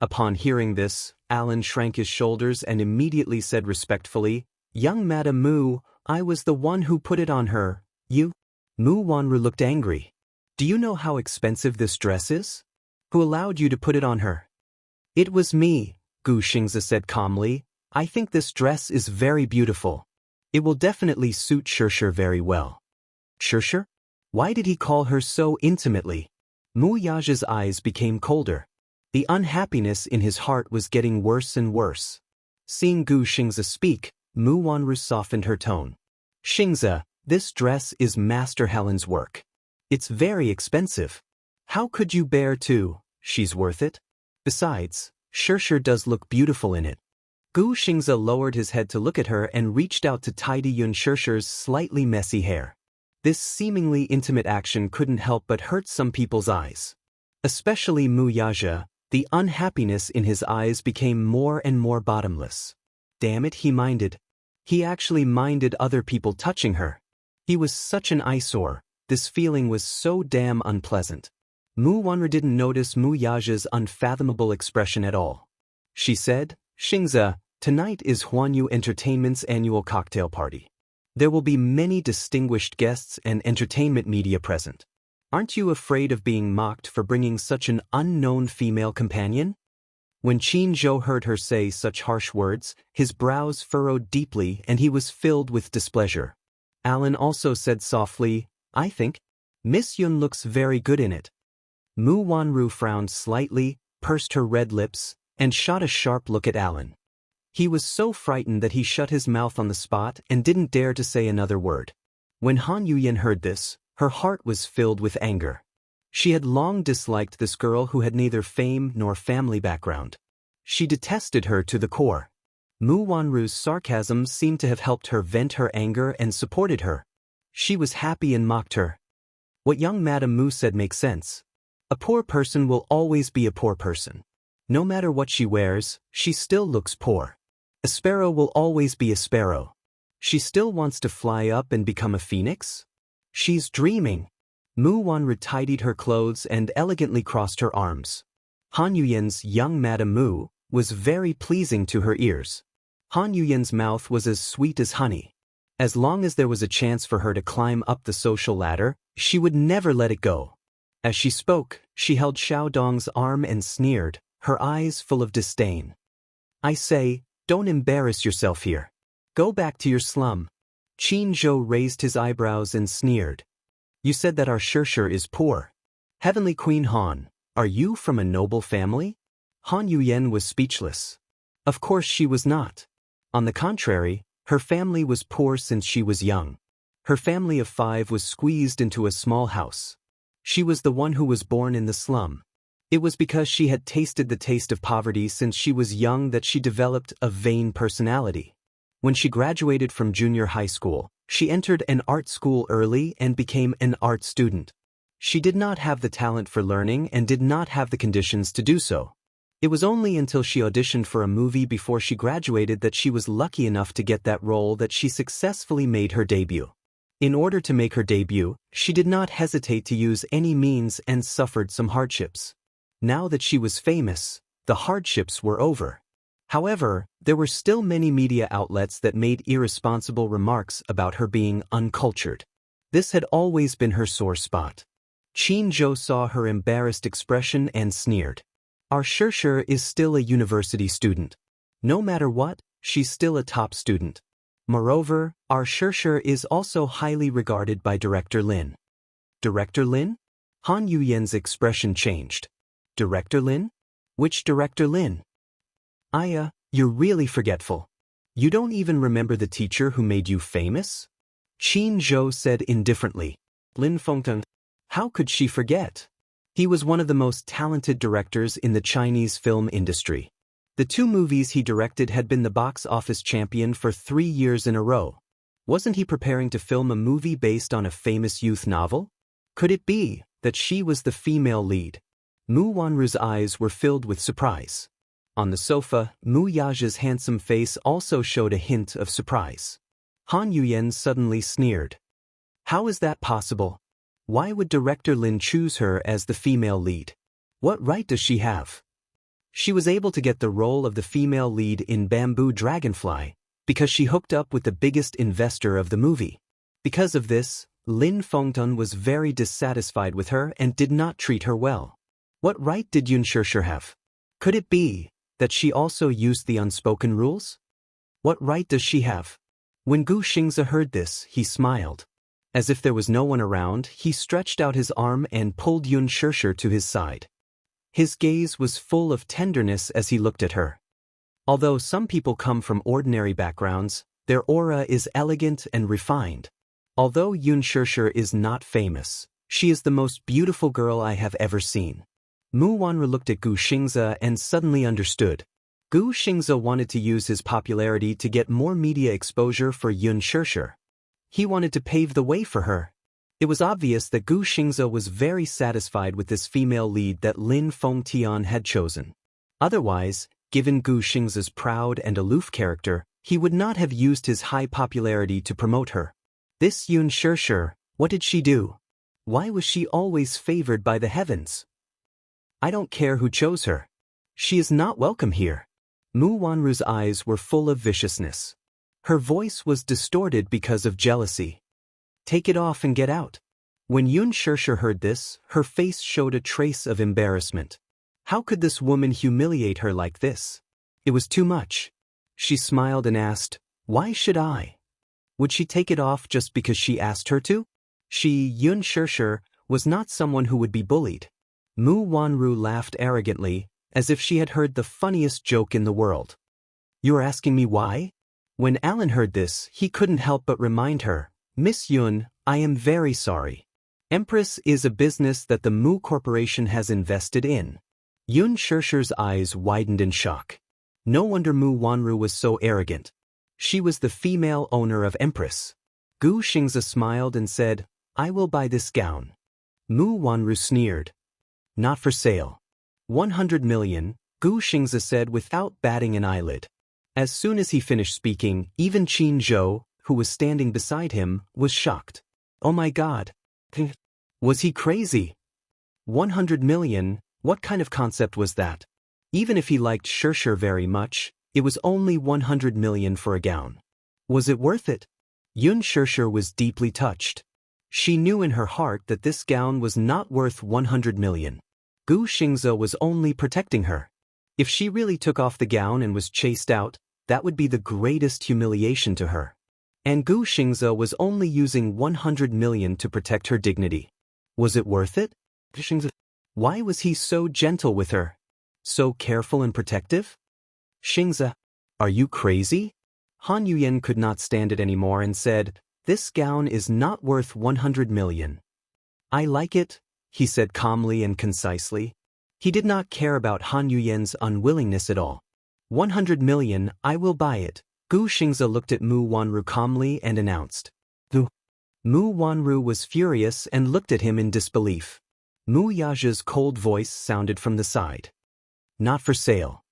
Upon hearing this, Alan shrank his shoulders and immediately said respectfully, Young Madam Mu, I was the one who put it on her. You? Mu Wanru looked angry. Do you know how expensive this dress is? Who allowed you to put it on her? It was me, Gu Xingze said calmly. I think this dress is very beautiful. It will definitely suit Shirshir very well. Shirshir? Why did he call her so intimately? Mu Yaja's eyes became colder. The unhappiness in his heart was getting worse and worse. Seeing Gu Xingze speak, Mu Wanru softened her tone. Xingze, this dress is Master Helen's work. It's very expensive. How could you bear to? She's worth it. Besides, Shirshir does look beautiful in it. Gu Xingze lowered his head to look at her and reached out to tidy Yun Shirshir's slightly messy hair. This seemingly intimate action couldn't help but hurt some people's eyes. Especially Mu Yaja, the unhappiness in his eyes became more and more bottomless. Damn it, he minded. He actually minded other people touching her. He was such an eyesore. This feeling was so damn unpleasant. Mu Wanru didn't notice Mu Yaja's unfathomable expression at all. She said, Xingze, tonight is Huanyu Entertainment's annual cocktail party. There will be many distinguished guests and entertainment media present. Aren't you afraid of being mocked for bringing such an unknown female companion? When Qin Zhou heard her say such harsh words, his brows furrowed deeply and he was filled with displeasure. Alan also said softly, I think Miss Yun looks very good in it. Mu Wanru frowned slightly, pursed her red lips, and shot a sharp look at Alan. He was so frightened that he shut his mouth on the spot and didn't dare to say another word. When Han Yuyan heard this, her heart was filled with anger. She had long disliked this girl who had neither fame nor family background. She detested her to the core. Mu Wanru's sarcasm seemed to have helped her vent her anger and supported her. She was happy and mocked her. What young Madame Mu said makes sense. A poor person will always be a poor person. No matter what she wears, she still looks poor. A sparrow will always be a sparrow. She still wants to fly up and become a phoenix? She's dreaming. Mu Wanru tidied her clothes and elegantly crossed her arms. Han Yuyan's young Madame Mu was very pleasing to her ears. Han Yuyan's mouth was as sweet as honey. As long as there was a chance for her to climb up the social ladder, she would never let it go. As she spoke, she held Xiao Dong's arm and sneered, her eyes full of disdain. I say, don't embarrass yourself here. Go back to your slum. Qin Zhou raised his eyebrows and sneered. You said that our Shirshir is poor. Heavenly Queen Han, are you from a noble family? Han Yuyan was speechless. Of course she was not. On the contrary, her family was poor since she was young. Her family of 5 was squeezed into a small house. She was the one who was born in the slum. It was because she had tasted the taste of poverty since she was young that she developed a vain personality. When she graduated from junior high school, she entered an art school early and became an art student. She did not have the talent for learning and did not have the conditions to do so. It was only until she auditioned for a movie before she graduated that she was lucky enough to get that role that she successfully made her debut. In order to make her debut, she did not hesitate to use any means and suffered some hardships. Now that she was famous, the hardships were over. However, there were still many media outlets that made irresponsible remarks about her being uncultured. This had always been her sore spot. Qin Zhou saw her embarrassed expression and sneered. Our Shirshir is still a university student. No matter what, she's still a top student. Moreover, our Shirshir is also highly regarded by Director Lin. Director Lin? Han Yuyen's expression changed. Director Lin? Which Director Lin? You're really forgetful. You don't even remember the teacher who made you famous? Qin Zhou said indifferently. Lin Fengtong. How could she forget? He was one of the most talented directors in the Chinese film industry. The 2 movies he directed had been the box office champion for 3 years in a row. Wasn't he preparing to film a movie based on a famous youth novel? Could it be that she was the female lead? Mu Wanru's eyes were filled with surprise. On the sofa, Mu Yaja's handsome face also showed a hint of surprise. Han Yuyen suddenly sneered. How is that possible? Why would Director Lin choose her as the female lead? What right does she have? She was able to get the role of the female lead in Bamboo Dragonfly because she hooked up with the biggest investor of the movie. Because of this, Lin Fengtong was very dissatisfied with her and did not treat her well. What right did Yun Shirshir have? Could it be that she also used the unspoken rules? What right does she have? When Gu Xingze heard this, he smiled. As if there was no one around, he stretched out his arm and pulled Yun Shirshir to his side. His gaze was full of tenderness as he looked at her. Although some people come from ordinary backgrounds, their aura is elegant and refined. Although Yun Shirshir is not famous, she is the most beautiful girl I have ever seen. Mu Wanru looked at Gu Xingze and suddenly understood. Gu Xingze wanted to use his popularity to get more media exposure for Yun Shirshir. He wanted to pave the way for her. It was obvious that Gu Xingze was very satisfied with this female lead that Lin Fengtian had chosen. Otherwise, given Gu Xingze's proud and aloof character, he would not have used his high popularity to promote her. This Yun Shirshir, what did she do? Why was she always favored by the heavens? I don't care who chose her. She is not welcome here. Mu Wanru's eyes were full of viciousness. Her voice was distorted because of jealousy. Take it off and get out. When Yun Shirshir heard this, her face showed a trace of embarrassment. How could this woman humiliate her like this? It was too much. She smiled and asked, why should I? Would she take it off just because she asked her to? She, Yun Shirshir, was not someone who would be bullied. Mu Wanru laughed arrogantly, as if she had heard the funniest joke in the world. You are asking me why? When Alan heard this, he couldn't help but remind her, Miss Yun, I am very sorry. Empress is a business that the Mu Corporation has invested in. Yun Shirshir's eyes widened in shock. No wonder Mu Wanru was so arrogant. She was the female owner of Empress. Gu Xingze smiled and said, I will buy this gown. Mu Wanru sneered. Not for sale. 100 million, Gu Xingze said without batting an eyelid. As soon as he finished speaking, even Qin Zhou, who was standing beside him, was shocked. Oh my God. Was he crazy? 100 million, what kind of concept was that? Even if he liked Shirshir very much, it was only 100 million for a gown. Was it worth it? Yun Shirshir was deeply touched. She knew in her heart that this gown was not worth 100 million. Gu Xingze was only protecting her. If she really took off the gown and was chased out, that would be the greatest humiliation to her. And Gu Xingze was only using 100 million to protect her dignity. Was it worth it? Why was he so gentle with her? So careful and protective? Xingze, are you crazy? Han Yuyen could not stand it anymore and said, this gown is not worth 100 million. I like it, he said calmly and concisely. He did not care about Han Yuyen's unwillingness at all. 100 million, I will buy it. Gu Xingze looked at Mu Wanru calmly and announced. Mu Wanru was furious and looked at him in disbelief. Mu Yaja's cold voice sounded from the side. Not for sale.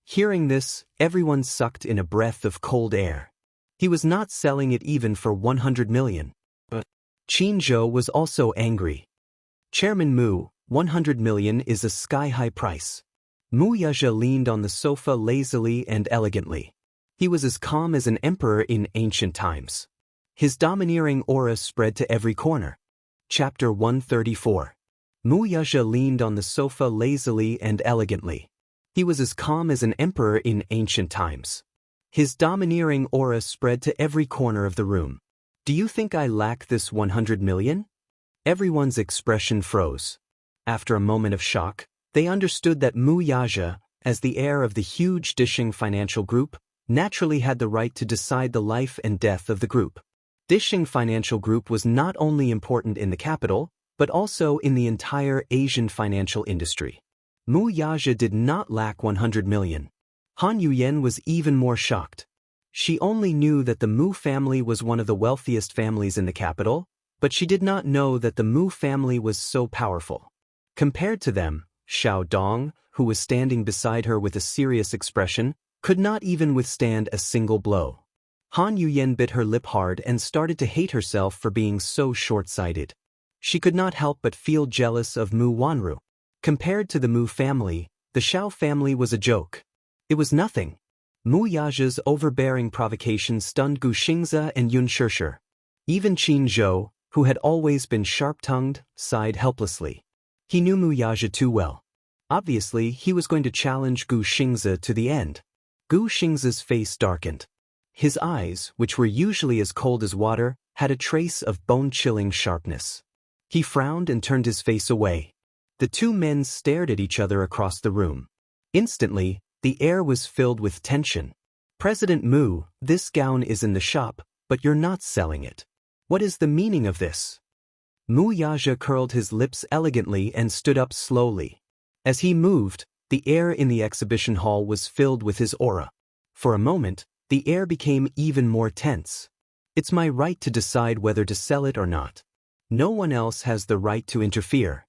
Hearing this, everyone sucked in a breath of cold air. He was not selling it even for 100 million. But Qin Zhou was also angry. Chairman Mu, 100 million is a sky-high price. Mu Yaja leaned on the sofa lazily and elegantly. He was as calm as an emperor in ancient times. His domineering aura spread to every corner. Chapter 134. Mu Yaja leaned on the sofa lazily and elegantly. He was as calm as an emperor in ancient times. His domineering aura spread to every corner of the room. "Do you think I lack this 100 million? Everyone's expression froze. After a moment of shock, they understood that Mu Yaja, as the heir of the huge Dishing Financial Group, naturally had the right to decide the life and death of the group. Dishing Financial Group was not only important in the capital, but also in the entire Asian financial industry. Mu Yaja did not lack 100 million. Han Yuyen was even more shocked. She only knew that the Mu family was one of the wealthiest families in the capital, but she did not know that the Mu family was so powerful. Compared to them, Xiao Dong, who was standing beside her with a serious expression, could not even withstand a single blow. Han Yuyen bit her lip hard and started to hate herself for being so short-sighted. She could not help but feel jealous of Mu Wanru. Compared to the Mu family, the Xiao family was a joke. It was nothing. Mu Yaja's overbearing provocation stunned Gu Xingze and Yun Shishir. Even Qin Zhou, who had always been sharp-tongued, sighed helplessly. He knew Mu Yaja too well. Obviously, he was going to challenge Gu Xingze to the end. Gu Xingze's face darkened. His eyes, which were usually as cold as water, had a trace of bone-chilling sharpness. He frowned and turned his face away. The two men stared at each other across the room. Instantly, the air was filled with tension. "President Mu, this gown is in the shop, but you're not selling it. What is the meaning of this?" Mu Yaja curled his lips elegantly and stood up slowly. As he moved, the air in the exhibition hall was filled with his aura. For a moment, the air became even more tense. "It's my right to decide whether to sell it or not. No one else has the right to interfere."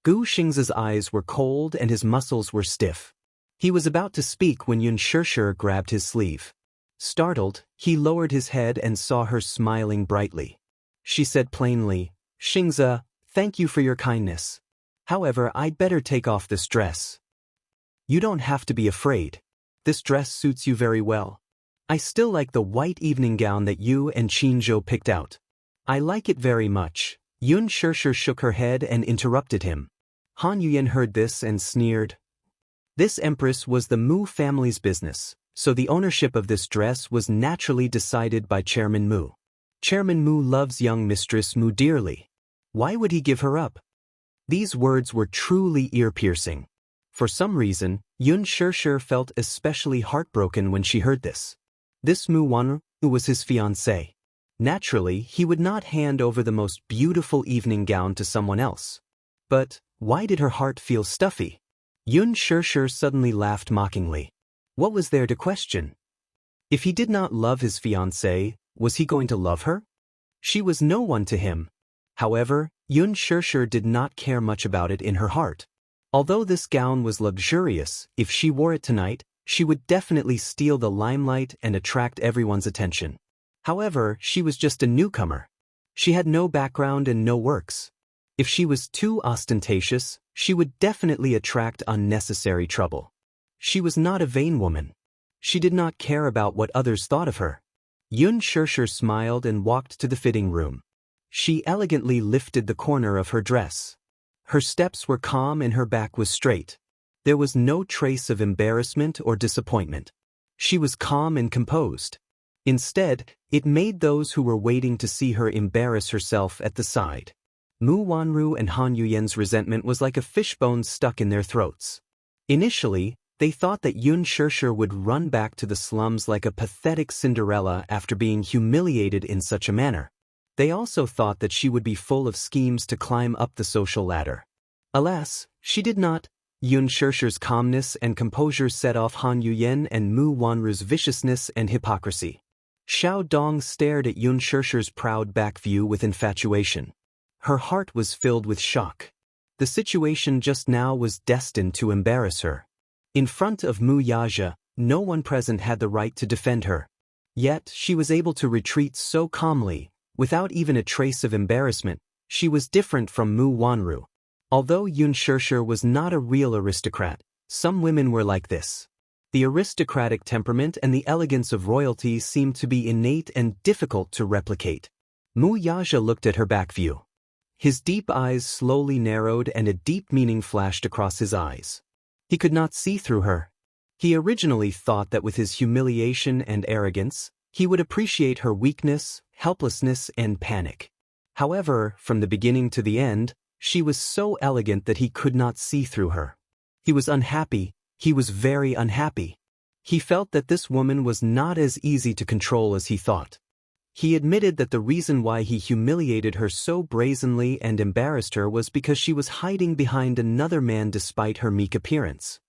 Gu Xingze's eyes were cold and his muscles were stiff. He was about to speak when Yun Shishir grabbed his sleeve. Startled, he lowered his head and saw her smiling brightly. She said plainly, "Xingze, thank you for your kindness. However, I'd better take off this dress." "You don't have to be afraid. This dress suits you very well. I still like the white evening gown that you and Qin Zhou picked out. I like it very much." Yun Shishir shook her head and interrupted him. Han Yuyen heard this and sneered. This empress was the Mu family's business, so the ownership of this dress was naturally decided by Chairman Mu. Chairman Mu loves young Mistress Mu dearly. Why would he give her up? These words were truly ear-piercing. For some reason, Yun Shishir felt especially heartbroken when she heard this. This Mu Wanru was his fiancée. Naturally, he would not hand over the most beautiful evening gown to someone else. But why did her heart feel stuffy? Yun Shishir suddenly laughed mockingly. What was there to question? If he did not love his fiancée, was he going to love her? She was no one to him. However, Yun Shishir did not care much about it in her heart. Although this gown was luxurious, if she wore it tonight, she would definitely steal the limelight and attract everyone's attention. However, she was just a newcomer. She had no background and no works. If she was too ostentatious, she would definitely attract unnecessary trouble. She was not a vain woman. She did not care about what others thought of her. Yun Shishir smiled and walked to the fitting room. She elegantly lifted the corner of her dress. Her steps were calm and her back was straight. There was no trace of embarrassment or disappointment. She was calm and composed. Instead, it made those who were waiting to see her embarrass herself at the side. Mu Wanru and Han Yuyen's resentment was like a fishbone stuck in their throats. Initially, they thought that Yun Shishir would run back to the slums like a pathetic Cinderella after being humiliated in such a manner. They also thought that she would be full of schemes to climb up the social ladder. Alas, she did not. Yun Shishir's calmness and composure set off Han Yuyen and Mu Wanru's viciousness and hypocrisy. Xiao Dong stared at Yun Shishir's proud back view with infatuation. Her heart was filled with shock. The situation just now was destined to embarrass her. In front of Mu Yaja, no one present had the right to defend her. Yet, she was able to retreat so calmly, without even a trace of embarrassment. She was different from Mu Wanru. Although Yun Shishir was not a real aristocrat, some women were like this. The aristocratic temperament and the elegance of royalty seemed to be innate and difficult to replicate. Mu Yaja looked at her back view. His deep eyes slowly narrowed and a deep meaning flashed across his eyes. He could not see through her. He originally thought that with his humiliation and arrogance, he would appreciate her weakness, helplessness, and panic. However, from the beginning to the end, she was so elegant that he could not see through her. He was unhappy. He was very unhappy. He felt that this woman was not as easy to control as he thought. He admitted that the reason why he humiliated her so brazenly and embarrassed her was because she was hiding behind another man despite her meek appearance.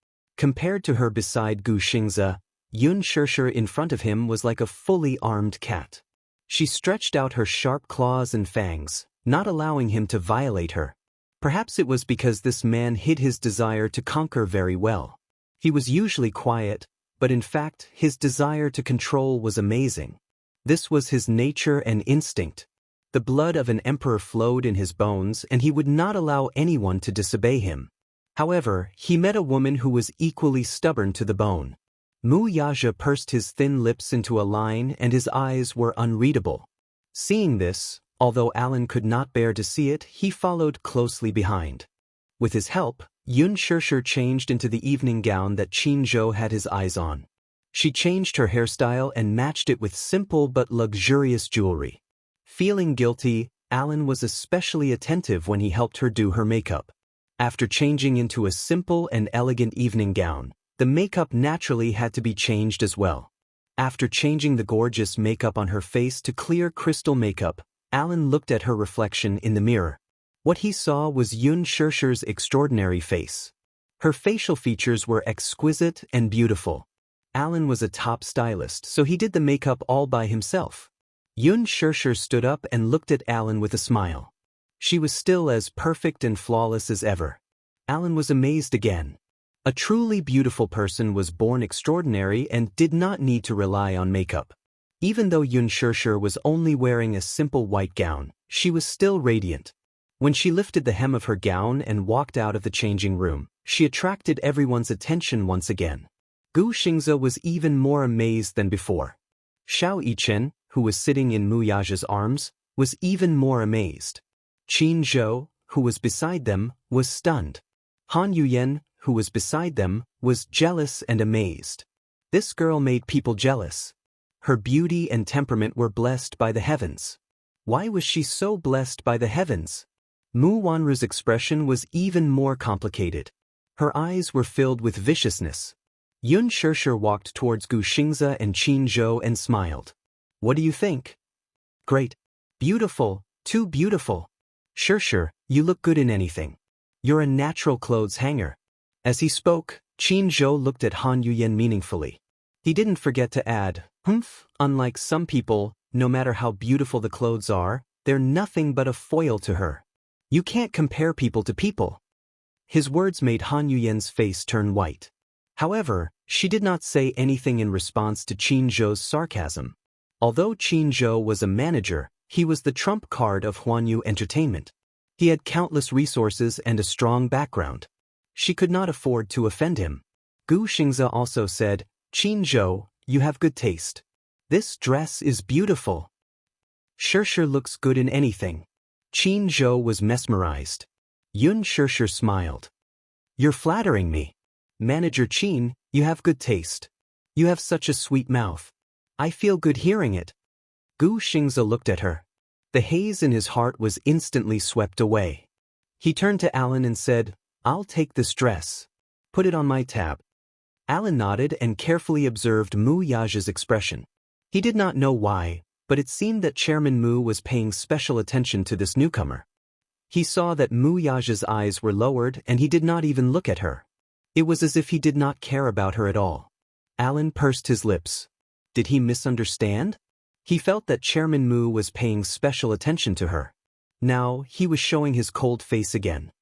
Compared to her beside Gu Xingze, Yun Shishir in front of him was like a fully armed cat. She stretched out her sharp claws and fangs, not allowing him to violate her. Perhaps it was because this man hid his desire to conquer very well. He was usually quiet, but in fact, his desire to control was amazing. This was his nature and instinct. The blood of an emperor flowed in his bones, and he would not allow anyone to disobey him. However, he met a woman who was equally stubborn to the bone. Mu Yaja pursed his thin lips into a line and his eyes were unreadable. Seeing this, although Alan could not bear to see it, he followed closely behind. With his help, Yun Shishir changed into the evening gown that Qin Zhou had his eyes on. She changed her hairstyle and matched it with simple but luxurious jewelry. Feeling guilty, Alan was especially attentive when he helped her do her makeup. After changing into a simple and elegant evening gown, the makeup naturally had to be changed as well. After changing the gorgeous makeup on her face to clear crystal makeup, Alan looked at her reflection in the mirror. What he saw was Yun Shishir's extraordinary face. Her facial features were exquisite and beautiful. Alan was a top stylist, so he did the makeup all by himself. Yun Shishir stood up and looked at Alan with a smile. She was still as perfect and flawless as ever. Alan was amazed again. A truly beautiful person was born extraordinary and did not need to rely on makeup. Even though Yun Shishir was only wearing a simple white gown, she was still radiant. When she lifted the hem of her gown and walked out of the changing room, she attracted everyone's attention once again. Gu Xingze was even more amazed than before. Xiao Yichen, who was sitting in Mu Yaja's arms, was even more amazed. Qin Zhou, who was beside them, was stunned. Han Yuyan, who was beside them, was jealous and amazed. This girl made people jealous. Her beauty and temperament were blessed by the heavens. Why was she so blessed by the heavens? Mu Wanru's expression was even more complicated. Her eyes were filled with viciousness. Yun Shishir walked towards Gu Xingze and Qin Zhou and smiled. What do you think? Great. Beautiful, too beautiful. Shishir, you look good in anything. You're a natural clothes hanger. As he spoke, Qin Zhou looked at Han Yuyan meaningfully. He didn't forget to add, unlike some people, no matter how beautiful the clothes are, they're nothing but a foil to her. You can't compare people to people. His words made Han Yuyan's face turn white. However, she did not say anything in response to Qin Zhou's sarcasm. Although Qin Zhou was a manager, he was the trump card of Huanyu Entertainment. He had countless resources and a strong background. She could not afford to offend him. Gu Xingze also said, Qin Zhou, you have good taste. This dress is beautiful. Shishir looks good in anything. Qin Zhou was mesmerized. Yun Shishir smiled. You're flattering me. Manager Qin, you have good taste. You have such a sweet mouth. I feel good hearing it. Gu Xingze looked at her. The haze in his heart was instantly swept away. He turned to Alan and said, I'll take this dress. Put it on my tab. Alan nodded and carefully observed Mu Yaja's expression. He did not know why, but it seemed that Chairman Mu was paying special attention to this newcomer. He saw that Mu Yaja's eyes were lowered and he did not even look at her. It was as if he did not care about her at all. Alan pursed his lips. Did he misunderstand? He felt that Chairman Mu was paying special attention to her. Now, he was showing his cold face again.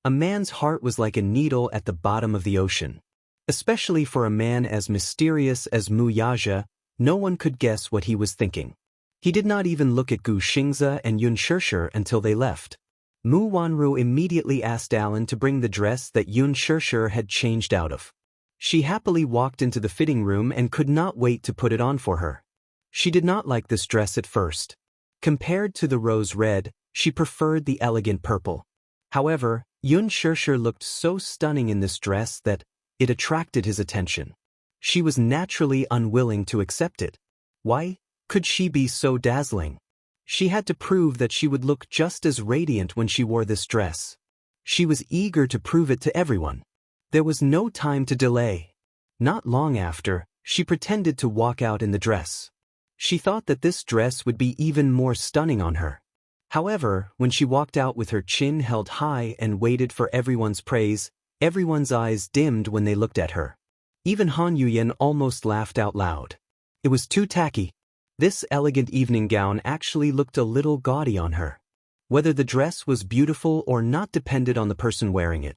A man's heart was like a needle at the bottom of the ocean. Especially for a man as mysterious as Mu Yaja, no one could guess what he was thinking. He did not even look at Gu Xingze and Yun Shishir until they left. Mu Wanru immediately asked Alan to bring the dress that Yun Shishir had changed out of. She happily walked into the fitting room and could not wait to put it on for her. She did not like this dress at first. Compared to the rose red, she preferred the elegant purple. However, Yun Shishir looked so stunning in this dress that it attracted his attention. She was naturally unwilling to accept it. Why could she be so dazzling? She had to prove that she would look just as radiant when she wore this dress. She was eager to prove it to everyone. There was no time to delay. Not long after, she pretended to walk out in the dress. She thought that this dress would be even more stunning on her. However, when she walked out with her chin held high and waited for everyone's praise, everyone's eyes dimmed when they looked at her. Even Han Yuyen almost laughed out loud. It was too tacky. This elegant evening gown actually looked a little gaudy on her. Whether the dress was beautiful or not depended on the person wearing it.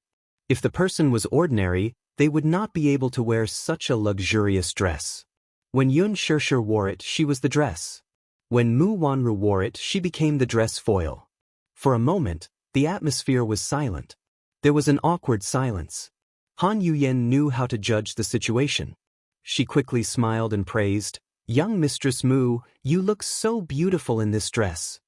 If the person was ordinary, they would not be able to wear such a luxurious dress. When Yun Shirshir wore it, she was the dress. When Mu Wanru wore it, she became the dress foil. For a moment, the atmosphere was silent. There was an awkward silence. Han Yuyen knew how to judge the situation. She quickly smiled and praised, "Young Mistress Mu, you look so beautiful in this dress."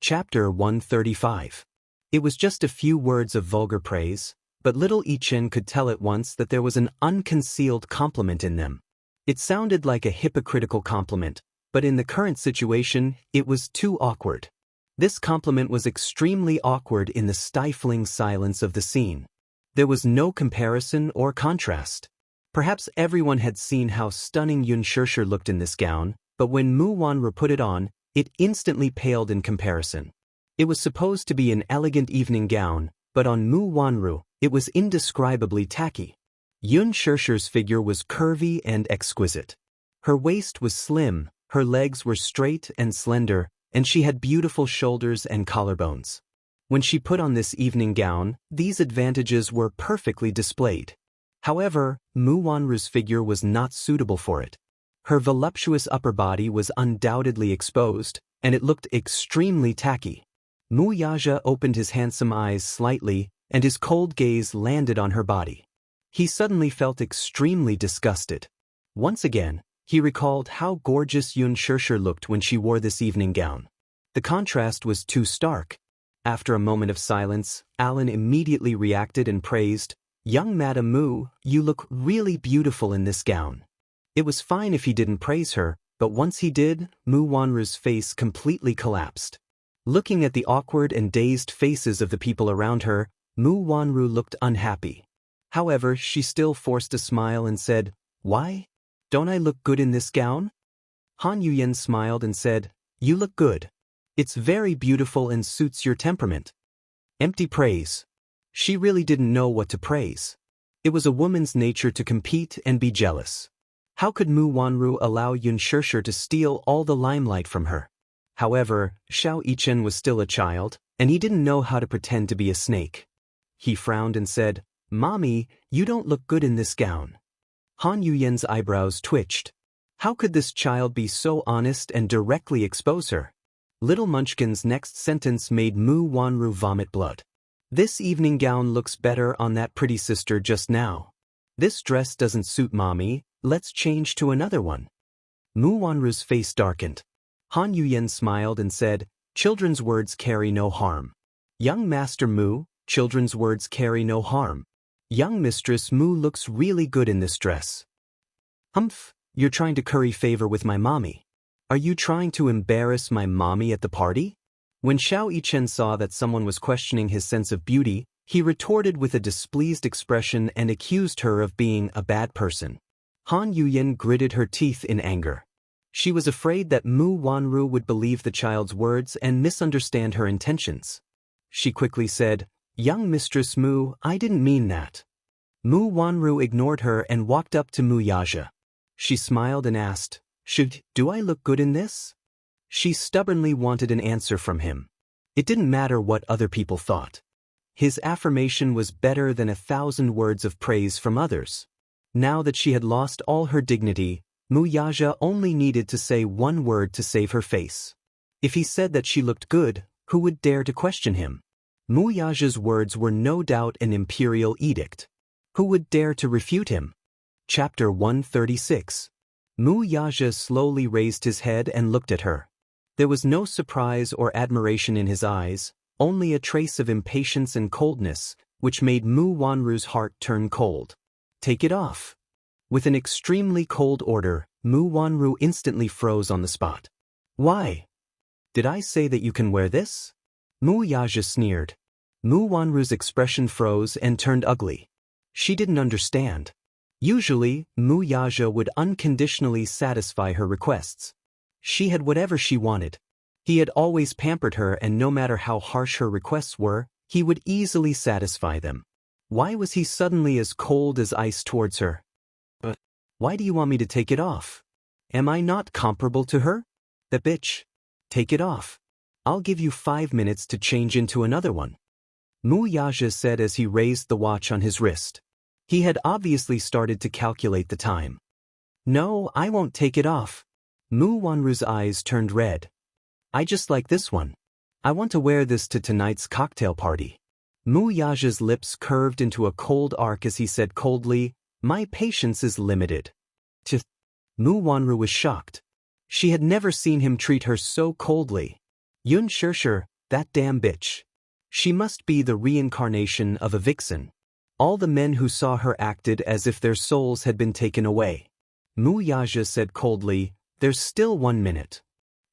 Chapter 135. It was just a few words of vulgar praise, but little Ichen could tell at once that there was an unconcealed compliment in them. It sounded like a hypocritical compliment, but in the current situation, it was too awkward. This compliment was extremely awkward in the stifling silence of the scene. There was no comparison or contrast. Perhaps everyone had seen how stunning Yun Shirshir looked in this gown, but when Mu Wanru put it on, it instantly paled in comparison. It was supposed to be an elegant evening gown, but on Mu Wanru, it was indescribably tacky. Yun Shirshir's figure was curvy and exquisite. Her waist was slim, her legs were straight and slender, and she had beautiful shoulders and collarbones. When she put on this evening gown, these advantages were perfectly displayed. However, Mu Wanru's figure was not suitable for it. Her voluptuous upper body was undoubtedly exposed, and it looked extremely tacky. Mu Yaja opened his handsome eyes slightly, and his cold gaze landed on her body. He suddenly felt extremely disgusted. Once again, he recalled how gorgeous Yun Shirshir looked when she wore this evening gown. The contrast was too stark. After a moment of silence, Alan immediately reacted and praised, "Young Madam Mu, you look really beautiful in this gown." It was fine if he didn't praise her, but once he did, Mu Wanru's face completely collapsed. Looking at the awkward and dazed faces of the people around her, Mu Wanru looked unhappy. However, she still forced a smile and said, "Why? Don't I look good in this gown?" Han Yuyen smiled and said, "You look good. It's very beautiful and suits your temperament." Empty praise. She really didn't know what to praise. It was a woman's nature to compete and be jealous. How could Mu Wanru allow Yun Shirshir to steal all the limelight from her? However, Xiao Yichen was still a child, and he didn't know how to pretend to be a snake. He frowned and said, "Mommy, you don't look good in this gown." Han Yuyen's eyebrows twitched. How could this child be so honest and directly expose her? Little Munchkin's next sentence made Mu Wanru vomit blood. "This evening gown looks better on that pretty sister just now. This dress doesn't suit Mommy, let's change to another one." Mu Wanru's face darkened. Han Yuyen smiled and said, "Children's words carry no harm. Young Master Mu, children's words carry no harm. Young Mistress Mu looks really good in this dress." "Humph, you're trying to curry favor with my mommy. Are you trying to embarrass my mommy at the party?" When Xiao Yichen saw that someone was questioning his sense of beauty, he retorted with a displeased expression and accused her of being a bad person. Han Yuyen gritted her teeth in anger. She was afraid that Mu Wanru would believe the child's words and misunderstand her intentions. She quickly said, "Young Mistress Mu, I didn't mean that." Mu Wanru ignored her and walked up to Mu Yaja. She smiled and asked, Do I look good in this?" She stubbornly wanted an answer from him. It didn't matter what other people thought. His affirmation was better than 1,000 words of praise from others. Now that she had lost all her dignity, Mu Yaja only needed to say one word to save her face. If he said that she looked good, who would dare to question him? Mu Yaja's words were no doubt an imperial edict. Who would dare to refute him? Chapter 136. Mu Yaja slowly raised his head and looked at her. There was no surprise or admiration in his eyes, only a trace of impatience and coldness, which made Mu Wanru's heart turn cold. "Take it off." With an extremely cold order, Mu Wanru instantly froze on the spot. Why? Did I say that you can wear this? Mu Yaja sneered. Mu Wanru's expression froze and turned ugly. She didn't understand. Usually, Mu Yaja would unconditionally satisfy her requests. She had whatever she wanted. He had always pampered her, and no matter how harsh her requests were, he would easily satisfy them. Why was he suddenly as cold as ice towards her? Why do you want me to take it off? Am I not comparable to her? That bitch. Take it off. I'll give you 5 minutes to change into another one. Mu Yaja said as he raised the watch on his wrist. He had obviously started to calculate the time. No, I won't take it off. Mu Wanru's eyes turned red. I just like this one. I want to wear this to tonight's cocktail party. Mu Yaja's lips curved into a cold arc as he said coldly, my patience is limited. Mu Wanru was shocked. She had never seen him treat her so coldly. Yun Shirshir, that damn bitch. She must be the reincarnation of a vixen. All the men who saw her acted as if their souls had been taken away. Mu Yaja said coldly, there's still 1 minute.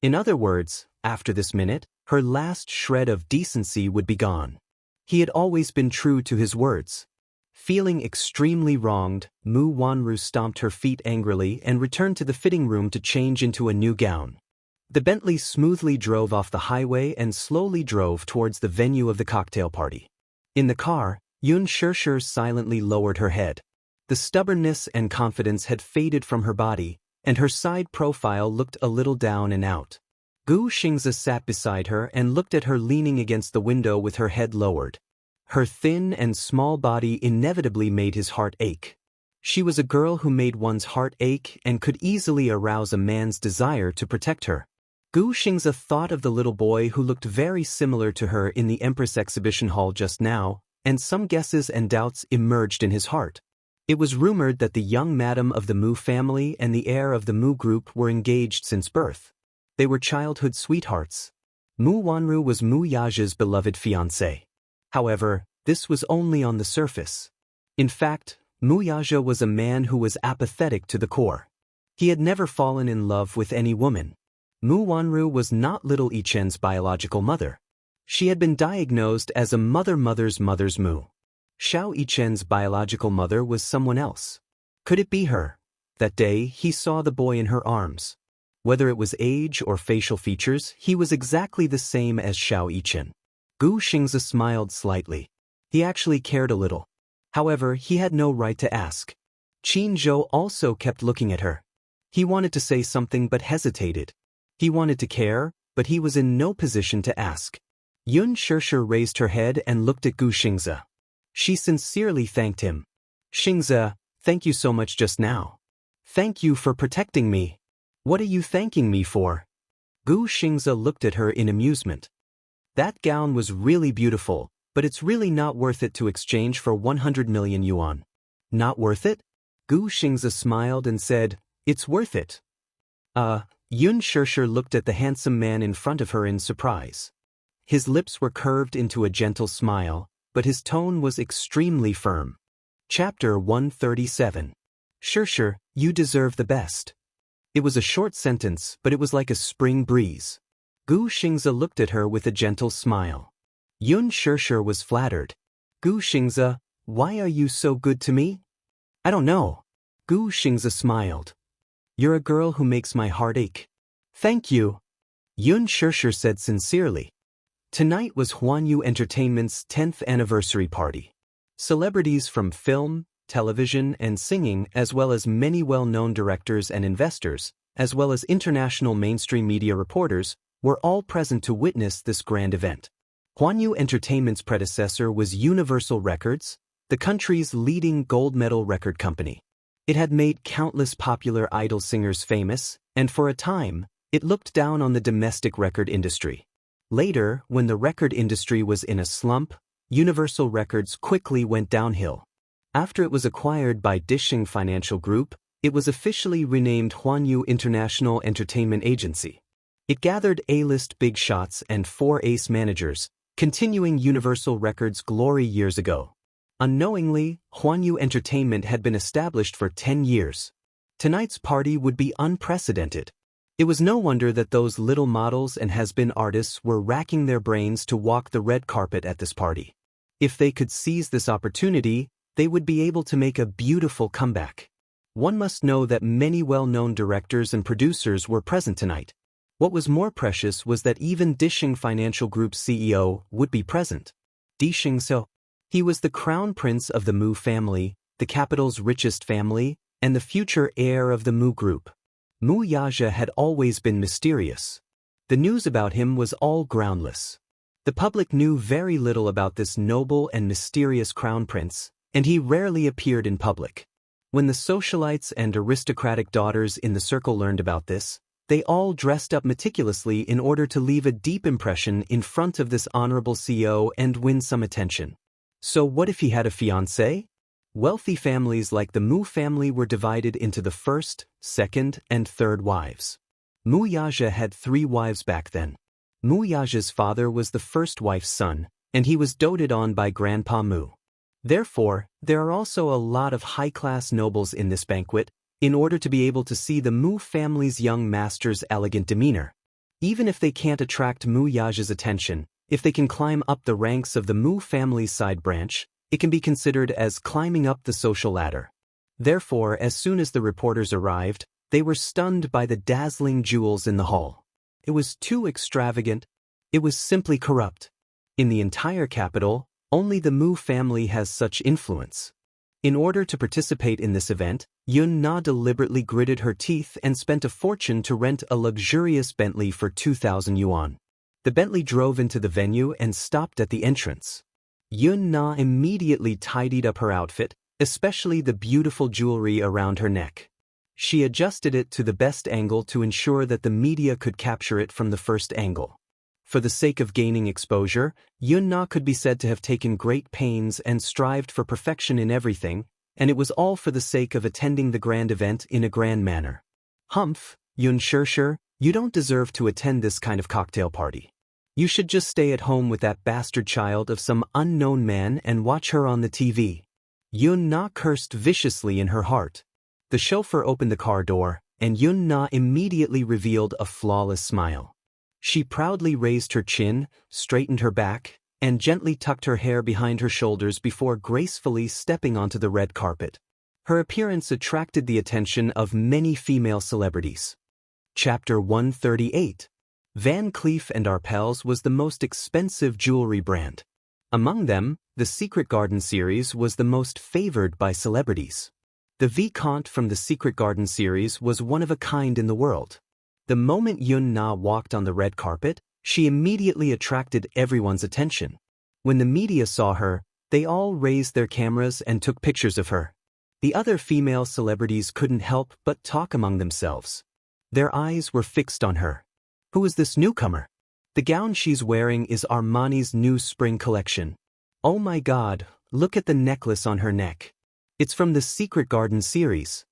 In other words, after this minute, her last shred of decency would be gone. He had always been true to his words. Feeling extremely wronged, Mu Wanru stomped her feet angrily and returned to the fitting room to change into a new gown. The Bentley smoothly drove off the highway and slowly drove towards the venue of the cocktail party. In the car, Yun Shirshir silently lowered her head. The stubbornness and confidence had faded from her body, and her side profile looked a little down and out. Gu Xingzi sat beside her and looked at her leaning against the window with her head lowered. Her thin and small body inevitably made his heart ache. She was a girl who made one's heart ache and could easily arouse a man's desire to protect her. Gu Xingzi thought of the little boy who looked very similar to her in the Empress exhibition hall just now, and some guesses and doubts emerged in his heart. It was rumored that the young madam of the Mu family and the heir of the Mu group were engaged since birth. They were childhood sweethearts. Mu Wanru was Mu Yaja's beloved fiancé. However, this was only on the surface. In fact, Mu Yaja was a man who was apathetic to the core. He had never fallen in love with any woman. Mu Wanru was not little Ichen's biological mother. She had been diagnosed as a mother's Mu. Xiao Yichen's biological mother was someone else. Could it be her? That day, he saw the boy in her arms. Whether it was age or facial features, he was exactly the same as Xiao Yichen. Gu Xingzi smiled slightly. He actually cared a little. However, he had no right to ask. Qin Zhou also kept looking at her. He wanted to say something but hesitated. He wanted to care, but he was in no position to ask. Yun Shirshir raised her head and looked at Gu Xingzi. She sincerely thanked him. Xingzi, thank you so much just now. Thank you for protecting me. What are you thanking me for? Gu Xingzi looked at her in amusement. That gown was really beautiful, but it's really not worth it to exchange for 100 million yuan. Not worth it? Gu Xingzi smiled and said, it's worth it. Yun Shirshir looked at the handsome man in front of her in surprise. His lips were curved into a gentle smile, but his tone was extremely firm. Chapter 137. Shirshir, you deserve the best. It was a short sentence, but it was like a spring breeze. Gu Xingzi looked at her with a gentle smile. Yun Shirshir was flattered. Gu Xingzi, why are you so good to me? I don't know. Gu Xingzi smiled. You're a girl who makes my heart ache. Thank you. Yun Shirshir said sincerely. Tonight was Huanyu Entertainment's 10th anniversary party. Celebrities from film, television, and singing, as well as many well-known directors and investors, as well as international mainstream media reporters, were all present to witness this grand event. Huanyu Entertainment's predecessor was Universal Records, the country's leading gold medal record company. It had made countless popular idol singers famous, and for a time, it looked down on the domestic record industry. Later, when the record industry was in a slump, Universal Records quickly went downhill. After it was acquired by Dishing Financial Group, it was officially renamed Huanyu International Entertainment Agency. It gathered A-list big shots and 4 ace managers, continuing Universal Records' glory years ago. Unknowingly, Huanyu Entertainment had been established for 10 years. Tonight's party would be unprecedented. It was no wonder that those little models and has-been artists were racking their brains to walk the red carpet at this party. If they could seize this opportunity, they would be able to make a beautiful comeback. One must know that many well-known directors and producers were present tonight. What was more precious was that even Dishing Financial Group's CEO would be present. Dishing So. He was the crown prince of the Mu family, the capital's richest family, and the future heir of the Mu Group. Mu Yaja had always been mysterious. The news about him was all groundless. The public knew very little about this noble and mysterious crown prince, and he rarely appeared in public. When the socialites and aristocratic daughters in the circle learned about this, they all dressed up meticulously in order to leave a deep impression in front of this honorable CEO and win some attention. So what if he had a fiancée? Wealthy families like the Mu family were divided into the first, second, and third wives. Mu Yaja had 3 wives back then. Mu Yaja's father was the first wife's son, and he was doted on by Grandpa Mu. Therefore, there are also a lot of high-class nobles in this banquet, in order to be able to see the Mu family's young master's elegant demeanor. Even if they can't attract Mu Yaja's attention, if they can climb up the ranks of the Mu family's side branch, it can be considered as climbing up the social ladder. Therefore, as soon as the reporters arrived, they were stunned by the dazzling jewels in the hall. It was too extravagant. It was simply corrupt. In the entire capital, only the Mu family has such influence. In order to participate in this event, Yun Na deliberately gritted her teeth and spent a fortune to rent a luxurious Bentley for 2,000 yuan. The Bentley drove into the venue and stopped at the entrance. Yun Na immediately tidied up her outfit, especially the beautiful jewelry around her neck. She adjusted it to the best angle to ensure that the media could capture it from the first angle. For the sake of gaining exposure, Yun Na could be said to have taken great pains and strived for perfection in everything, and it was all for the sake of attending the grand event in a grand manner. Humph, Yun Shirshir, you don't deserve to attend this kind of cocktail party. You should just stay at home with that bastard child of some unknown man and watch her on the TV. Yun Na cursed viciously in her heart. The chauffeur opened the car door, and Yun Na immediately revealed a flawless smile. She proudly raised her chin, straightened her back, and gently tucked her hair behind her shoulders before gracefully stepping onto the red carpet. Her appearance attracted the attention of many female celebrities. Chapter 138. Van Cleef & Arpels was the most expensive jewelry brand. Among them, the Secret Garden series was the most favored by celebrities. The Vicomte from the Secret Garden series was one of a kind in the world. The moment Yun Na walked on the red carpet, she immediately attracted everyone's attention. When the media saw her, they all raised their cameras and took pictures of her. The other female celebrities couldn't help but talk among themselves. Their eyes were fixed on her. Who is this newcomer? The gown she's wearing is Armani's new spring collection. Oh my God, look at the necklace on her neck. It's from the Secret Garden series.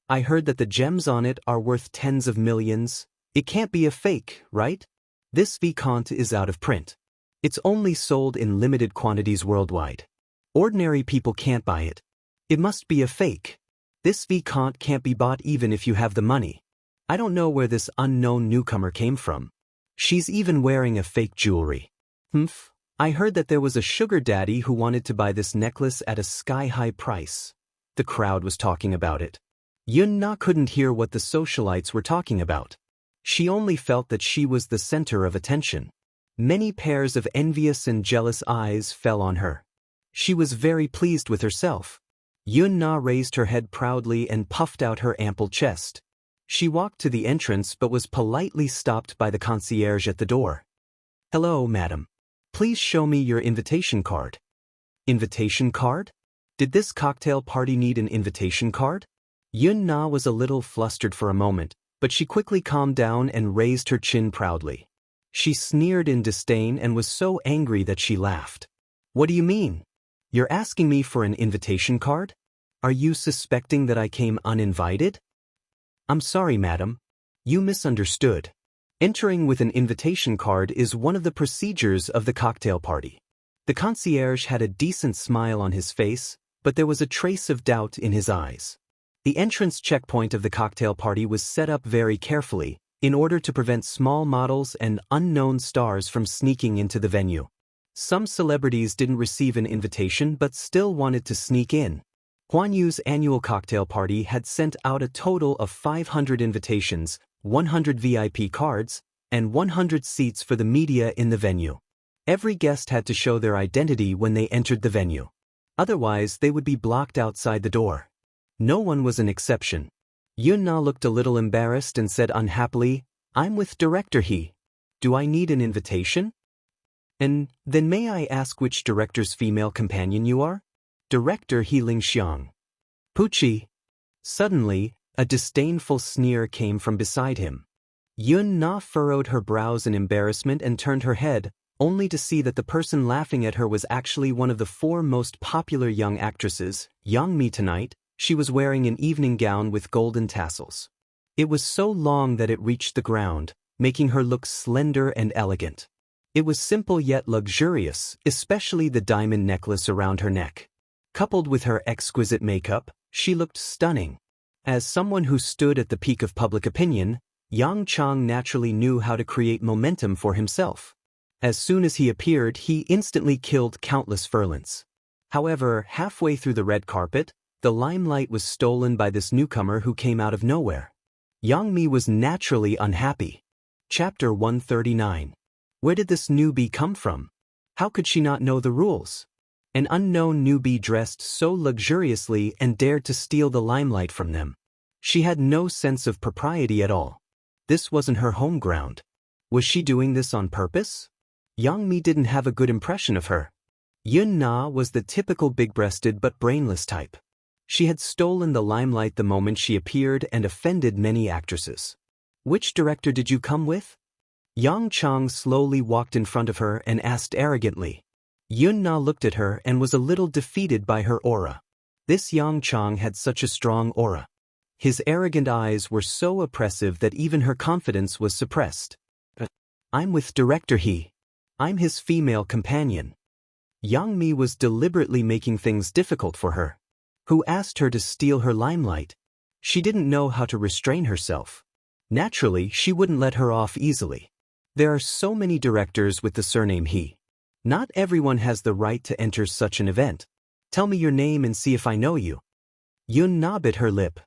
I heard that the gems on it are worth tens of millions. It can't be a fake, right? This Vicomte is out of print. It's only sold in limited quantities worldwide. Ordinary people can't buy it. It must be a fake. This Vicomte can't be bought even if you have the money. I don't know where this unknown newcomer came from. She's even wearing a fake jewelry. Humph, I heard that there was a sugar daddy who wanted to buy this necklace at a sky-high price. The crowd was talking about it. Yun Na couldn't hear what the socialites were talking about. She only felt that she was the center of attention. Many pairs of envious and jealous eyes fell on her. She was very pleased with herself. Yun Na raised her head proudly and puffed out her ample chest. She walked to the entrance but was politely stopped by the concierge at the door. Hello, madam. Please show me your invitation card. Invitation card? Did this cocktail party need an invitation card? Yun Na was a little flustered for a moment, but she quickly calmed down and raised her chin proudly. She sneered in disdain and was so angry that she laughed. What do you mean? You're asking me for an invitation card? Are you suspecting that I came uninvited? I'm sorry, madam. You misunderstood. Entering with an invitation card is one of the procedures of the cocktail party. The concierge had a decent smile on his face, but there was a trace of doubt in his eyes. The entrance checkpoint of the cocktail party was set up very carefully, in order to prevent small models and unknown stars from sneaking into the venue. Some celebrities didn't receive an invitation but still wanted to sneak in. Huan Yu's annual cocktail party had sent out a total of 500 invitations, 100 VIP cards, and 100 seats for the media in the venue. Every guest had to show their identity when they entered the venue. Otherwise, they would be blocked outside the door. No one was an exception. Yun-na looked a little embarrassed and said unhappily, "I'm with Director He. Do I need an invitation? And then may I ask which director's female companion you are?" "Director He Lingxiang." "Puchi." Suddenly, a disdainful sneer came from beside him. Yun-na furrowed her brows in embarrassment and turned her head, only to see that the person laughing at her was actually one of the 4 most popular young actresses, Yang Mi. Tonight, she was wearing an evening gown with golden tassels. It was so long that it reached the ground, making her look slender and elegant. It was simple yet luxurious, especially the diamond necklace around her neck. Coupled with her exquisite makeup, she looked stunning. As someone who stood at the peak of public opinion, Yang Chang naturally knew how to create momentum for himself. As soon as he appeared, he instantly killed countless furlants. However, halfway through the red carpet, the limelight was stolen by this newcomer who came out of nowhere. Yang Mi was naturally unhappy. Chapter 139. Where did this newbie come from? How could she not know the rules? An unknown newbie dressed so luxuriously and dared to steal the limelight from them. She had no sense of propriety at all. This wasn't her home ground. Was she doing this on purpose? Yang Mi didn't have a good impression of her. Yun-na was the typical big-breasted but brainless type. She had stolen the limelight the moment she appeared and offended many actresses. "Which director did you come with?" Yang Chang slowly walked in front of her and asked arrogantly. Yun-na looked at her and was a little defeated by her aura. This Yang Chang had such a strong aura. His arrogant eyes were so oppressive that even her confidence was suppressed. "I'm with Director He. I'm his female companion." Yang Mi was deliberately making things difficult for her. Who asked her to steal her limelight? She didn't know how to restrain herself. Naturally, she wouldn't let her off easily. There are so many directors with the surname He. Not everyone has the right to enter such an event. "Tell me your name and see if I know you." Yun-na bit her lip.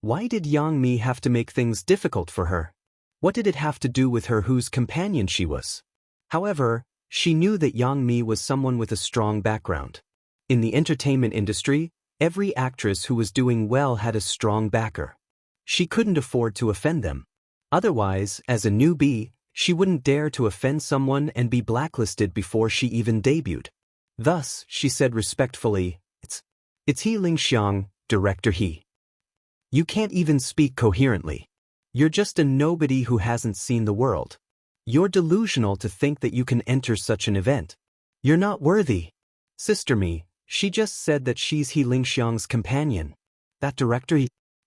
Why did Yang Mi have to make things difficult for her? What did it have to do with her whose companion she was? However, she knew that Yang Mi was someone with a strong background. In the entertainment industry, every actress who was doing well had a strong backer. She couldn't afford to offend them. Otherwise, as a newbie, she wouldn't dare to offend someone and be blacklisted before she even debuted. Thus, she said respectfully, It's He Lingxiang, Director He. You can't even speak coherently. You're just a nobody who hasn't seen the world. You're delusional to think that you can enter such an event. You're not worthy." "Sister Mi, she just said that she's He Lingxiang's companion. That Director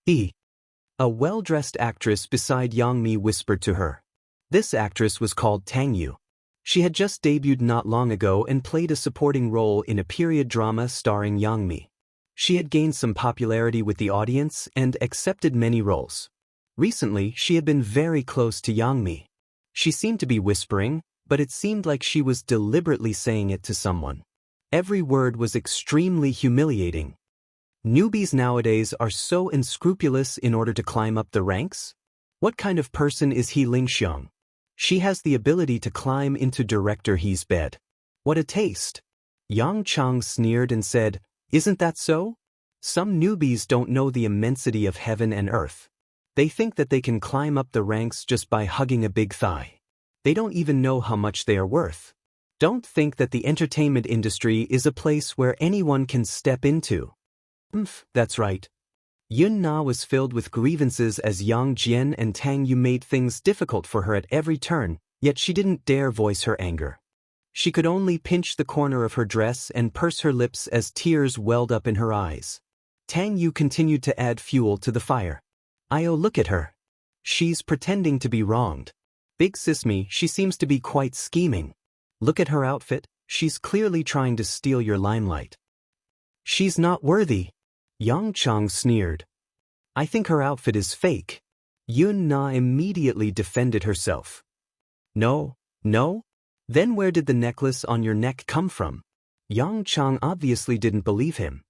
He." A well-dressed actress beside Yang Mi whispered to her. This actress was called Tang Yu. She had just debuted not long ago and played a supporting role in a period drama starring Yang Mi. She had gained some popularity with the audience and accepted many roles. Recently, she had been very close to Yang Mi. She seemed to be whispering, but it seemed like she was deliberately saying it to someone. Every word was extremely humiliating. Newbies nowadays are so unscrupulous in order to climb up the ranks? What kind of person is He Lingxiang? She has the ability to climb into Director He's bed. What a taste! Yang Chang sneered and said, "Isn't that so? Some newbies don't know the immensity of heaven and earth. They think that they can climb up the ranks just by hugging a big thigh. They don't even know how much they are worth. Don't think that the entertainment industry is a place where anyone can step into." That's right. Yun-na was filled with grievances as Yang Jian and Tang Yu made things difficult for her at every turn, yet she didn't dare voice her anger. She could only pinch the corner of her dress and purse her lips as tears welled up in her eyes. Tang Yu continued to add fuel to the fire. Look at her. She's pretending to be wronged. Big Sis Mi, she seems to be quite scheming. Look at her outfit, She's clearly trying to steal your limelight. She's not worthy. Yang Chang sneered. I think her outfit is fake. Yun Na immediately defended herself. No, no? Then where did the necklace on your neck come from? Yang Chang obviously didn't believe him.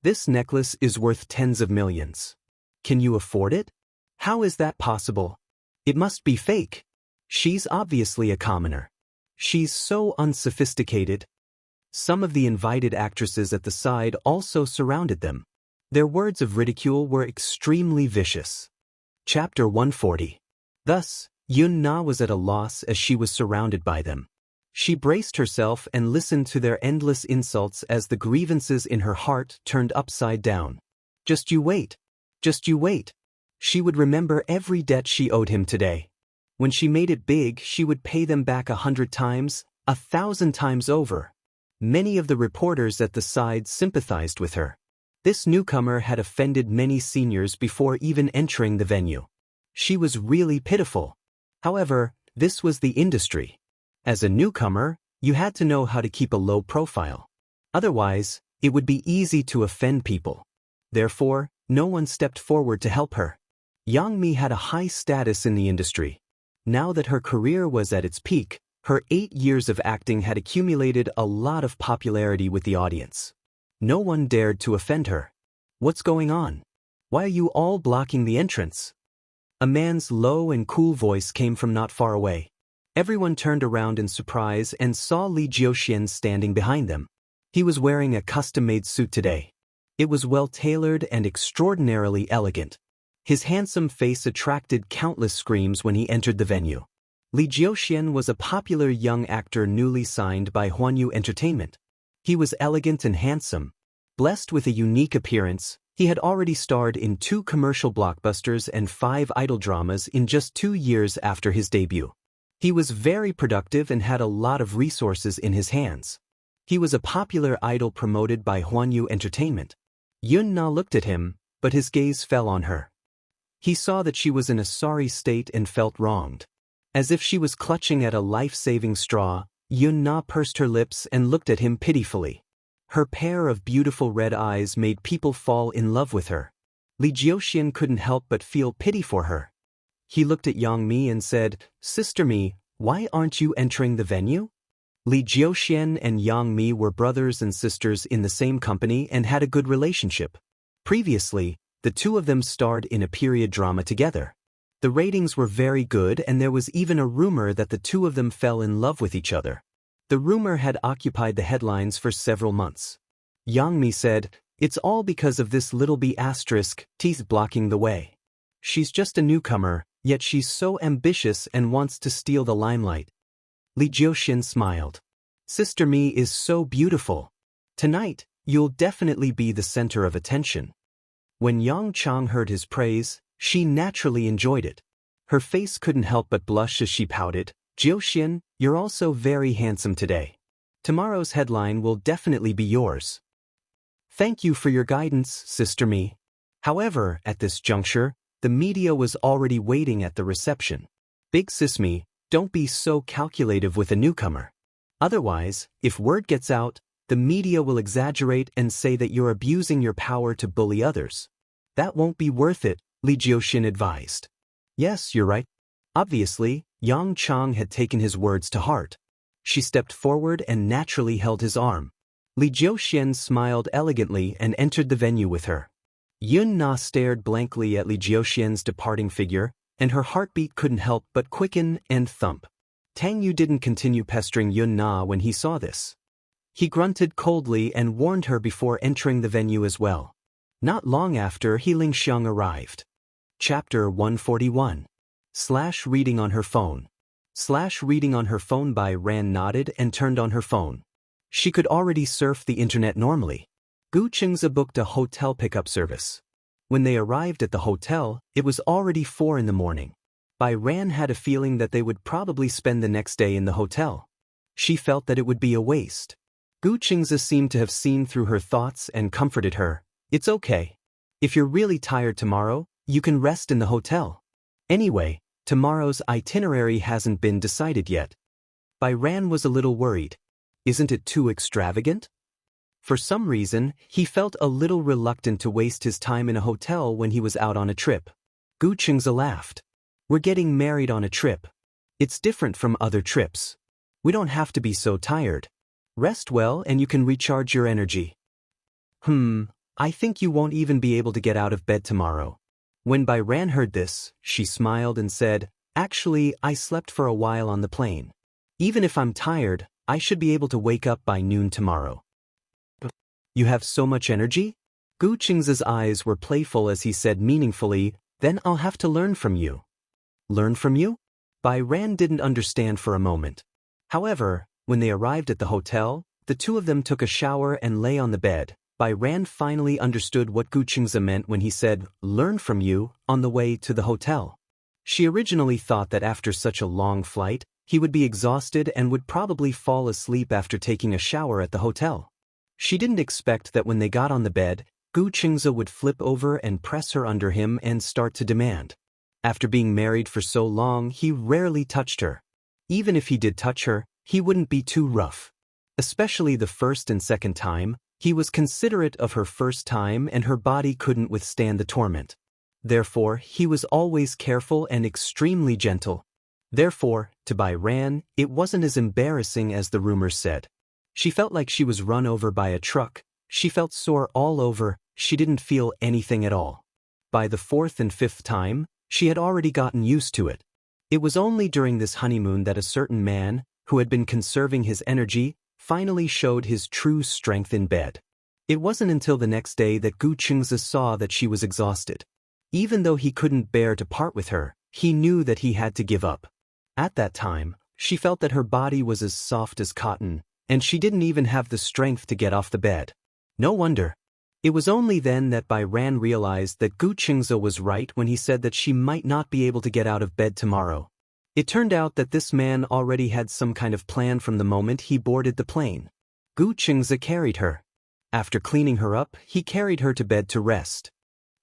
This necklace is worth tens of millions. Can you afford it? How is that possible? It must be fake. She's obviously a commoner. She's so unsophisticated. Some of the invited actresses at the side also surrounded them. Their words of ridicule were extremely vicious. Chapter 140. Thus, Yun Na was at a loss as she was surrounded by them. She braced herself and listened to their endless insults as the grievances in her heart turned upside down. Just you wait. Just you wait. She would remember every debt she owed him today. When she made it big, she would pay them back 100 times, 1,000 times over. Many of the reporters at the side sympathized with her. This newcomer had offended many seniors before even entering the venue. She was really pitiful. However, this was the industry. As a newcomer, you had to know how to keep a low profile. Otherwise, it would be easy to offend people. Therefore, no one stepped forward to help her. Yang Mi had a high status in the industry. Now that her career was at its peak, her 8 years of acting had accumulated a lot of popularity with the audience. No one dared to offend her. What's going on? Why are you all blocking the entrance? A man's low and cool voice came from not far away. Everyone turned around in surprise and saw Li Jiuxian standing behind them. He was wearing a custom-made suit today. It was well-tailored and extraordinarily elegant. His handsome face attracted countless screams when he entered the venue. Li Jiuxian was a popular young actor newly signed by Huanyu Entertainment. He was elegant and handsome. Blessed with a unique appearance, he had already starred in 2 commercial blockbusters and 5 idol dramas in just 2 years after his debut. He was very productive and had a lot of resources in his hands. He was a popular idol promoted by Huanyu Entertainment. Yun Na looked at him, but his gaze fell on her. He saw that she was in a sorry state and felt wronged. As if she was clutching at a life-saving straw, Yun Na pursed her lips and looked at him pitifully. Her pair of beautiful red eyes made people fall in love with her. Li Jiuxian couldn't help but feel pity for her. He looked at Yang Mi and said, Sister Mi, why aren't you entering the venue? Li Jiuxian and Yang Mi were brothers and sisters in the same company and had a good relationship. Previously, the two of them starred in a period drama together. The ratings were very good and there was even a rumor that the two of them fell in love with each other. The rumor had occupied the headlines for several months. Yang Mi said, It's all because of this little b*** teeth blocking the way. She's just a newcomer, yet she's so ambitious and wants to steal the limelight. Li Jiuxian smiled. Sister Mi is so beautiful. Tonight, you'll definitely be the center of attention. When Yang Chang heard his praise, she naturally enjoyed it. Her face couldn't help but blush as she pouted, Jiuxian, you're also very handsome today. Tomorrow's headline will definitely be yours. Thank you for your guidance, Sister Mi. However, at this juncture, the media was already waiting at the reception. Big Sis Mi, don't be so calculative with a newcomer. Otherwise, if word gets out, the media will exaggerate and say that you're abusing your power to bully others. That won't be worth it, Li Jiuxian advised. Yes, you're right. Obviously, Yang Chang had taken his words to heart. She stepped forward and naturally held his arm. Li Jiuxian smiled elegantly and entered the venue with her. Yun Na stared blankly at Li Jiuxian's departing figure, and her heartbeat couldn't help but quicken and thump. Tang Yu didn't continue pestering Yun Na when he saw this. He grunted coldly and warned her before entering the venue as well. Not long after, He Lingxiang arrived. Chapter 141. Reading on her phone. Reading on her phone by Ran nodded and turned on her phone. She could already surf the internet normally. Gu Chengza booked a hotel pickup service. When they arrived at the hotel, it was already 4 in the morning. Bai Ran had a feeling that they would probably spend the next day in the hotel. She felt that it would be a waste. Gu Chengza seemed to have seen through her thoughts and comforted her. It's okay. If you're really tired tomorrow, you can rest in the hotel. Anyway, tomorrow's itinerary hasn't been decided yet. Bai Ran was a little worried. Isn't it too extravagant? For some reason, he felt a little reluctant to waste his time in a hotel when he was out on a trip. Gu Qingze laughed. We're getting married on a trip. It's different from other trips. We don't have to be so tired. Rest well and you can recharge your energy. I think you won't even be able to get out of bed tomorrow. When Bai Ran heard this, she smiled and said, Actually, I slept for a while on the plane. Even if I'm tired, I should be able to wake up by noon tomorrow. You have so much energy? Gu Qingze's eyes were playful as he said meaningfully, Then I'll have to learn from you. Learn from you? Bai Ran didn't understand for a moment. However, when they arrived at the hotel, the two of them took a shower and lay on the bed. Bai Ran finally understood what Gu Qingze meant when he said, learn from you, on the way to the hotel. She originally thought that after such a long flight, he would be exhausted and would probably fall asleep after taking a shower at the hotel. She didn't expect that when they got on the bed, Gu Qingze would flip over and press her under him and start to demand. After being married for so long, he rarely touched her. Even if he did touch her, he wouldn't be too rough. Especially the first and second time, he was considerate of her first time and her body couldn't withstand the torment. Therefore, he was always careful and extremely gentle. Therefore, to Bai Ran, it wasn't as embarrassing as the rumors said. She felt like she was run over by a truck. She felt sore all over. She didn't feel anything at all. By the fourth and fifth time, she had already gotten used to it. It was only during this honeymoon that a certain man, who had been conserving his energy, finally showed his true strength in bed. It wasn't until the next day that Gu Qingze saw that she was exhausted. Even though he couldn't bear to part with her, he knew that he had to give up. At that time, she felt that her body was as soft as cotton, and she didn't even have the strength to get off the bed. No wonder. It was only then that Bai Ran realized that Gu Qingze was right when he said that she might not be able to get out of bed tomorrow. It turned out that this man already had some kind of plan from the moment he boarded the plane. Gu Qingze carried her. After cleaning her up, he carried her to bed to rest.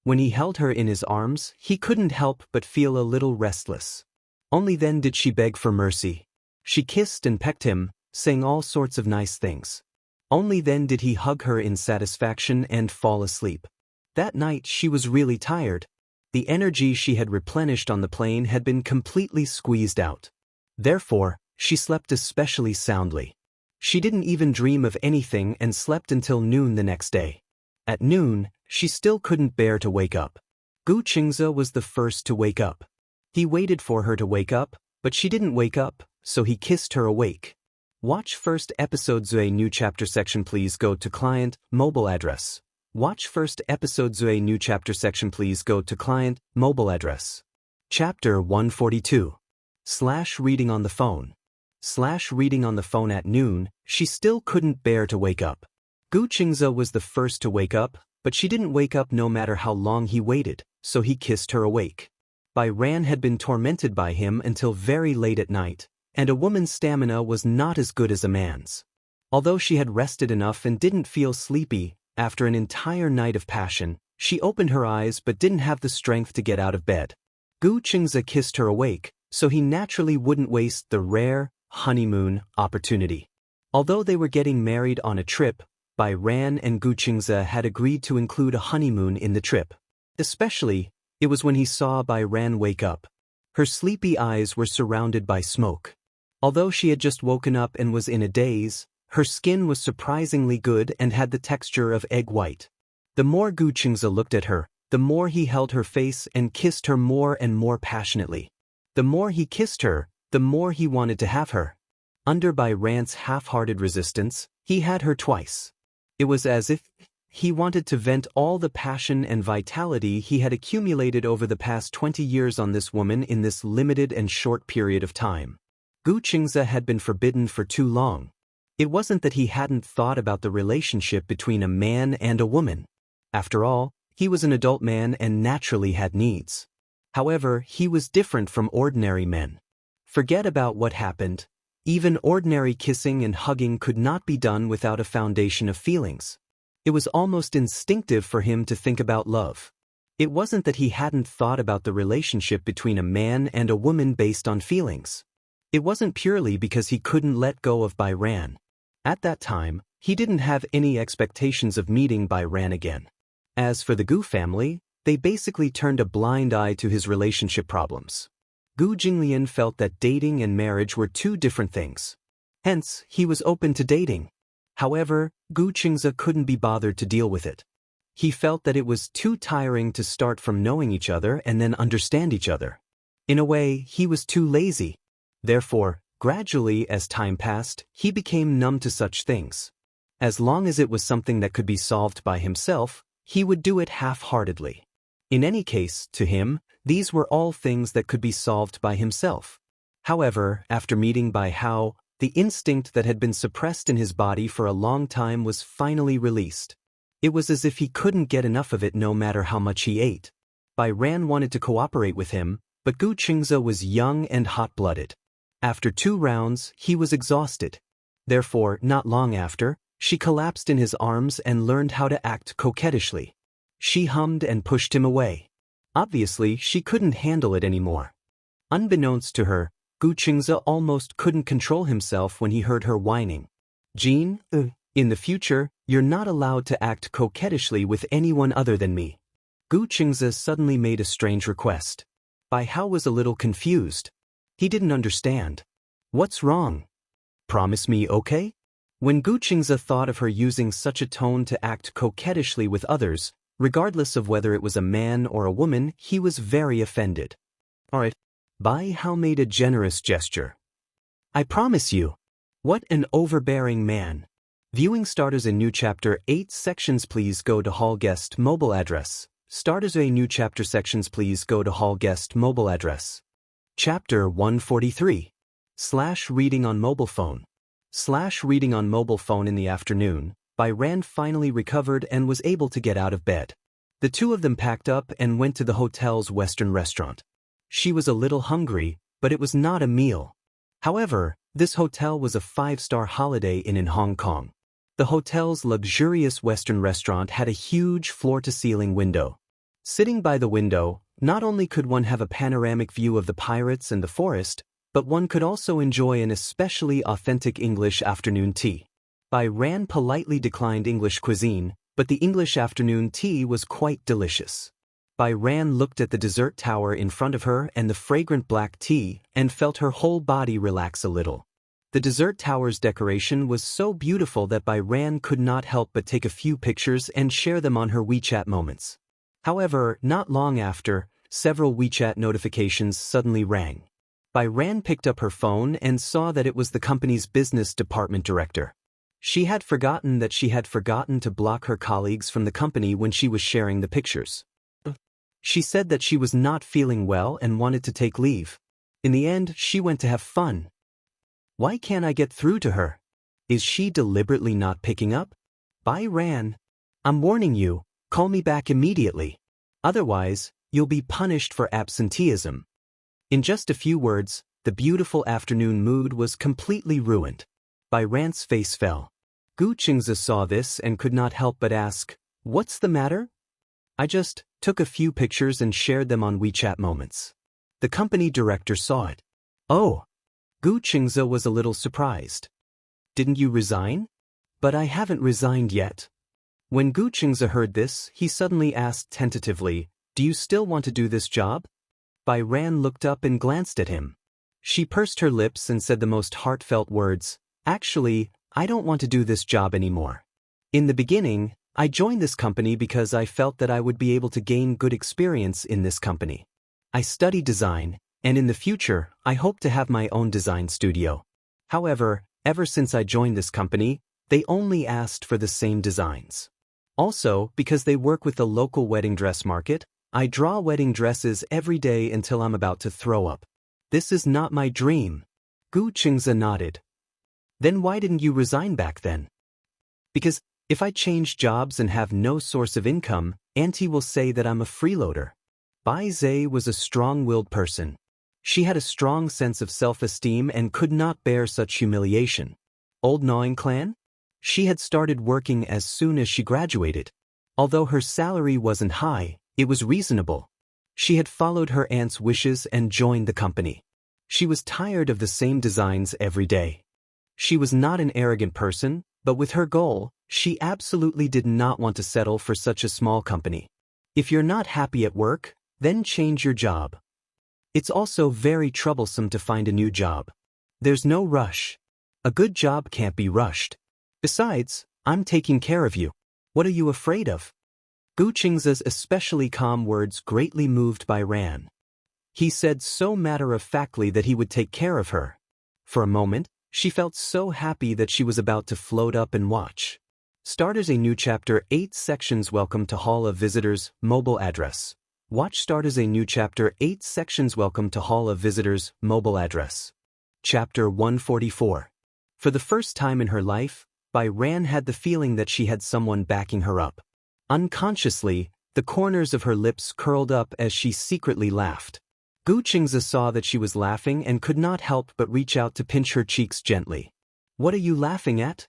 When he held her in his arms, he couldn't help but feel a little restless. Only then did she beg for mercy. She kissed and pecked him, saying all sorts of nice things. Only then did he hug her in satisfaction and fall asleep. That night she was really tired. The energy she had replenished on the plane had been completely squeezed out. Therefore, she slept especially soundly. She didn't even dream of anything and slept until noon the next day. At noon, she still couldn't bear to wake up. Gu Qingze was the first to wake up. He waited for her to wake up, but she didn't wake up, so he kissed her awake. Watch first episode Zui new chapter section please go to client, mobile address. Watch first episode Zui new chapter section please go to client, mobile address. Chapter 142. Reading on the phone. Reading on the phone at noon, she still couldn't bear to wake up. Gu Qingze was the first to wake up, but she didn't wake up no matter how long he waited, so he kissed her awake. Bai Ran had been tormented by him until very late at night, and a woman's stamina was not as good as a man's. Although she had rested enough and didn't feel sleepy, after an entire night of passion, she opened her eyes but didn't have the strength to get out of bed. Gu Qingze kissed her awake, so he naturally wouldn't waste the rare, honeymoon opportunity. Although they were getting married on a trip, Bai Ran and Gu Qingze had agreed to include a honeymoon in the trip. Especially, it was when he saw Bai Ran wake up. Her sleepy eyes were surrounded by smoke. Although she had just woken up and was in a daze, her skin was surprisingly good and had the texture of egg white. The more Gu Qingze looked at her, the more he held her face and kissed her more and more passionately. The more he kissed her, the more he wanted to have her. Under Bai Ran's half-hearted resistance, he had her twice. It was as if he wanted to vent all the passion and vitality he had accumulated over the past 20 years on this woman in this limited and short period of time. Gu Qingze had been forbidden for too long. It wasn't that he hadn't thought about the relationship between a man and a woman. After all, he was an adult man and naturally had needs. However, he was different from ordinary men. Forget about what happened. Even ordinary kissing and hugging could not be done without a foundation of feelings. It was almost instinctive for him to think about love. It wasn't that he hadn't thought about the relationship between a man and a woman based on feelings. It wasn't purely because he couldn't let go of Bai Ran. At that time, he didn't have any expectations of meeting Bai Ran again. As for the Gu family, they basically turned a blind eye to his relationship problems. Gu Jinglian felt that dating and marriage were two different things. Hence, he was open to dating. However, Gu Qingze couldn't be bothered to deal with it. He felt that it was too tiring to start from knowing each other and then understand each other. In a way, he was too lazy. Therefore, gradually as time passed, he became numb to such things. As long as it was something that could be solved by himself, he would do it half-heartedly. In any case, to him, these were all things that could be solved by himself. However, after meeting Bai Hao, the instinct that had been suppressed in his body for a long time was finally released. It was as if he couldn't get enough of it no matter how much he ate. Bai Ran wanted to cooperate with him, but Gu Qingze was young and hot-blooded. After 2 rounds, he was exhausted. Therefore, not long after, she collapsed in his arms and learned how to act coquettishly. She hummed and pushed him away. Obviously, she couldn't handle it anymore. Unbeknownst to her, Gu Qingze almost couldn't control himself when he heard her whining. "Jean, in the future, you're not allowed to act coquettishly with anyone other than me." Gu Qingze suddenly made a strange request. Bai Hao was a little confused. He didn't understand. "What's wrong? Promise me, okay?" When Gu Qingze thought of her using such a tone to act coquettishly with others, regardless of whether it was a man or a woman, he was very offended. "All right." Bai Hao made a generous gesture. "I promise you." What an overbearing man. Viewing starters in new chapter 8 sections, please go to hall guest mobile address. Starters a new chapter sections, please go to hall guest mobile address. Chapter 143. Reading on mobile phone. Reading on mobile phone. In the afternoon, Bai Ran finally recovered and was able to get out of bed. The two of them packed up and went to the hotel's Western restaurant. She was a little hungry, but it was not a meal. However, this hotel was a 5-star Holiday Inn in Hong Kong. The hotel's luxurious Western restaurant had a huge floor-to-ceiling window. Sitting by the window, not only could one have a panoramic view of the pirates and the forest, but one could also enjoy an especially authentic English afternoon tea. Bai Ran politely declined English cuisine, but the English afternoon tea was quite delicious. Bai Ran looked at the dessert tower in front of her and the fragrant black tea and felt her whole body relax a little. The dessert tower's decoration was so beautiful that Bai Ran could not help but take a few pictures and share them on her WeChat moments. However, not long after, several WeChat notifications suddenly rang. Bai Ran picked up her phone and saw that it was the company's business department director. She had forgotten that she had forgotten to block her colleagues from the company when she was sharing the pictures. She said that she was not feeling well and wanted to take leave. In the end, she went to have fun. Why can't I get through to her? Is she deliberately not picking up? Bai Ran, I'm warning you, call me back immediately. Otherwise, you'll be punished for absenteeism. In just a few words, the beautiful afternoon mood was completely ruined. Bai Ran's face fell. Gu Qingze saw this and could not help but ask, "What's the matter?" "I just took a few pictures and shared them on WeChat moments." The company director saw it. "Oh." Gu Qingze was a little surprised. "Didn't you resign?" "But I haven't resigned yet." When Gu Qingze heard this, he suddenly asked tentatively, "Do you still want to do this job?" Bai Ran looked up and glanced at him. She pursed her lips and said the most heartfelt words, "Actually, I don't want to do this job anymore. In the beginning, I joined this company because I felt that I would be able to gain good experience in this company. I study design, and in the future, I hope to have my own design studio. However, ever since I joined this company, they only asked for the same designs. Also, because they work with the local wedding dress market, I draw wedding dresses every day until I'm about to throw up. This is not my dream." Gu Qingze nodded. "Then why didn't you resign back then?" "Because if I change jobs and have no source of income, Auntie will say that I'm a freeloader." Bai Zhe was a strong-willed person. She had a strong sense of self-esteem and could not bear such humiliation. Old Gnawing Clan? She had started working as soon as she graduated. Although her salary wasn't high, it was reasonable. She had followed her aunt's wishes and joined the company. She was tired of the same designs every day. She was not an arrogant person, but with her goal, she absolutely did not want to settle for such a small company. If you're not happy at work, then change your job. It's also very troublesome to find a new job. There's no rush. A good job can't be rushed. Besides, I'm taking care of you. What are you afraid of? Gu Qing's especially calm words greatly moved Bai Ran. He said so matter-of-factly that he would take care of her. For a moment, she felt so happy that she was about to float up and watch. Starters a new chapter 8 sections. Welcome to Hall of Visitors, mobile address. Watch starters a new chapter 8 sections. Welcome to Hall of Visitors, mobile address. Chapter 144. For the first time in her life, Bai Ran had the feeling that she had someone backing her up. Unconsciously, the corners of her lips curled up as she secretly laughed. Gu Qingzi saw that she was laughing and could not help but reach out to pinch her cheeks gently. What are you laughing at?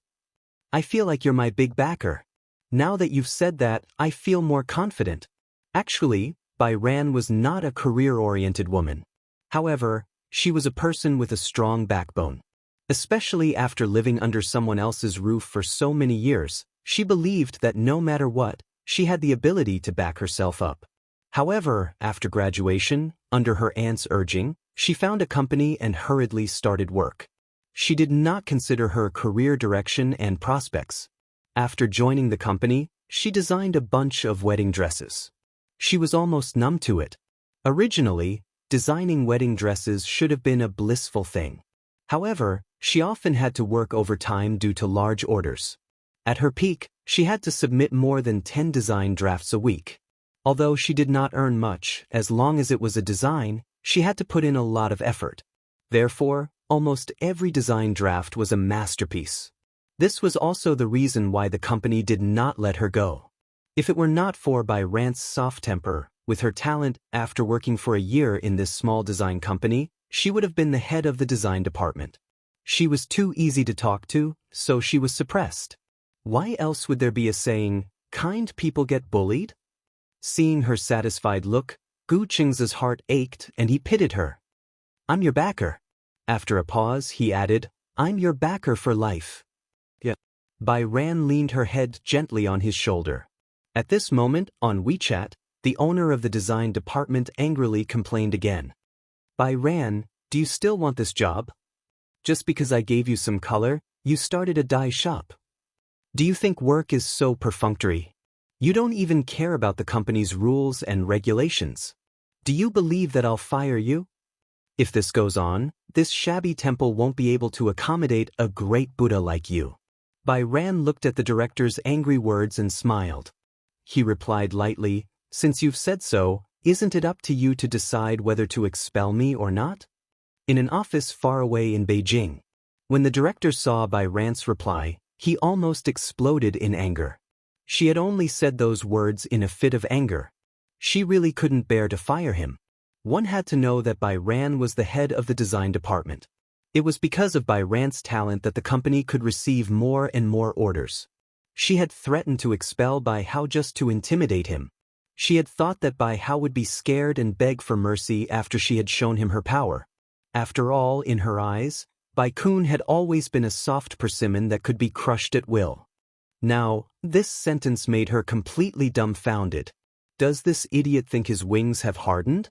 I feel like you're my big backer. Now that you've said that, I feel more confident. Actually, Bai Ran was not a career-oriented woman. However, she was a person with a strong backbone. Especially after living under someone else's roof for so many years, she believed that no matter what, she had the ability to back herself up. However, after graduation, under her aunt's urging, she found a company and hurriedly started work. She did not consider her career direction and prospects. After joining the company, she designed a bunch of wedding dresses. She was almost numb to it. Originally, designing wedding dresses should have been a blissful thing. However, she often had to work overtime due to large orders. At her peak, she had to submit more than 10 design drafts a week. Although she did not earn much, as long as it was a design, she had to put in a lot of effort. Therefore, almost every design draft was a masterpiece. This was also the reason why the company did not let her go. If it were not for Bai Ran's soft temper, with her talent, after working for a year in this small design company, she would have been the head of the design department. She was too easy to talk to, so she was suppressed. Why else would there be a saying, kind people get bullied? Seeing her satisfied look, Gu Qing's heart ached and he pitied her. I'm your backer. After a pause, he added, I'm your backer for life. Yeah. Bai Ran leaned her head gently on his shoulder. At this moment, on WeChat, the owner of the design department angrily complained again. Bai Ran, do you still want this job? Just because I gave you some color, you started a dye shop. Do you think work is so perfunctory? You don't even care about the company's rules and regulations. Do you believe that I'll fire you? If this goes on, this shabby temple won't be able to accommodate a great Buddha like you. Bai Ran looked at the director's angry words and smiled. He replied lightly, since you've said so, isn't it up to you to decide whether to expel me or not? In an office far away in Beijing. When the director saw Bai Ran's reply, he almost exploded in anger. She had only said those words in a fit of anger. She really couldn't bear to fire him. One had to know that Bai Ran was the head of the design department. It was because of Bai Ran's talent that the company could receive more and more orders. She had threatened to expel Bai Hao just to intimidate him. She had thought that Bai Hao would be scared and beg for mercy after she had shown him her power. After all, in her eyes, Bai Kun had always been a soft persimmon that could be crushed at will. Now, this sentence made her completely dumbfounded. Does this idiot think his wings have hardened?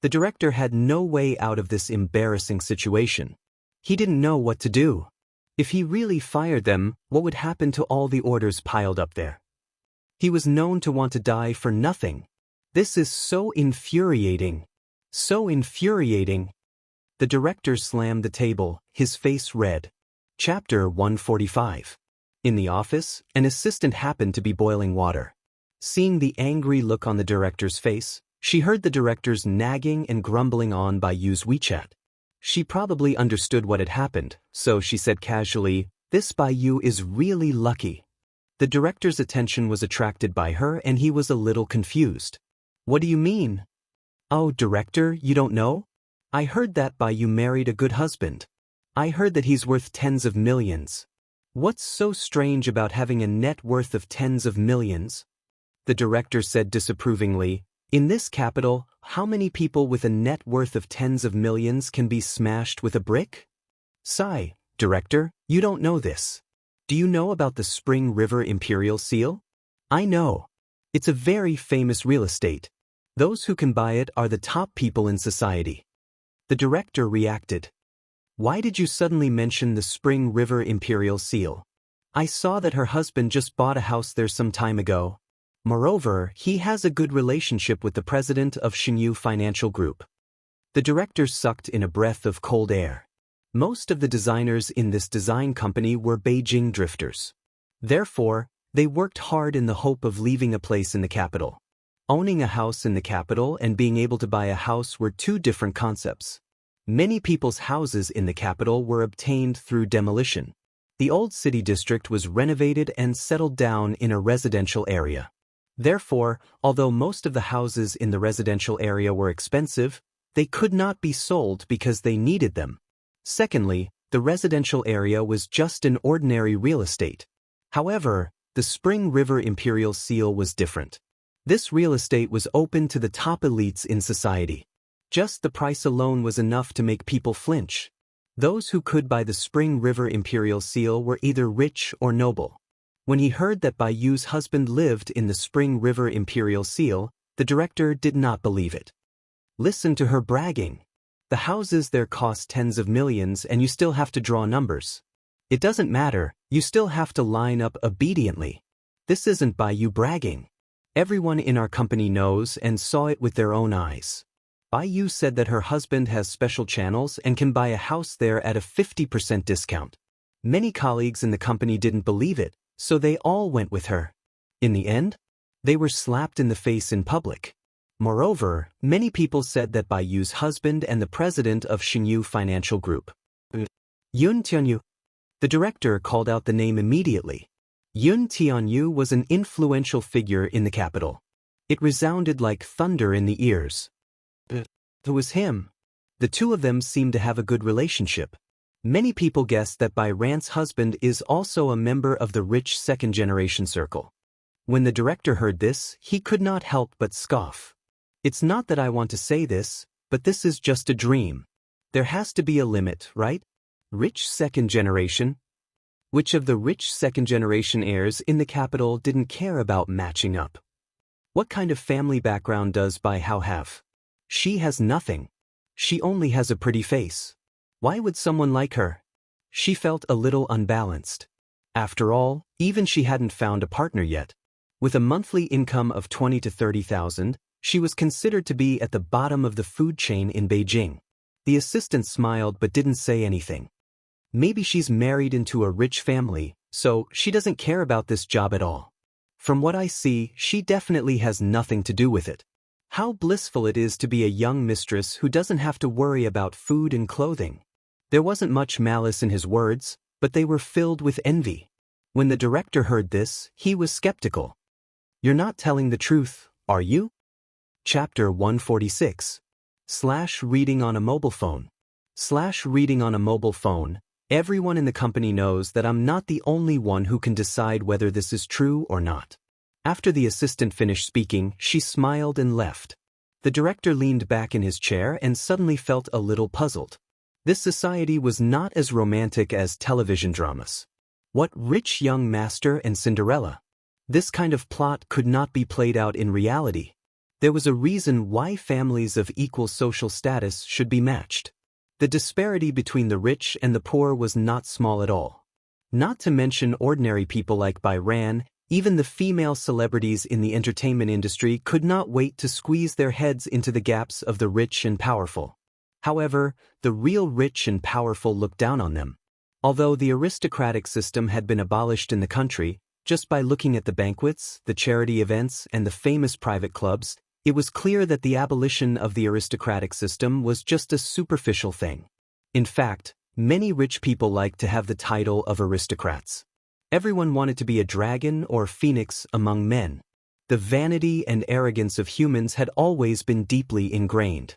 The director had no way out of this embarrassing situation. He didn't know what to do. If he really fired them, what would happen to all the orders piled up there? He was known to want to die for nothing. This is so infuriating. So infuriating. The director slammed the table, his face red. Chapter 145. In the office, an assistant happened to be boiling water. Seeing the angry look on the director's face, she heard the director's nagging and grumbling on Bai Yu's WeChat. She probably understood what had happened, so she said casually, this Bai Yu is really lucky. The director's attention was attracted by her and he was a little confused. What do you mean? Oh, director, you don't know? I heard that Bai Yu married a good husband. I heard that he's worth tens of millions. What's so strange about having a net worth of tens of millions? The director said disapprovingly, in this capital, how many people with a net worth of tens of millions can be smashed with a brick? Sigh, director, You don't know this. Do you know about the Spring River Imperial Seal? I know. It's a very famous real estate. Those who can buy it are the top people in society. The director reacted. Why did you suddenly mention the Spring River Imperial Seal? I saw that her husband just bought a house there some time ago. Moreover, he has a good relationship with the president of Xinyu Financial Group. The director sucked in a breath of cold air. Most of the designers in this design company were Beijing drifters. Therefore, they worked hard in the hope of leaving a place in the capital. Owning a house in the capital and being able to buy a house were two different concepts. Many people's houses in the capital were obtained through demolition. The old city district was renovated and settled down in a residential area. Therefore, although most of the houses in the residential area were expensive, they could not be sold because they needed them. Secondly, the residential area was just an ordinary real estate. However, the Spring River Imperial Seal was different. This real estate was open to the top elites in society. Just the price alone was enough to make people flinch. Those who could buy the Spring River Imperial Seal were either rich or noble. When he heard that Bai Yu's husband lived in the Spring River Imperial Seal, the director did not believe it. Listen to her bragging. The houses there cost tens of millions and you still have to draw numbers. It doesn't matter, you still have to line up obediently. This isn't Bai Yu bragging. Everyone in our company knows and saw it with their own eyes. Bai Yu said that her husband has special channels and can buy a house there at a 50% discount. Many colleagues in the company didn't believe it, so they all went with her. In the end, they were slapped in the face in public. Moreover, many people said that Bai Yu's husband and the president of Xinyu Financial Group. Yun Tianyu. The director called out the name immediately. Yun Tianyu was an influential figure in the capital. It resounded like thunder in the ears. It was him. The two of them seemed to have a good relationship. Many people guessed that Bai Ran's husband is also a member of the rich second-generation circle. When the director heard this, he could not help but scoff. It's not that I want to say this, but this is just a dream. There has to be a limit, right? Rich second generation? Which of the rich second generation heirs in the capital didn't care about matching up? What kind of family background does Bai Hao have? She has nothing. She only has a pretty face. Why would someone like her? She felt a little unbalanced. After all, even she hadn't found a partner yet. With a monthly income of 20 to 30,000, she was considered to be at the bottom of the food chain in Beijing. The assistant smiled but didn't say anything. Maybe she's married into a rich family, so she doesn't care about this job at all. From what I see, she definitely has nothing to do with it. How blissful it is to be a young mistress who doesn't have to worry about food and clothing. There wasn't much malice in his words, but they were filled with envy. When the director heard this, he was skeptical. You're not telling the truth, are you? Chapter 146. Reading on a mobile phone. Reading on a mobile phone. Everyone in the company knows that I'm not the only one who can decide whether this is true or not. After the assistant finished speaking, she smiled and left. The director leaned back in his chair and suddenly felt a little puzzled. This society was not as romantic as television dramas. What rich young master and Cinderella? This kind of plot could not be played out in reality. There was a reason why families of equal social status should be matched. The disparity between the rich and the poor was not small at all. Not to mention ordinary people like Bai Ran, even the female celebrities in the entertainment industry could not wait to squeeze their heads into the gaps of the rich and powerful. However, the real rich and powerful looked down on them. Although the aristocratic system had been abolished in the country, just by looking at the banquets, the charity events, and the famous private clubs, it was clear that the abolition of the aristocratic system was just a superficial thing. In fact, many rich people liked to have the title of aristocrats. Everyone wanted to be a dragon or phoenix among men. The vanity and arrogance of humans had always been deeply ingrained.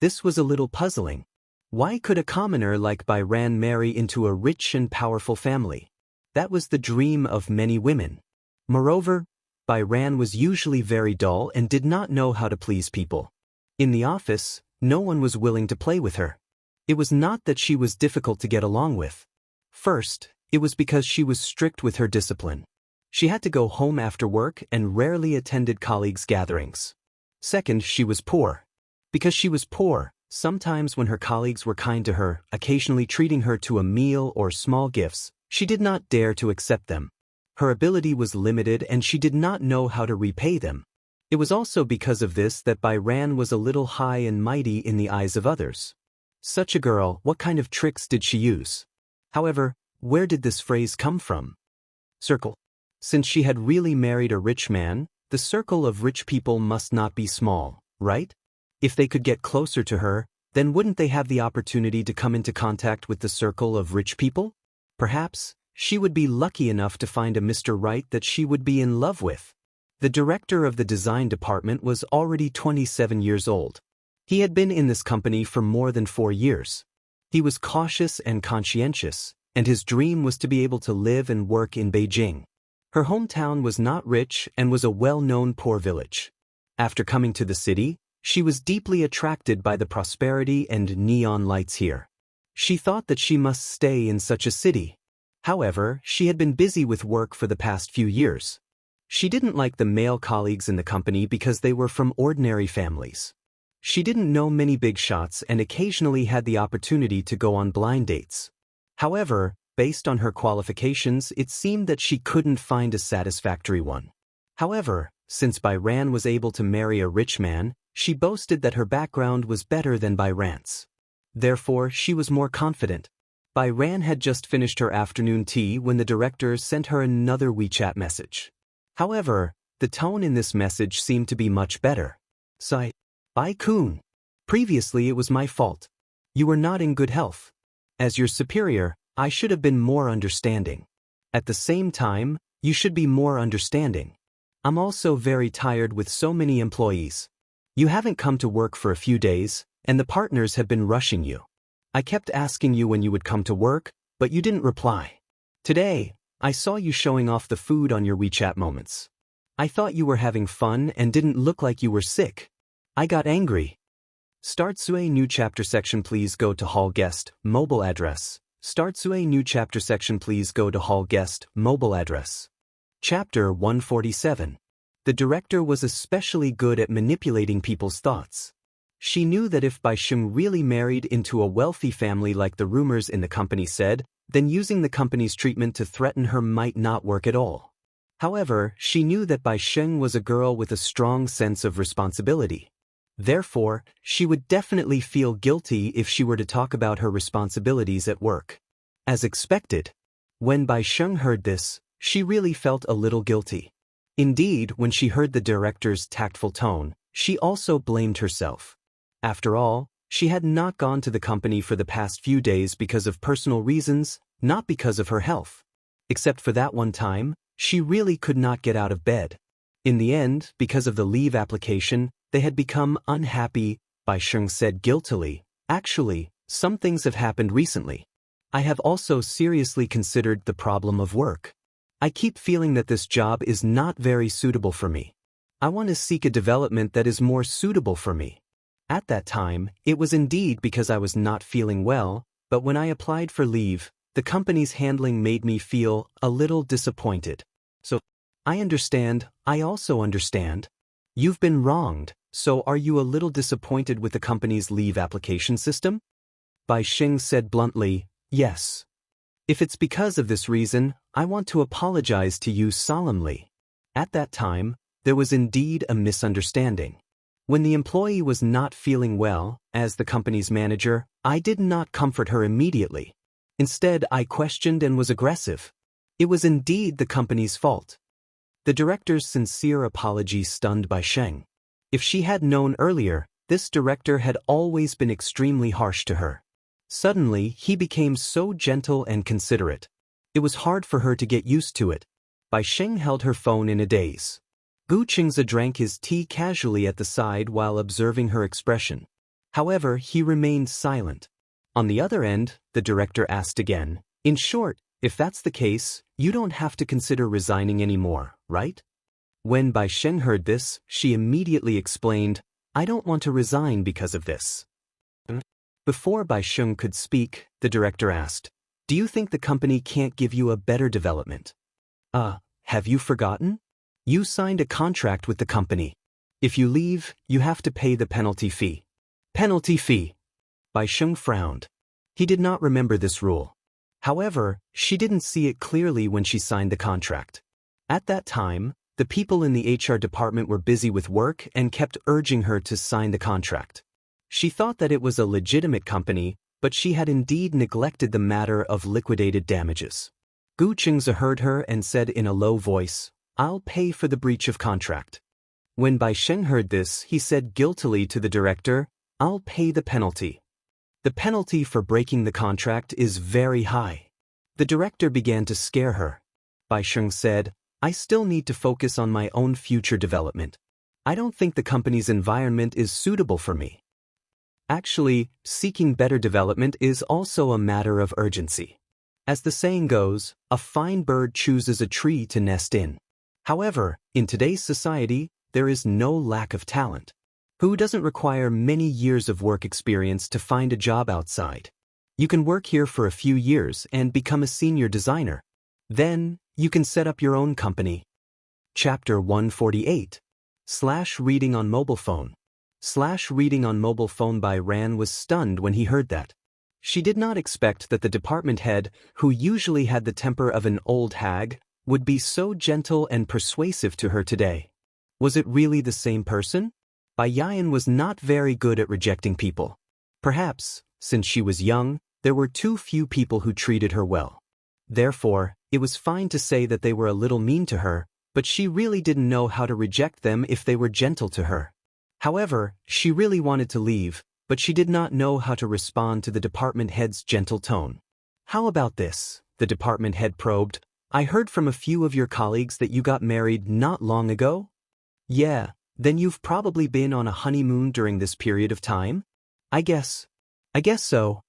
This was a little puzzling. Why could a commoner like Bai Ran marry into a rich and powerful family? That was the dream of many women. Moreover, Bai Ran was usually very dull and did not know how to please people. In the office, no one was willing to play with her. It was not that she was difficult to get along with. First, It was because she was strict with her discipline. She had to go home after work and rarely attended colleagues' gatherings. Second, she was poor. Because she was poor, sometimes when her colleagues were kind to her, occasionally treating her to a meal or small gifts, she did not dare to accept them. Her ability was limited and she did not know how to repay them. It was also because of this that Byran was a little high and mighty in the eyes of others. Such a girl, what kind of tricks did she use? However, where did this phrase come from? Circle. Since she had really married a rich man, the circle of rich people must not be small, right? If they could get closer to her, then wouldn't they have the opportunity to come into contact with the circle of rich people? Perhaps she would be lucky enough to find a Mr. Right that she would be in love with. The director of the design department was already 27 years old. He had been in this company for more than 4 years. He was cautious and conscientious, and his dream was to be able to live and work in Beijing. Her hometown was not rich and was a well-known poor village. After coming to the city, she was deeply attracted by the prosperity and neon lights here. She thought that she must stay in such a city. However, she had been busy with work for the past few years. She didn't like the male colleagues in the company because they were from ordinary families. She didn't know many big shots and occasionally had the opportunity to go on blind dates. However, based on her qualifications, it seemed that she couldn't find a satisfactory one. However, since Byran was able to marry a rich man, she boasted that her background was better than Byran's. Therefore, she was more confident. Byran had just finished her afternoon tea when the director sent her another WeChat message. However, the tone in this message seemed to be much better. Sigh. Bai-kun. Previously it was my fault. You were not in good health. As your superior, I should have been more understanding. At the same time, you should be more understanding. I'm also very tired with so many employees. You haven't come to work for a few days, and the partners have been rushing you. I kept asking you when you would come to work, but you didn't reply. Today, I saw you showing off the food on your WeChat moments. I thought you were having fun and didn't look like you were sick. I got angry. Start Sue new chapter section, please go to hall guest, mobile address. Start Sue new chapter section, please go to hall guest, mobile address. Chapter 147. The director was especially good at manipulating people's thoughts. She knew that if Bai-sheng really married into a wealthy family like the rumors in the company said, then using the company's treatment to threaten her might not work at all. However, she knew that Bai-sheng was a girl with a strong sense of responsibility. Therefore, she would definitely feel guilty if she were to talk about her responsibilities at work. As expected, when Bai-sheng heard this, she really felt a little guilty. Indeed, when she heard the director's tactful tone, she also blamed herself. After all, she had not gone to the company for the past few days because of personal reasons, not because of her health. Except for that one time, she really could not get out of bed. In the end, because of the leave application, they had become unhappy. Bai-sheng said guiltily, "Actually, some things have happened recently. I have also seriously considered the problem of work. I keep feeling that this job is not very suitable for me. I want to seek a development that is more suitable for me." At that time, it was indeed because I was not feeling well, but when I applied for leave, the company's handling made me feel a little disappointed. So, I understand, I also understand. You've been wronged, so are you a little disappointed with the company's leave application system? Bai-sheng said bluntly, "Yes. If it's because of this reason, I want to apologize to you solemnly." At that time, there was indeed a misunderstanding. When the employee was not feeling well, as the company's manager, I did not comfort her immediately. Instead, I questioned and was aggressive. It was indeed the company's fault. The director's sincere apology stunned Bai-sheng. If she had known earlier, this director had always been extremely harsh to her. Suddenly, he became so gentle and considerate. It was hard for her to get used to it. Bai-sheng held her phone in a daze. Gu Qingze drank his tea casually at the side while observing her expression. However, he remained silent. On the other end, the director asked again, "In short, if that's the case, you don't have to consider resigning anymore, right?" When Bai-sheng heard this, she immediately explained, "I don't want to resign because of this." Before Bai-sheng could speak, the director asked, Do you think the company can't give you a better development? Have you forgotten? You signed a contract with the company. If you leave, you have to pay the penalty fee. Penalty fee. Bai Sheng frowned. He did not remember this rule. However, she didn't see it clearly when she signed the contract. At that time, the people in the HR department were busy with work and kept urging her to sign the contract. She thought that it was a legitimate company, but she had indeed neglected the matter of liquidated damages. Gu Qingze heard her and said in a low voice, "I'll pay for the breach of contract." When Bai Sheng heard this, he said guiltily to the director, "I'll pay the penalty." The penalty for breaking the contract is very high. The director began to scare her. Bai Sheng said, "I still need to focus on my own future development. I don't think the company's environment is suitable for me." Actually, seeking better development is also a matter of urgency. As the saying goes, a fine bird chooses a tree to nest in. However, in today's society, there is no lack of talent. Who doesn't require many years of work experience to find a job outside? You can work here for a few years and become a senior designer. Then, you can set up your own company. Chapter 148. Reading on mobile phone. Reading on mobile phone by Ran was stunned when he heard that. She did not expect that the department head, who usually had the temper of an old hag, would be so gentle and persuasive to her today. Was it really the same person? Bai Yan was not very good at rejecting people. Perhaps, since she was young, there were too few people who treated her well. Therefore, it was fine to say that they were a little mean to her, but she really didn't know how to reject them if they were gentle to her. However, she really wanted to leave, but she did not know how to respond to the department head's gentle tone. "How about this?" the department head probed. "I heard from a few of your colleagues that you got married not long ago?" "Yeah, then you've probably been on a honeymoon during this period of time?" I guess so."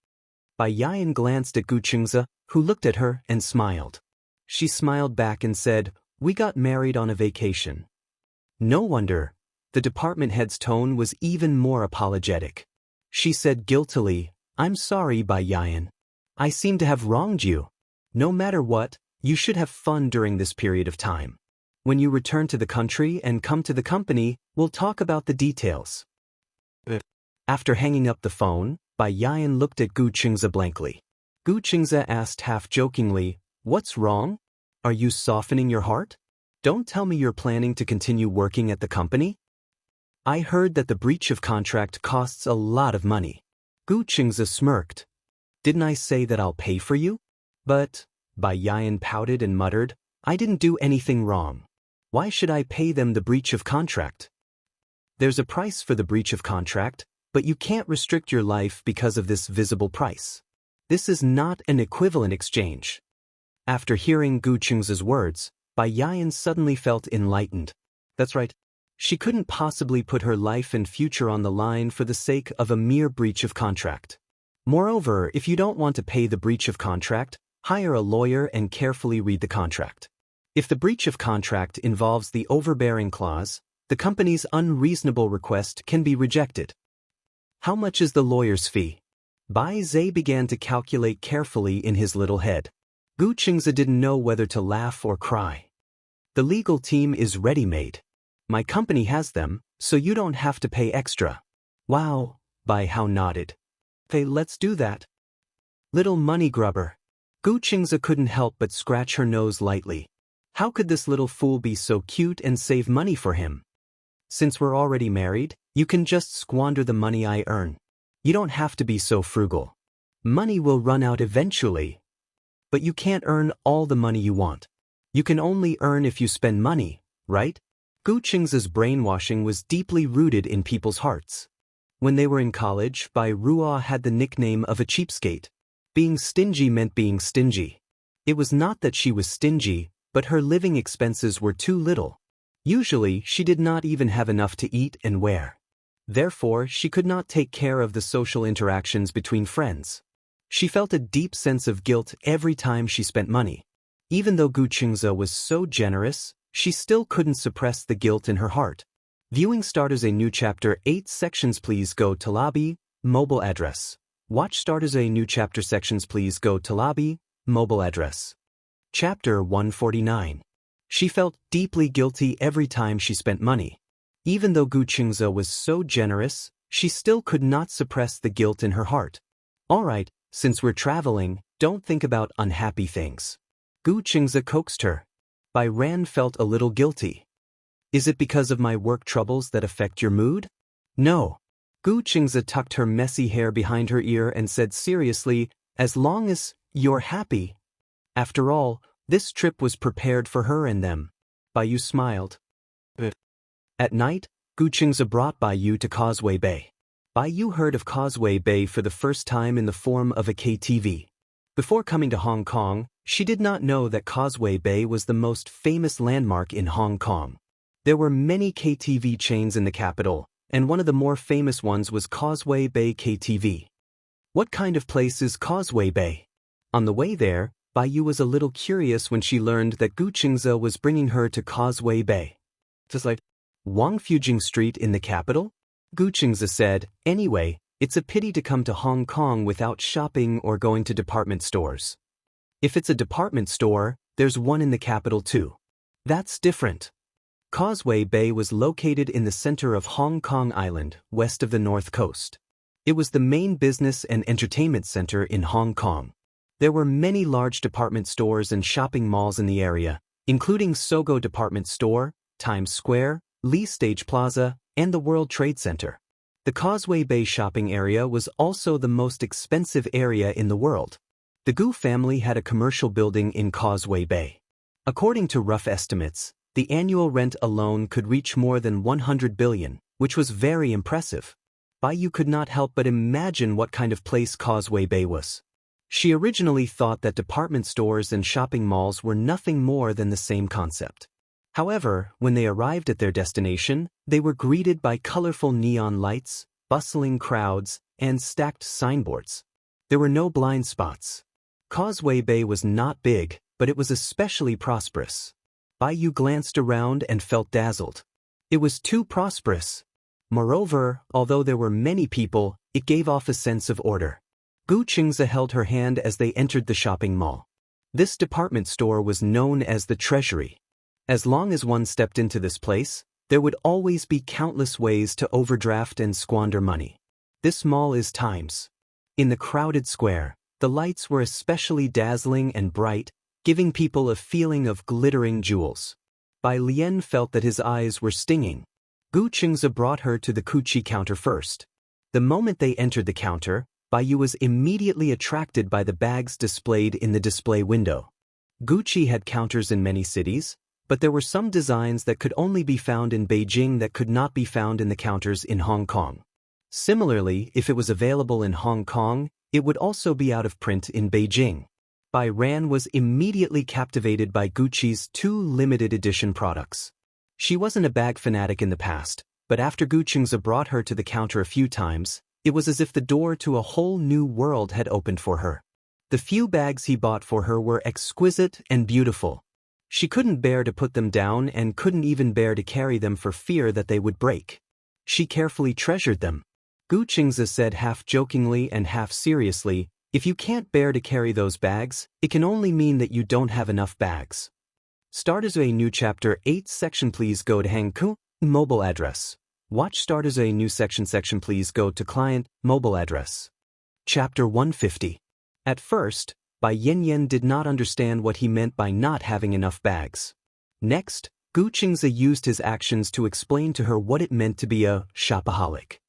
Bai Yan glanced at Gu Qingze, who looked at her and smiled. She smiled back and said, "We got married on a vacation." No wonder. The department head's tone was even more apologetic. She said guiltily, "I'm sorry, Bai Yan. I seem to have wronged you. No matter what, you should have fun during this period of time. When you return to the country and come to the company, we'll talk about the details." After hanging up the phone, Bai Yan looked at Gu Qingze blankly. Gu Qingze asked half-jokingly, "What's wrong? Are you softening your heart? Don't tell me you're planning to continue working at the company?" "I heard that the breach of contract costs a lot of money." Gu Qingze smirked. "Didn't I say that I'll pay for you?" "But," Bai Yan pouted and muttered, "I didn't do anything wrong. Why should I pay them the breach of contract?" "There's a price for the breach of contract, but you can't restrict your life because of this visible price. This is not an equivalent exchange." After hearing Gu Qingze's words, Bai Yan suddenly felt enlightened. That's right. She couldn't possibly put her life and future on the line for the sake of a mere breach of contract. Moreover, if you don't want to pay the breach of contract, hire a lawyer and carefully read the contract. If the breach of contract involves the overbearing clause, the company's unreasonable request can be rejected. How much is the lawyer's fee? Bai Zhe began to calculate carefully in his little head. Gu Qingze didn't know whether to laugh or cry. "The legal team is ready-made. My company has them, so you don't have to pay extra." "Wow," Bai Hao nodded. "Hey, let's do that." Little money grubber. Gu Qingze couldn't help but scratch her nose lightly. How could this little fool be so cute and save money for him? "Since we're already married, you can just squander the money I earn. You don't have to be so frugal. Money will run out eventually. But you can't earn all the money you want. You can only earn if you spend money, right?" Gu Qingze's brainwashing was deeply rooted in people's hearts. When they were in college, Bai Ruo had the nickname of a cheapskate. Being stingy meant being stingy. It was not that she was stingy, but her living expenses were too little. Usually, she did not even have enough to eat and wear. Therefore, she could not take care of the social interactions between friends. She felt a deep sense of guilt every time she spent money. Even though Gu Qingze was so generous, she still couldn't suppress the guilt in her heart. Viewing starters a new chapter 8 sections please go to lobby, mobile address. Watch starters a new chapter sections please go to lobby, mobile address. Chapter 149. She felt deeply guilty every time she spent money. Even though Gu Qingze was so generous, she still could not suppress the guilt in her heart. Alright, since we're traveling, don't think about unhappy things. Gu Qingze coaxed her. Bai Ran felt a little guilty. Is it because of my work troubles that affect your mood? No. Gu Qingze tucked her messy hair behind her ear and said seriously, as long as you're happy. After all, this trip was prepared for her and them. Bai Yu smiled. At night, Gu Qingze brought Bai Yu to Causeway Bay. Bai Yu heard of Causeway Bay for the first time in the form of a KTV. Before coming to Hong Kong, she did not know that Causeway Bay was the most famous landmark in Hong Kong. There were many KTV chains in the capital, and one of the more famous ones was Causeway Bay KTV. What kind of place is Causeway Bay? On the way there, Bai Yu was a little curious when she learned that Gu Qingze was bringing her to Causeway Bay. Just like Wang Fujing Street in the capital? Gu Qingze said, anyway, it's a pity to come to Hong Kong without shopping or going to department stores. If it's a department store, there's one in the capital too. That's different. Causeway Bay was located in the center of Hong Kong Island, west of the North Coast. It was the main business and entertainment center in Hong Kong. There were many large department stores and shopping malls in the area, including Sogo Department Store, Times Square, Lee Stage Plaza, and the World Trade Center. The Causeway Bay shopping area was also the most expensive area in the world. The Gu family had a commercial building in Causeway Bay. According to rough estimates, the annual rent alone could reach more than 100 billion, which was very impressive. Bai Yu could not help but imagine what kind of place Causeway Bay was. She originally thought that department stores and shopping malls were nothing more than the same concept. However, when they arrived at their destination, they were greeted by colorful neon lights, bustling crowds, and stacked signboards. There were no blind spots. Causeway Bay was not big, but it was especially prosperous. Bai Yu glanced around and felt dazzled. It was too prosperous. Moreover, although there were many people, it gave off a sense of order. Gu Qingze held her hand as they entered the shopping mall. This department store was known as the Treasury. As long as one stepped into this place, there would always be countless ways to overdraft and squander money. This mall is Times. In the crowded square, the lights were especially dazzling and bright, giving people a feeling of glittering jewels. Bai Lian felt that his eyes were stinging. Gu Qingze brought her to the Gucci counter first. The moment they entered the counter, Bai Yu was immediately attracted by the bags displayed in the display window. Gucci had counters in many cities, but there were some designs that could only be found in Beijing that could not be found in the counters in Hong Kong. Similarly, if it was available in Hong Kong, it would also be out of print in Beijing. Bai Ran was immediately captivated by Gucci's two limited edition products. She wasn't a bag fanatic in the past, but after Gu Qingze brought her to the counter a few times, it was as if the door to a whole new world had opened for her. The few bags he bought for her were exquisite and beautiful. She couldn't bear to put them down and couldn't even bear to carry them for fear that they would break. She carefully treasured them. Gu Qingze said half jokingly and half seriously, if you can't bear to carry those bags, it can only mean that you don't have enough bags. Starters a new chapter 8 section please go to Hangkou, mobile address. Watch starters a new section please go to client, mobile address. Chapter 150. At first, Bai Yanyan did not understand what he meant by not having enough bags. Next, Gu Qingze used his actions to explain to her what it meant to be a shopaholic.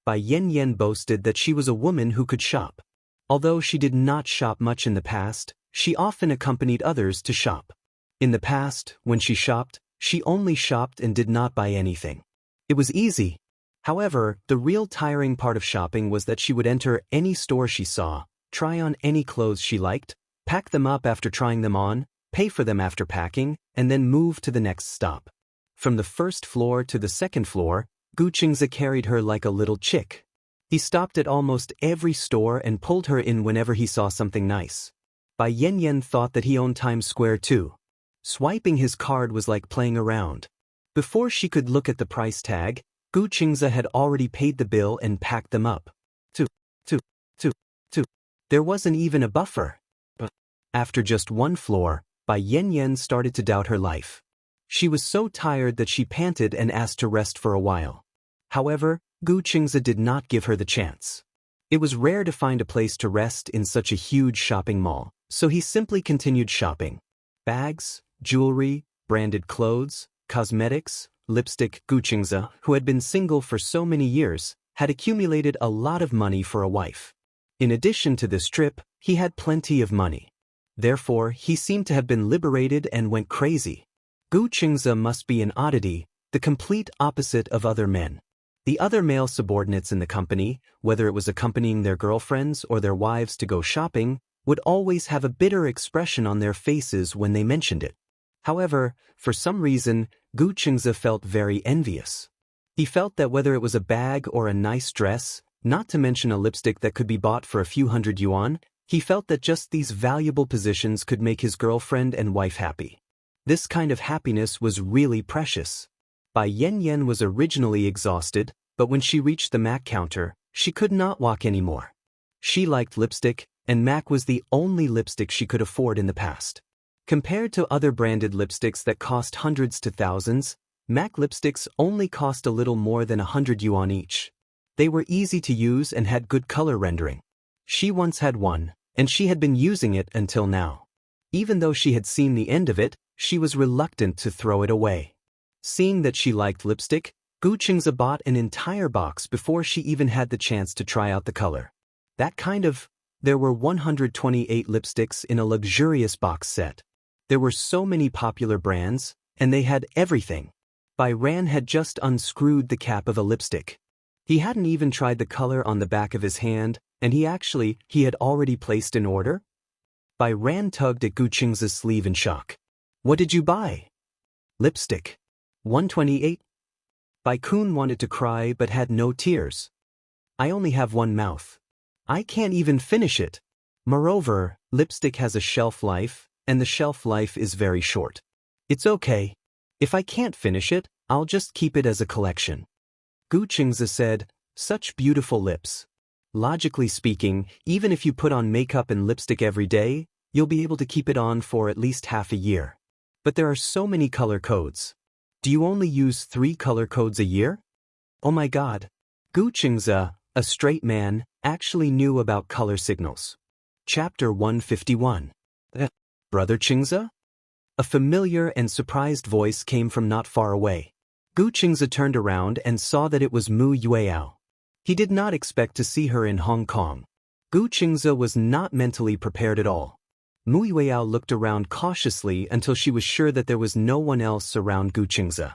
Bai Yanyan boasted that she was a woman who could shop. Although she did not shop much in the past, she often accompanied others to shop. In the past, when she shopped, she only shopped and did not buy anything. It was easy. However, the real tiring part of shopping was that she would enter any store she saw, try on any clothes she liked, pack them up after trying them on, pay for them after packing, and then move to the next stop. From the first floor to the second floor, Gu Qingze carried her like a little chick. He stopped at almost every store and pulled her in whenever he saw something nice. Bai Yanyan thought that he owned Times Square too. Swiping his card was like playing around. Before she could look at the price tag, Gu Qingze had already paid the bill and packed them up. There wasn't even a buffer. After just one floor, Bai Yan started to doubt her life. She was so tired that she panted and asked to rest for a while. However, Gu Qingze did not give her the chance. It was rare to find a place to rest in such a huge shopping mall, so he simply continued shopping. Bags, jewelry, branded clothes, cosmetics, lipstick. Gu Qingze, who had been single for so many years, had accumulated a lot of money for a wife. In addition to this trip, he had plenty of money. Therefore, he seemed to have been liberated and went crazy. Gu Qingze must be an oddity, the complete opposite of other men. The other male subordinates in the company, whether it was accompanying their girlfriends or their wives to go shopping, would always have a bitter expression on their faces when they mentioned it. However, for some reason, Gu Qingze felt very envious. He felt that whether it was a bag or a nice dress, not to mention a lipstick that could be bought for a few hundred yuan, he felt that just these valuable possessions could make his girlfriend and wife happy. This kind of happiness was really precious. Bai Yan was originally exhausted, but when she reached the MAC counter, she could not walk anymore. She liked lipstick, and MAC was the only lipstick she could afford in the past. Compared to other branded lipsticks that cost hundreds to thousands, MAC lipsticks only cost a little more than 100 yuan each. They were easy to use and had good color rendering. She once had one, and she had been using it until now. Even though she had seen the end of it, she was reluctant to throw it away. Seeing that she liked lipstick, Gu Qingze bought an entire box before she even had the chance to try out the color. There were 128 lipsticks in a luxurious box set. There were so many popular brands, and they had everything. Bai Ran had just unscrewed the cap of a lipstick. He hadn't even tried the color on the back of his hand, and he had already placed an order? Bai Ran tugged at Gu Qingze's sleeve in shock. What did you buy? Lipstick. 128? Bai Kun wanted to cry but had no tears. I only have one mouth. I can't even finish it. Moreover, lipstick has a shelf life, and the shelf life is very short. It's okay. If I can't finish it, I'll just keep it as a collection. Gu Qingze said, such beautiful lips. Logically speaking, even if you put on makeup and lipstick every day, you'll be able to keep it on for at least half a year. But there are so many color codes. Do you only use 3 color codes a year? Oh my God. Gu Qingze, a straight man, actually knew about color signals. Chapter 151. Brother Qingze? A familiar and surprised voice came from not far away. Gu Qingze turned around and saw that it was Mu Yueyao. He did not expect to see her in Hong Kong. Gu Qingze was not mentally prepared at all. Mu Yueyao looked around cautiously until she was sure that there was no one else around Gu Qingze.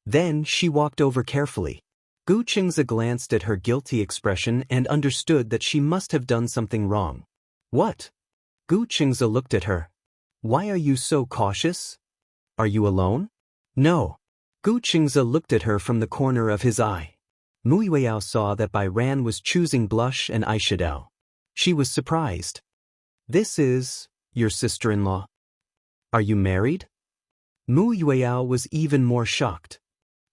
Then she walked over carefully. Gu Qingze glanced at her guilty expression and understood that she must have done something wrong. What? Gu Qingze looked at her. Why are you so cautious? Are you alone? No. Gu Qingze looked at her from the corner of his eye. Mu Yueyao saw that Bai Ran was choosing blush and eyeshadow. She was surprised. This is your sister-in-law. Are you married? Mu Yueyao was even more shocked.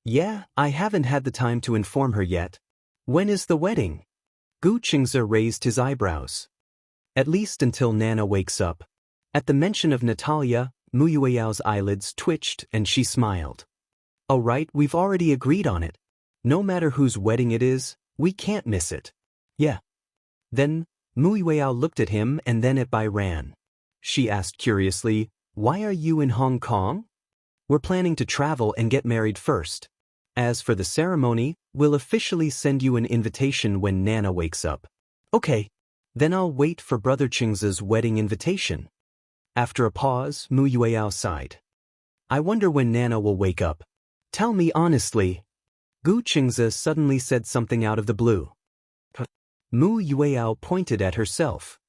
Yeah, I haven't had the time to inform her yet. When is the wedding? Gu Qingze raised his eyebrows. At least until Nana wakes up. At the mention of Natalia, Mu Yueyao's eyelids twitched and she smiled. Oh right, we've already agreed on it. No matter whose wedding it is, we can't miss it. Yeah. Then, Mu Yueyao looked at him and then at Bai Ran. She asked curiously, why are you in Hong Kong? We're planning to travel and get married first. As for the ceremony, we'll officially send you an invitation when Nana wakes up. Okay. Then I'll wait for Brother Qingze's wedding invitation. After a pause, Mu Yueyao sighed. I wonder when Nana will wake up. Tell me honestly. Gu Qingze suddenly said something out of the blue. Mu Yueyao pointed at herself.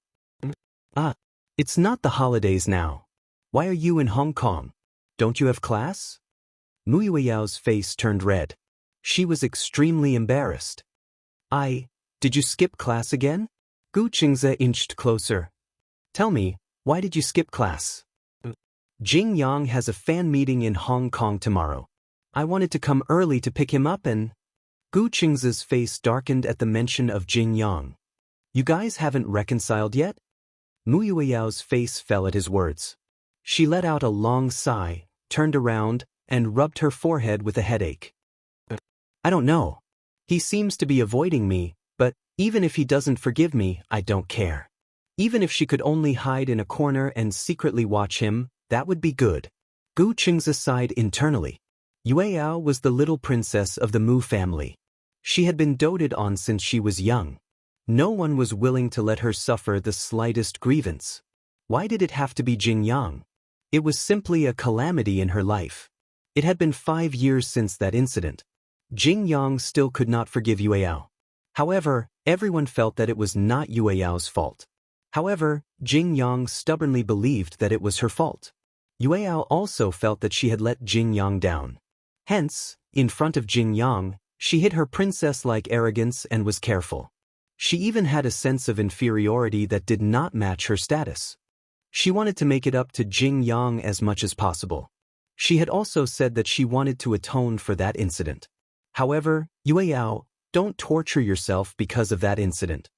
It's not the holidays now. Why are you in Hong Kong? Don't you have class? Mu Yueyao's face turned red. She was extremely embarrassed. Did you skip class again? Gu Qingze inched closer. Tell me, why did you skip class? Jing Yang has a fan meeting in Hong Kong tomorrow. I wanted to come early to pick him up and... Gu Qingze's face darkened at the mention of Jing Yang. You guys haven't reconciled yet? Mu Yueyao's face fell at his words. She let out a long sigh, turned around, and rubbed her forehead with a headache. I don't know. He seems to be avoiding me, but even if he doesn't forgive me, I don't care. Even if she could only hide in a corner and secretly watch him, that would be good. Gu Qingze sighed internally. Yueyao was the little princess of the Mu family. She had been doted on since she was young. No one was willing to let her suffer the slightest grievance. Why did it have to be Jingyang? It was simply a calamity in her life. It had been 5 years since that incident. Jingyang still could not forgive Yueyao. However, everyone felt that it was not Yueyao's fault. However, Jingyang stubbornly believed that it was her fault. Yueyao also felt that she had let Jingyang down. Hence, in front of Jingyang, she hid her princess-like arrogance and was careful. She even had a sense of inferiority that did not match her status. She wanted to make it up to Jingyang as much as possible. She had also said that she wanted to atone for that incident. However, Yueyao, don't torture yourself because of that incident.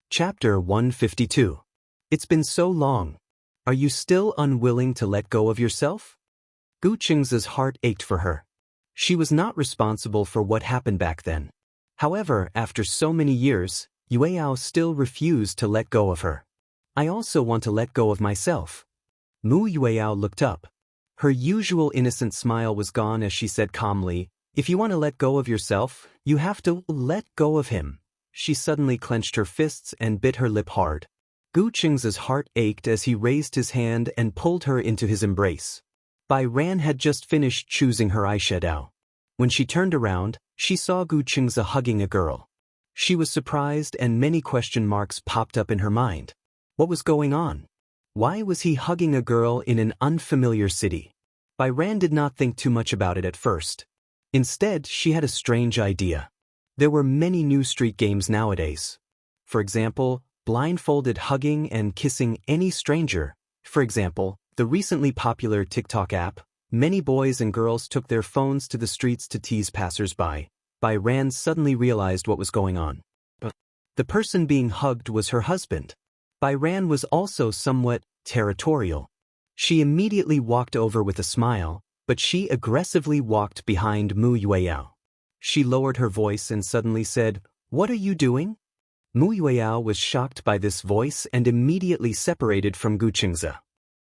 Chapter 152. It's been so long. Are you still unwilling to let go of yourself? Gu Qingze's heart ached for her. She was not responsible for what happened back then. However, after so many years, Yueyao still refused to let go of her. I also want to let go of myself. Mu Yueyao looked up. Her usual innocent smile was gone as she said calmly, if you want to let go of yourself, you have to let go of him. She suddenly clenched her fists and bit her lip hard. Gu Qingze's heart ached as he raised his hand and pulled her into his embrace. Bai Ran had just finished choosing her eyeshadow. When she turned around, she saw Gu Qingze hugging a girl. She was surprised and many question marks popped up in her mind. What was going on? Why was he hugging a girl in an unfamiliar city? Bai Ran did not think too much about it at first. Instead, she had a strange idea. There were many new street games nowadays. For example, blindfolded hugging and kissing any stranger. For example, the recently popular TikTok app. Many boys and girls took their phones to the streets to tease passers-by. Bai Ran suddenly realized what was going on. The person being hugged was her husband. Bai Ran was also somewhat territorial. She immediately walked over with a smile, but she aggressively walked behind Mu Yueyao. She lowered her voice and suddenly said, "What are you doing?" Mu Yueyao was shocked by this voice and immediately separated from Gu Qingze.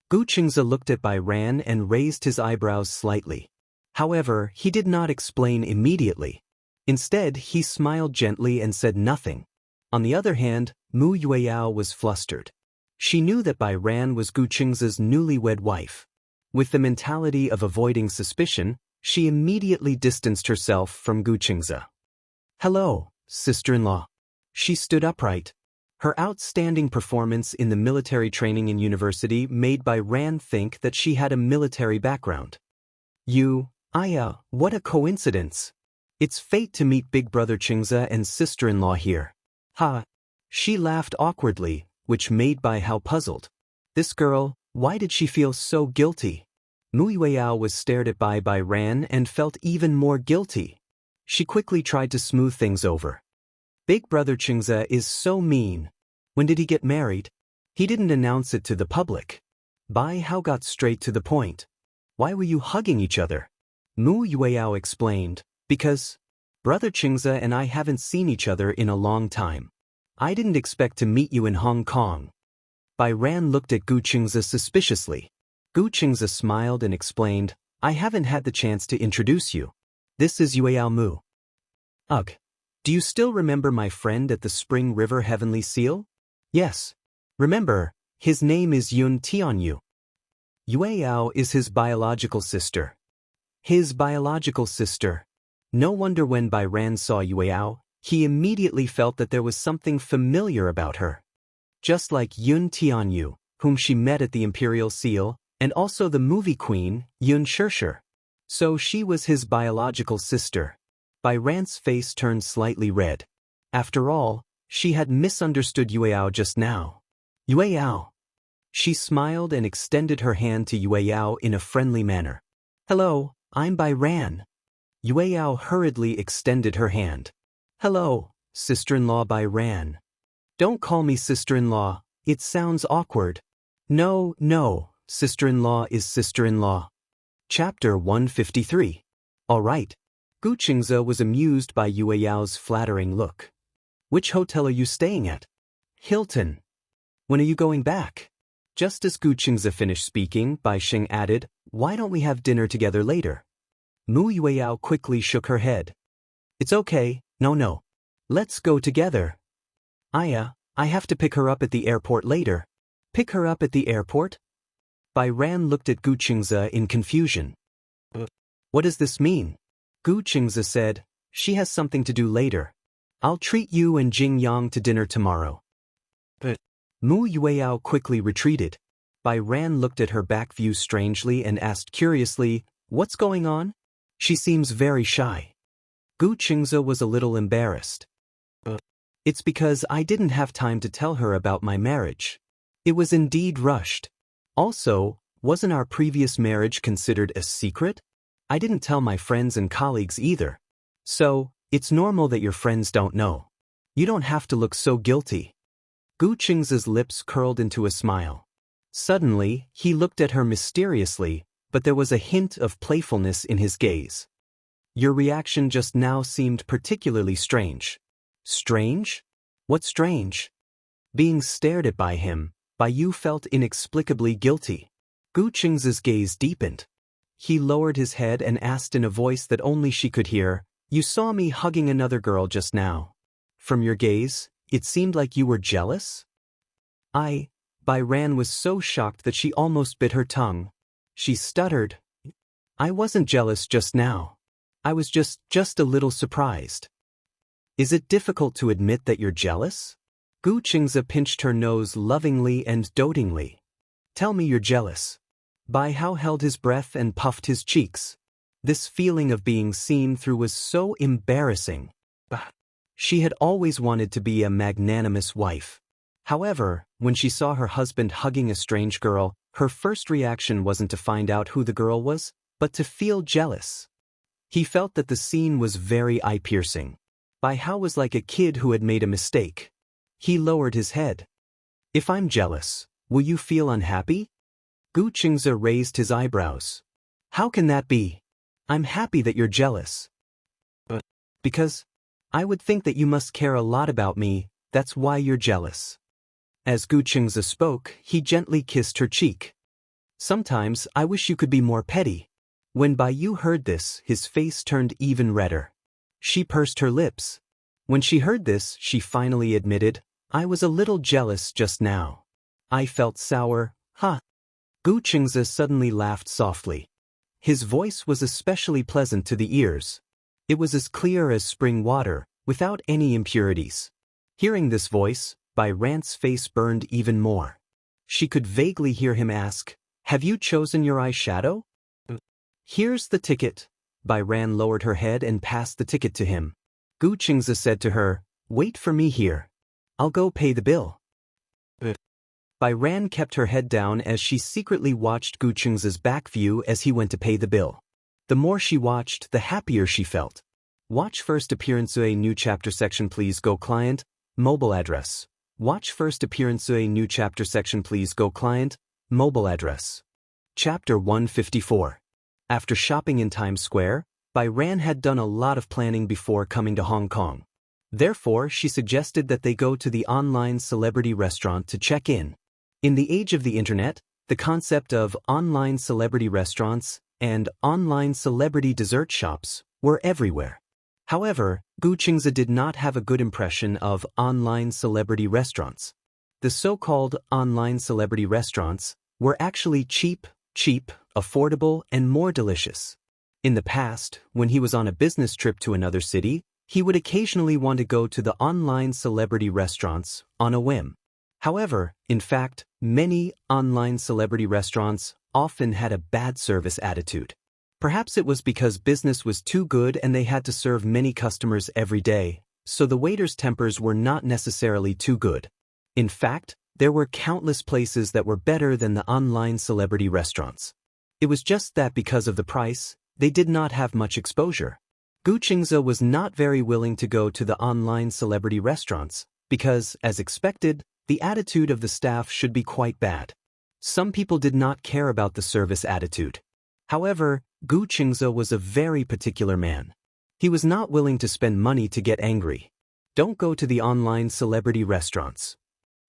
Gu Qingze looked at Bai Ran and raised his eyebrows slightly. However, he did not explain immediately. Instead, he smiled gently and said nothing. On the other hand, Mu Yueyao was flustered. She knew that Bai Ran was Gu Qingze's newlywed wife. With the mentality of avoiding suspicion, she immediately distanced herself from Gu Qingze. "Hello, sister-in-law." She stood upright. Her outstanding performance in the military training in university made Bai Ran think that she had a military background. What a coincidence. It's fate to meet Big Brother Qingze and sister-in-law here. Ha! She laughed awkwardly, which made Bai Hao puzzled. This girl, why did she feel so guilty? Mu Yueyao was stared at by Bai Ran and felt even more guilty. She quickly tried to smooth things over. Big Brother Qingze is so mean. When did he get married? He didn't announce it to the public. Bai Hao got straight to the point. Why were you hugging each other? Mu Yueyao explained, because Brother Qingze and I haven't seen each other in a long time. I didn't expect to meet you in Hong Kong. Bai Ran looked at Gu Qingze suspiciously. Gu Qingze smiled and explained, I haven't had the chance to introduce you. This is Yueyao Mu. Ugh. Do you still remember my friend at the Spring River Heavenly Seal? Yes. Remember, his name is Yun Tianyu. Yueyao is his biological sister. His biological sister. No wonder when Bai Ran saw Yueyao, he immediately felt that there was something familiar about her. Just like Yun Tianyu, whom she met at the Imperial Seal, and also the movie queen, Yun Shirshir. So she was his biological sister. Bai Ran's face turned slightly red. After all, she had misunderstood Yueyao just now. Yueyao. She smiled and extended her hand to Yueyao in a friendly manner. Hello, I'm Bai Ran. Yueyao hurriedly extended her hand. Hello, sister-in-law Bai Ran. Don't call me sister-in-law, It sounds awkward. No, no, sister-in-law is sister-in-law. Chapter 153. All right. Gu Qingze was amused by Yue Yao's flattering look. Which hotel are you staying at? Hilton. When are you going back? Just as Gu Qingze finished speaking, Bai Xing added, why don't we have dinner together later? Mu Yueyao quickly shook her head. It's okay, no. Let's go together. I have to pick her up at the airport later. Pick her up at the airport? Bai Ran looked at Gu Qingze in confusion. What does this mean? Gu Qingze said, she has something to do later. I'll treat you and Jing Yang to dinner tomorrow. But Mu Yueyao quickly retreated. Bai Ran looked at her back view strangely and asked curiously, what's going on? She seems very shy. Gu Qingze was a little embarrassed. It's because I didn't have time to tell her about my marriage. It was indeed rushed. Also, wasn't our previous marriage considered a secret? I didn't tell my friends and colleagues either. So, it's normal that your friends don't know. You don't have to look so guilty. Gu Qingze's lips curled into a smile. Suddenly, he looked at her mysteriously, but there was a hint of playfulness in his gaze. Your reaction just now seemed particularly strange. Strange? What's strange? Being stared at by him, Bai Yu felt inexplicably guilty. Gu Qingze's gaze deepened. He lowered his head and asked in a voice that only she could hear, you saw me hugging another girl just now. From your gaze, it seemed like you were jealous? Bai Ran was so shocked that she almost bit her tongue. She stuttered. I wasn't jealous just now. I was just a little surprised. Is it difficult to admit that you're jealous? Gu Qingze pinched her nose lovingly and dotingly. Tell me you're jealous. Bai Hao held his breath and puffed his cheeks. This feeling of being seen through was so embarrassing. She had always wanted to be a magnanimous wife. However, when she saw her husband hugging a strange girl, her first reaction wasn't to find out who the girl was, but to feel jealous. He felt that the scene was very eye-piercing. Bai Hao was like a kid who had made a mistake. He lowered his head. If I'm jealous, will you feel unhappy? Gu Qingze raised his eyebrows. How can that be? I'm happy that you're jealous. But because I would think that you must care a lot about me, that's why you're jealous. As Gu Qingze spoke, he gently kissed her cheek. Sometimes I wish you could be more petty. When Bai Yu heard this, his face turned even redder. She pursed her lips. When she heard this, she finally admitted, I was a little jealous just now. I felt sour, huh? Gu Qingze suddenly laughed softly. His voice was especially pleasant to the ears. It was as clear as spring water, without any impurities. Hearing this voice, Bai Ran's face burned even more. She could vaguely hear him ask, have you chosen your eyeshadow? Here's the ticket. Bai Ran lowered her head and passed the ticket to him. Gu Qingze said to her, wait for me here. I'll go pay the bill. Bai Ran kept her head down as she secretly watched Gu Qingze's back view as he went to pay the bill. The more she watched, the happier she felt. Watch first appearance a new chapter section please go client, mobile address. Watch first appearance a new chapter section please go client, mobile address. Chapter 154. After shopping in Times Square, Bai Ran had done a lot of planning before coming to Hong Kong. Therefore, she suggested that they go to the online celebrity restaurant to check in. In the age of the internet, the concept of online celebrity restaurants and online celebrity dessert shops were everywhere. However, Gu Qingze did not have a good impression of online celebrity restaurants. The so-called online celebrity restaurants were actually cheap, affordable, and more delicious. In the past, when he was on a business trip to another city, he would occasionally want to go to the online celebrity restaurants on a whim. However, in fact, many online celebrity restaurants often had a bad service attitude. Perhaps it was because business was too good and they had to serve many customers every day, so the waiters' tempers were not necessarily too good. In fact, there were countless places that were better than the online celebrity restaurants. It was just that because of the price, they did not have much exposure. Gu Qingze was not very willing to go to the online celebrity restaurants because, as expected, The attitude of the staff should be quite bad. Some people did not care about the service attitude. However, Gu Qingze was a very particular man. He was not willing to spend money to get angry. Don't go to the online celebrity restaurants.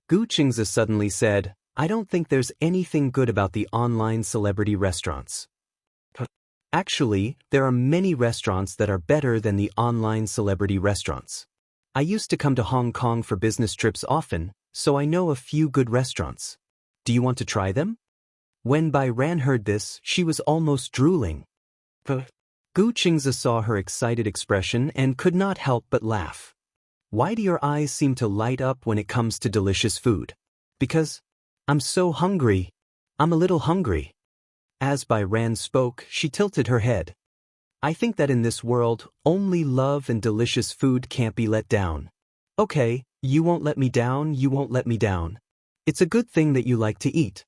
Gu Qingze suddenly said, I don't think there's anything good about the online celebrity restaurants. Actually, there are many restaurants that are better than the online celebrity restaurants. I used to come to Hong Kong for business trips often, so I know a few good restaurants. Do you want to try them? When Bai Ran heard this, she was almost drooling. Gu Qingze saw her excited expression and could not help but laugh. Why do your eyes seem to light up when it comes to delicious food? Because I'm so hungry. I'm a little hungry. As Bai Ran spoke, she tilted her head. I think that in this world, only love and delicious food can't be let down. Okay, you won't let me down, you won't let me down. It's a good thing that you like to eat.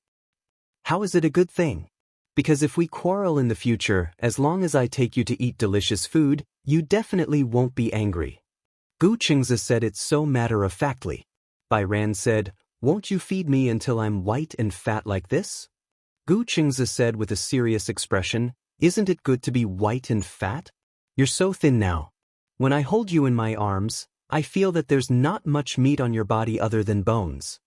How is it a good thing? Because if we quarrel in the future, as long as I take you to eat delicious food, you definitely won't be angry. Gu Qingze said it so matter-of-factly. Bai Ran said, won't you feed me until I'm white and fat like this? Gu Qingze said with a serious expression, isn't it good to be white and fat? You're so thin now. When I hold you in my arms, I feel that there's not much meat on your body other than bones.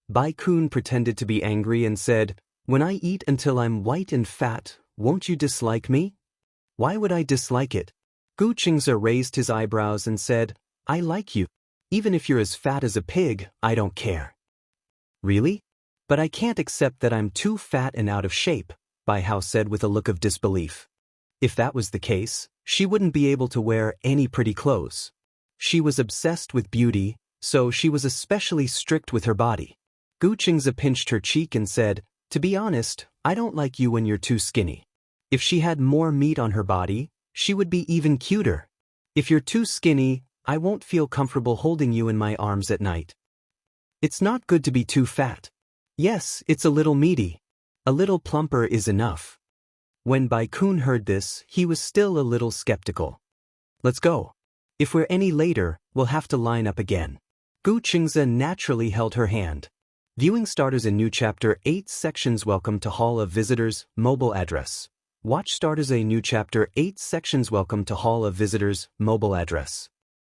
Bai Kun pretended to be angry and said, when I eat until I'm white and fat, won't you dislike me? Why would I dislike it? Gu Qingze raised his eyebrows and said, I like you. Even if you're as fat as a pig, I don't care. Really? But I can't accept that I'm too fat and out of shape, Bai Hao said with a look of disbelief. If that was the case, she wouldn't be able to wear any pretty clothes. She was obsessed with beauty, so she was especially strict with her body. Gu Qingze pinched her cheek and said, to be honest, I don't like you when you're too skinny. If she had more meat on her body, she would be even cuter. If you're too skinny, I won't feel comfortable holding you in my arms at night. It's not good to be too fat. Yes, it's a little meaty. A little plumper is enough. When Bai Kun heard this, he was still a little skeptical. Let's go. If we're any later, we'll have to line up again. Gu Qingze naturally held her hand. Viewing starters in new chapter 8 sections. Welcome to Hall of Visitors, mobile address. Watch starters a new chapter 8 sections. Welcome to Hall of Visitors, mobile address.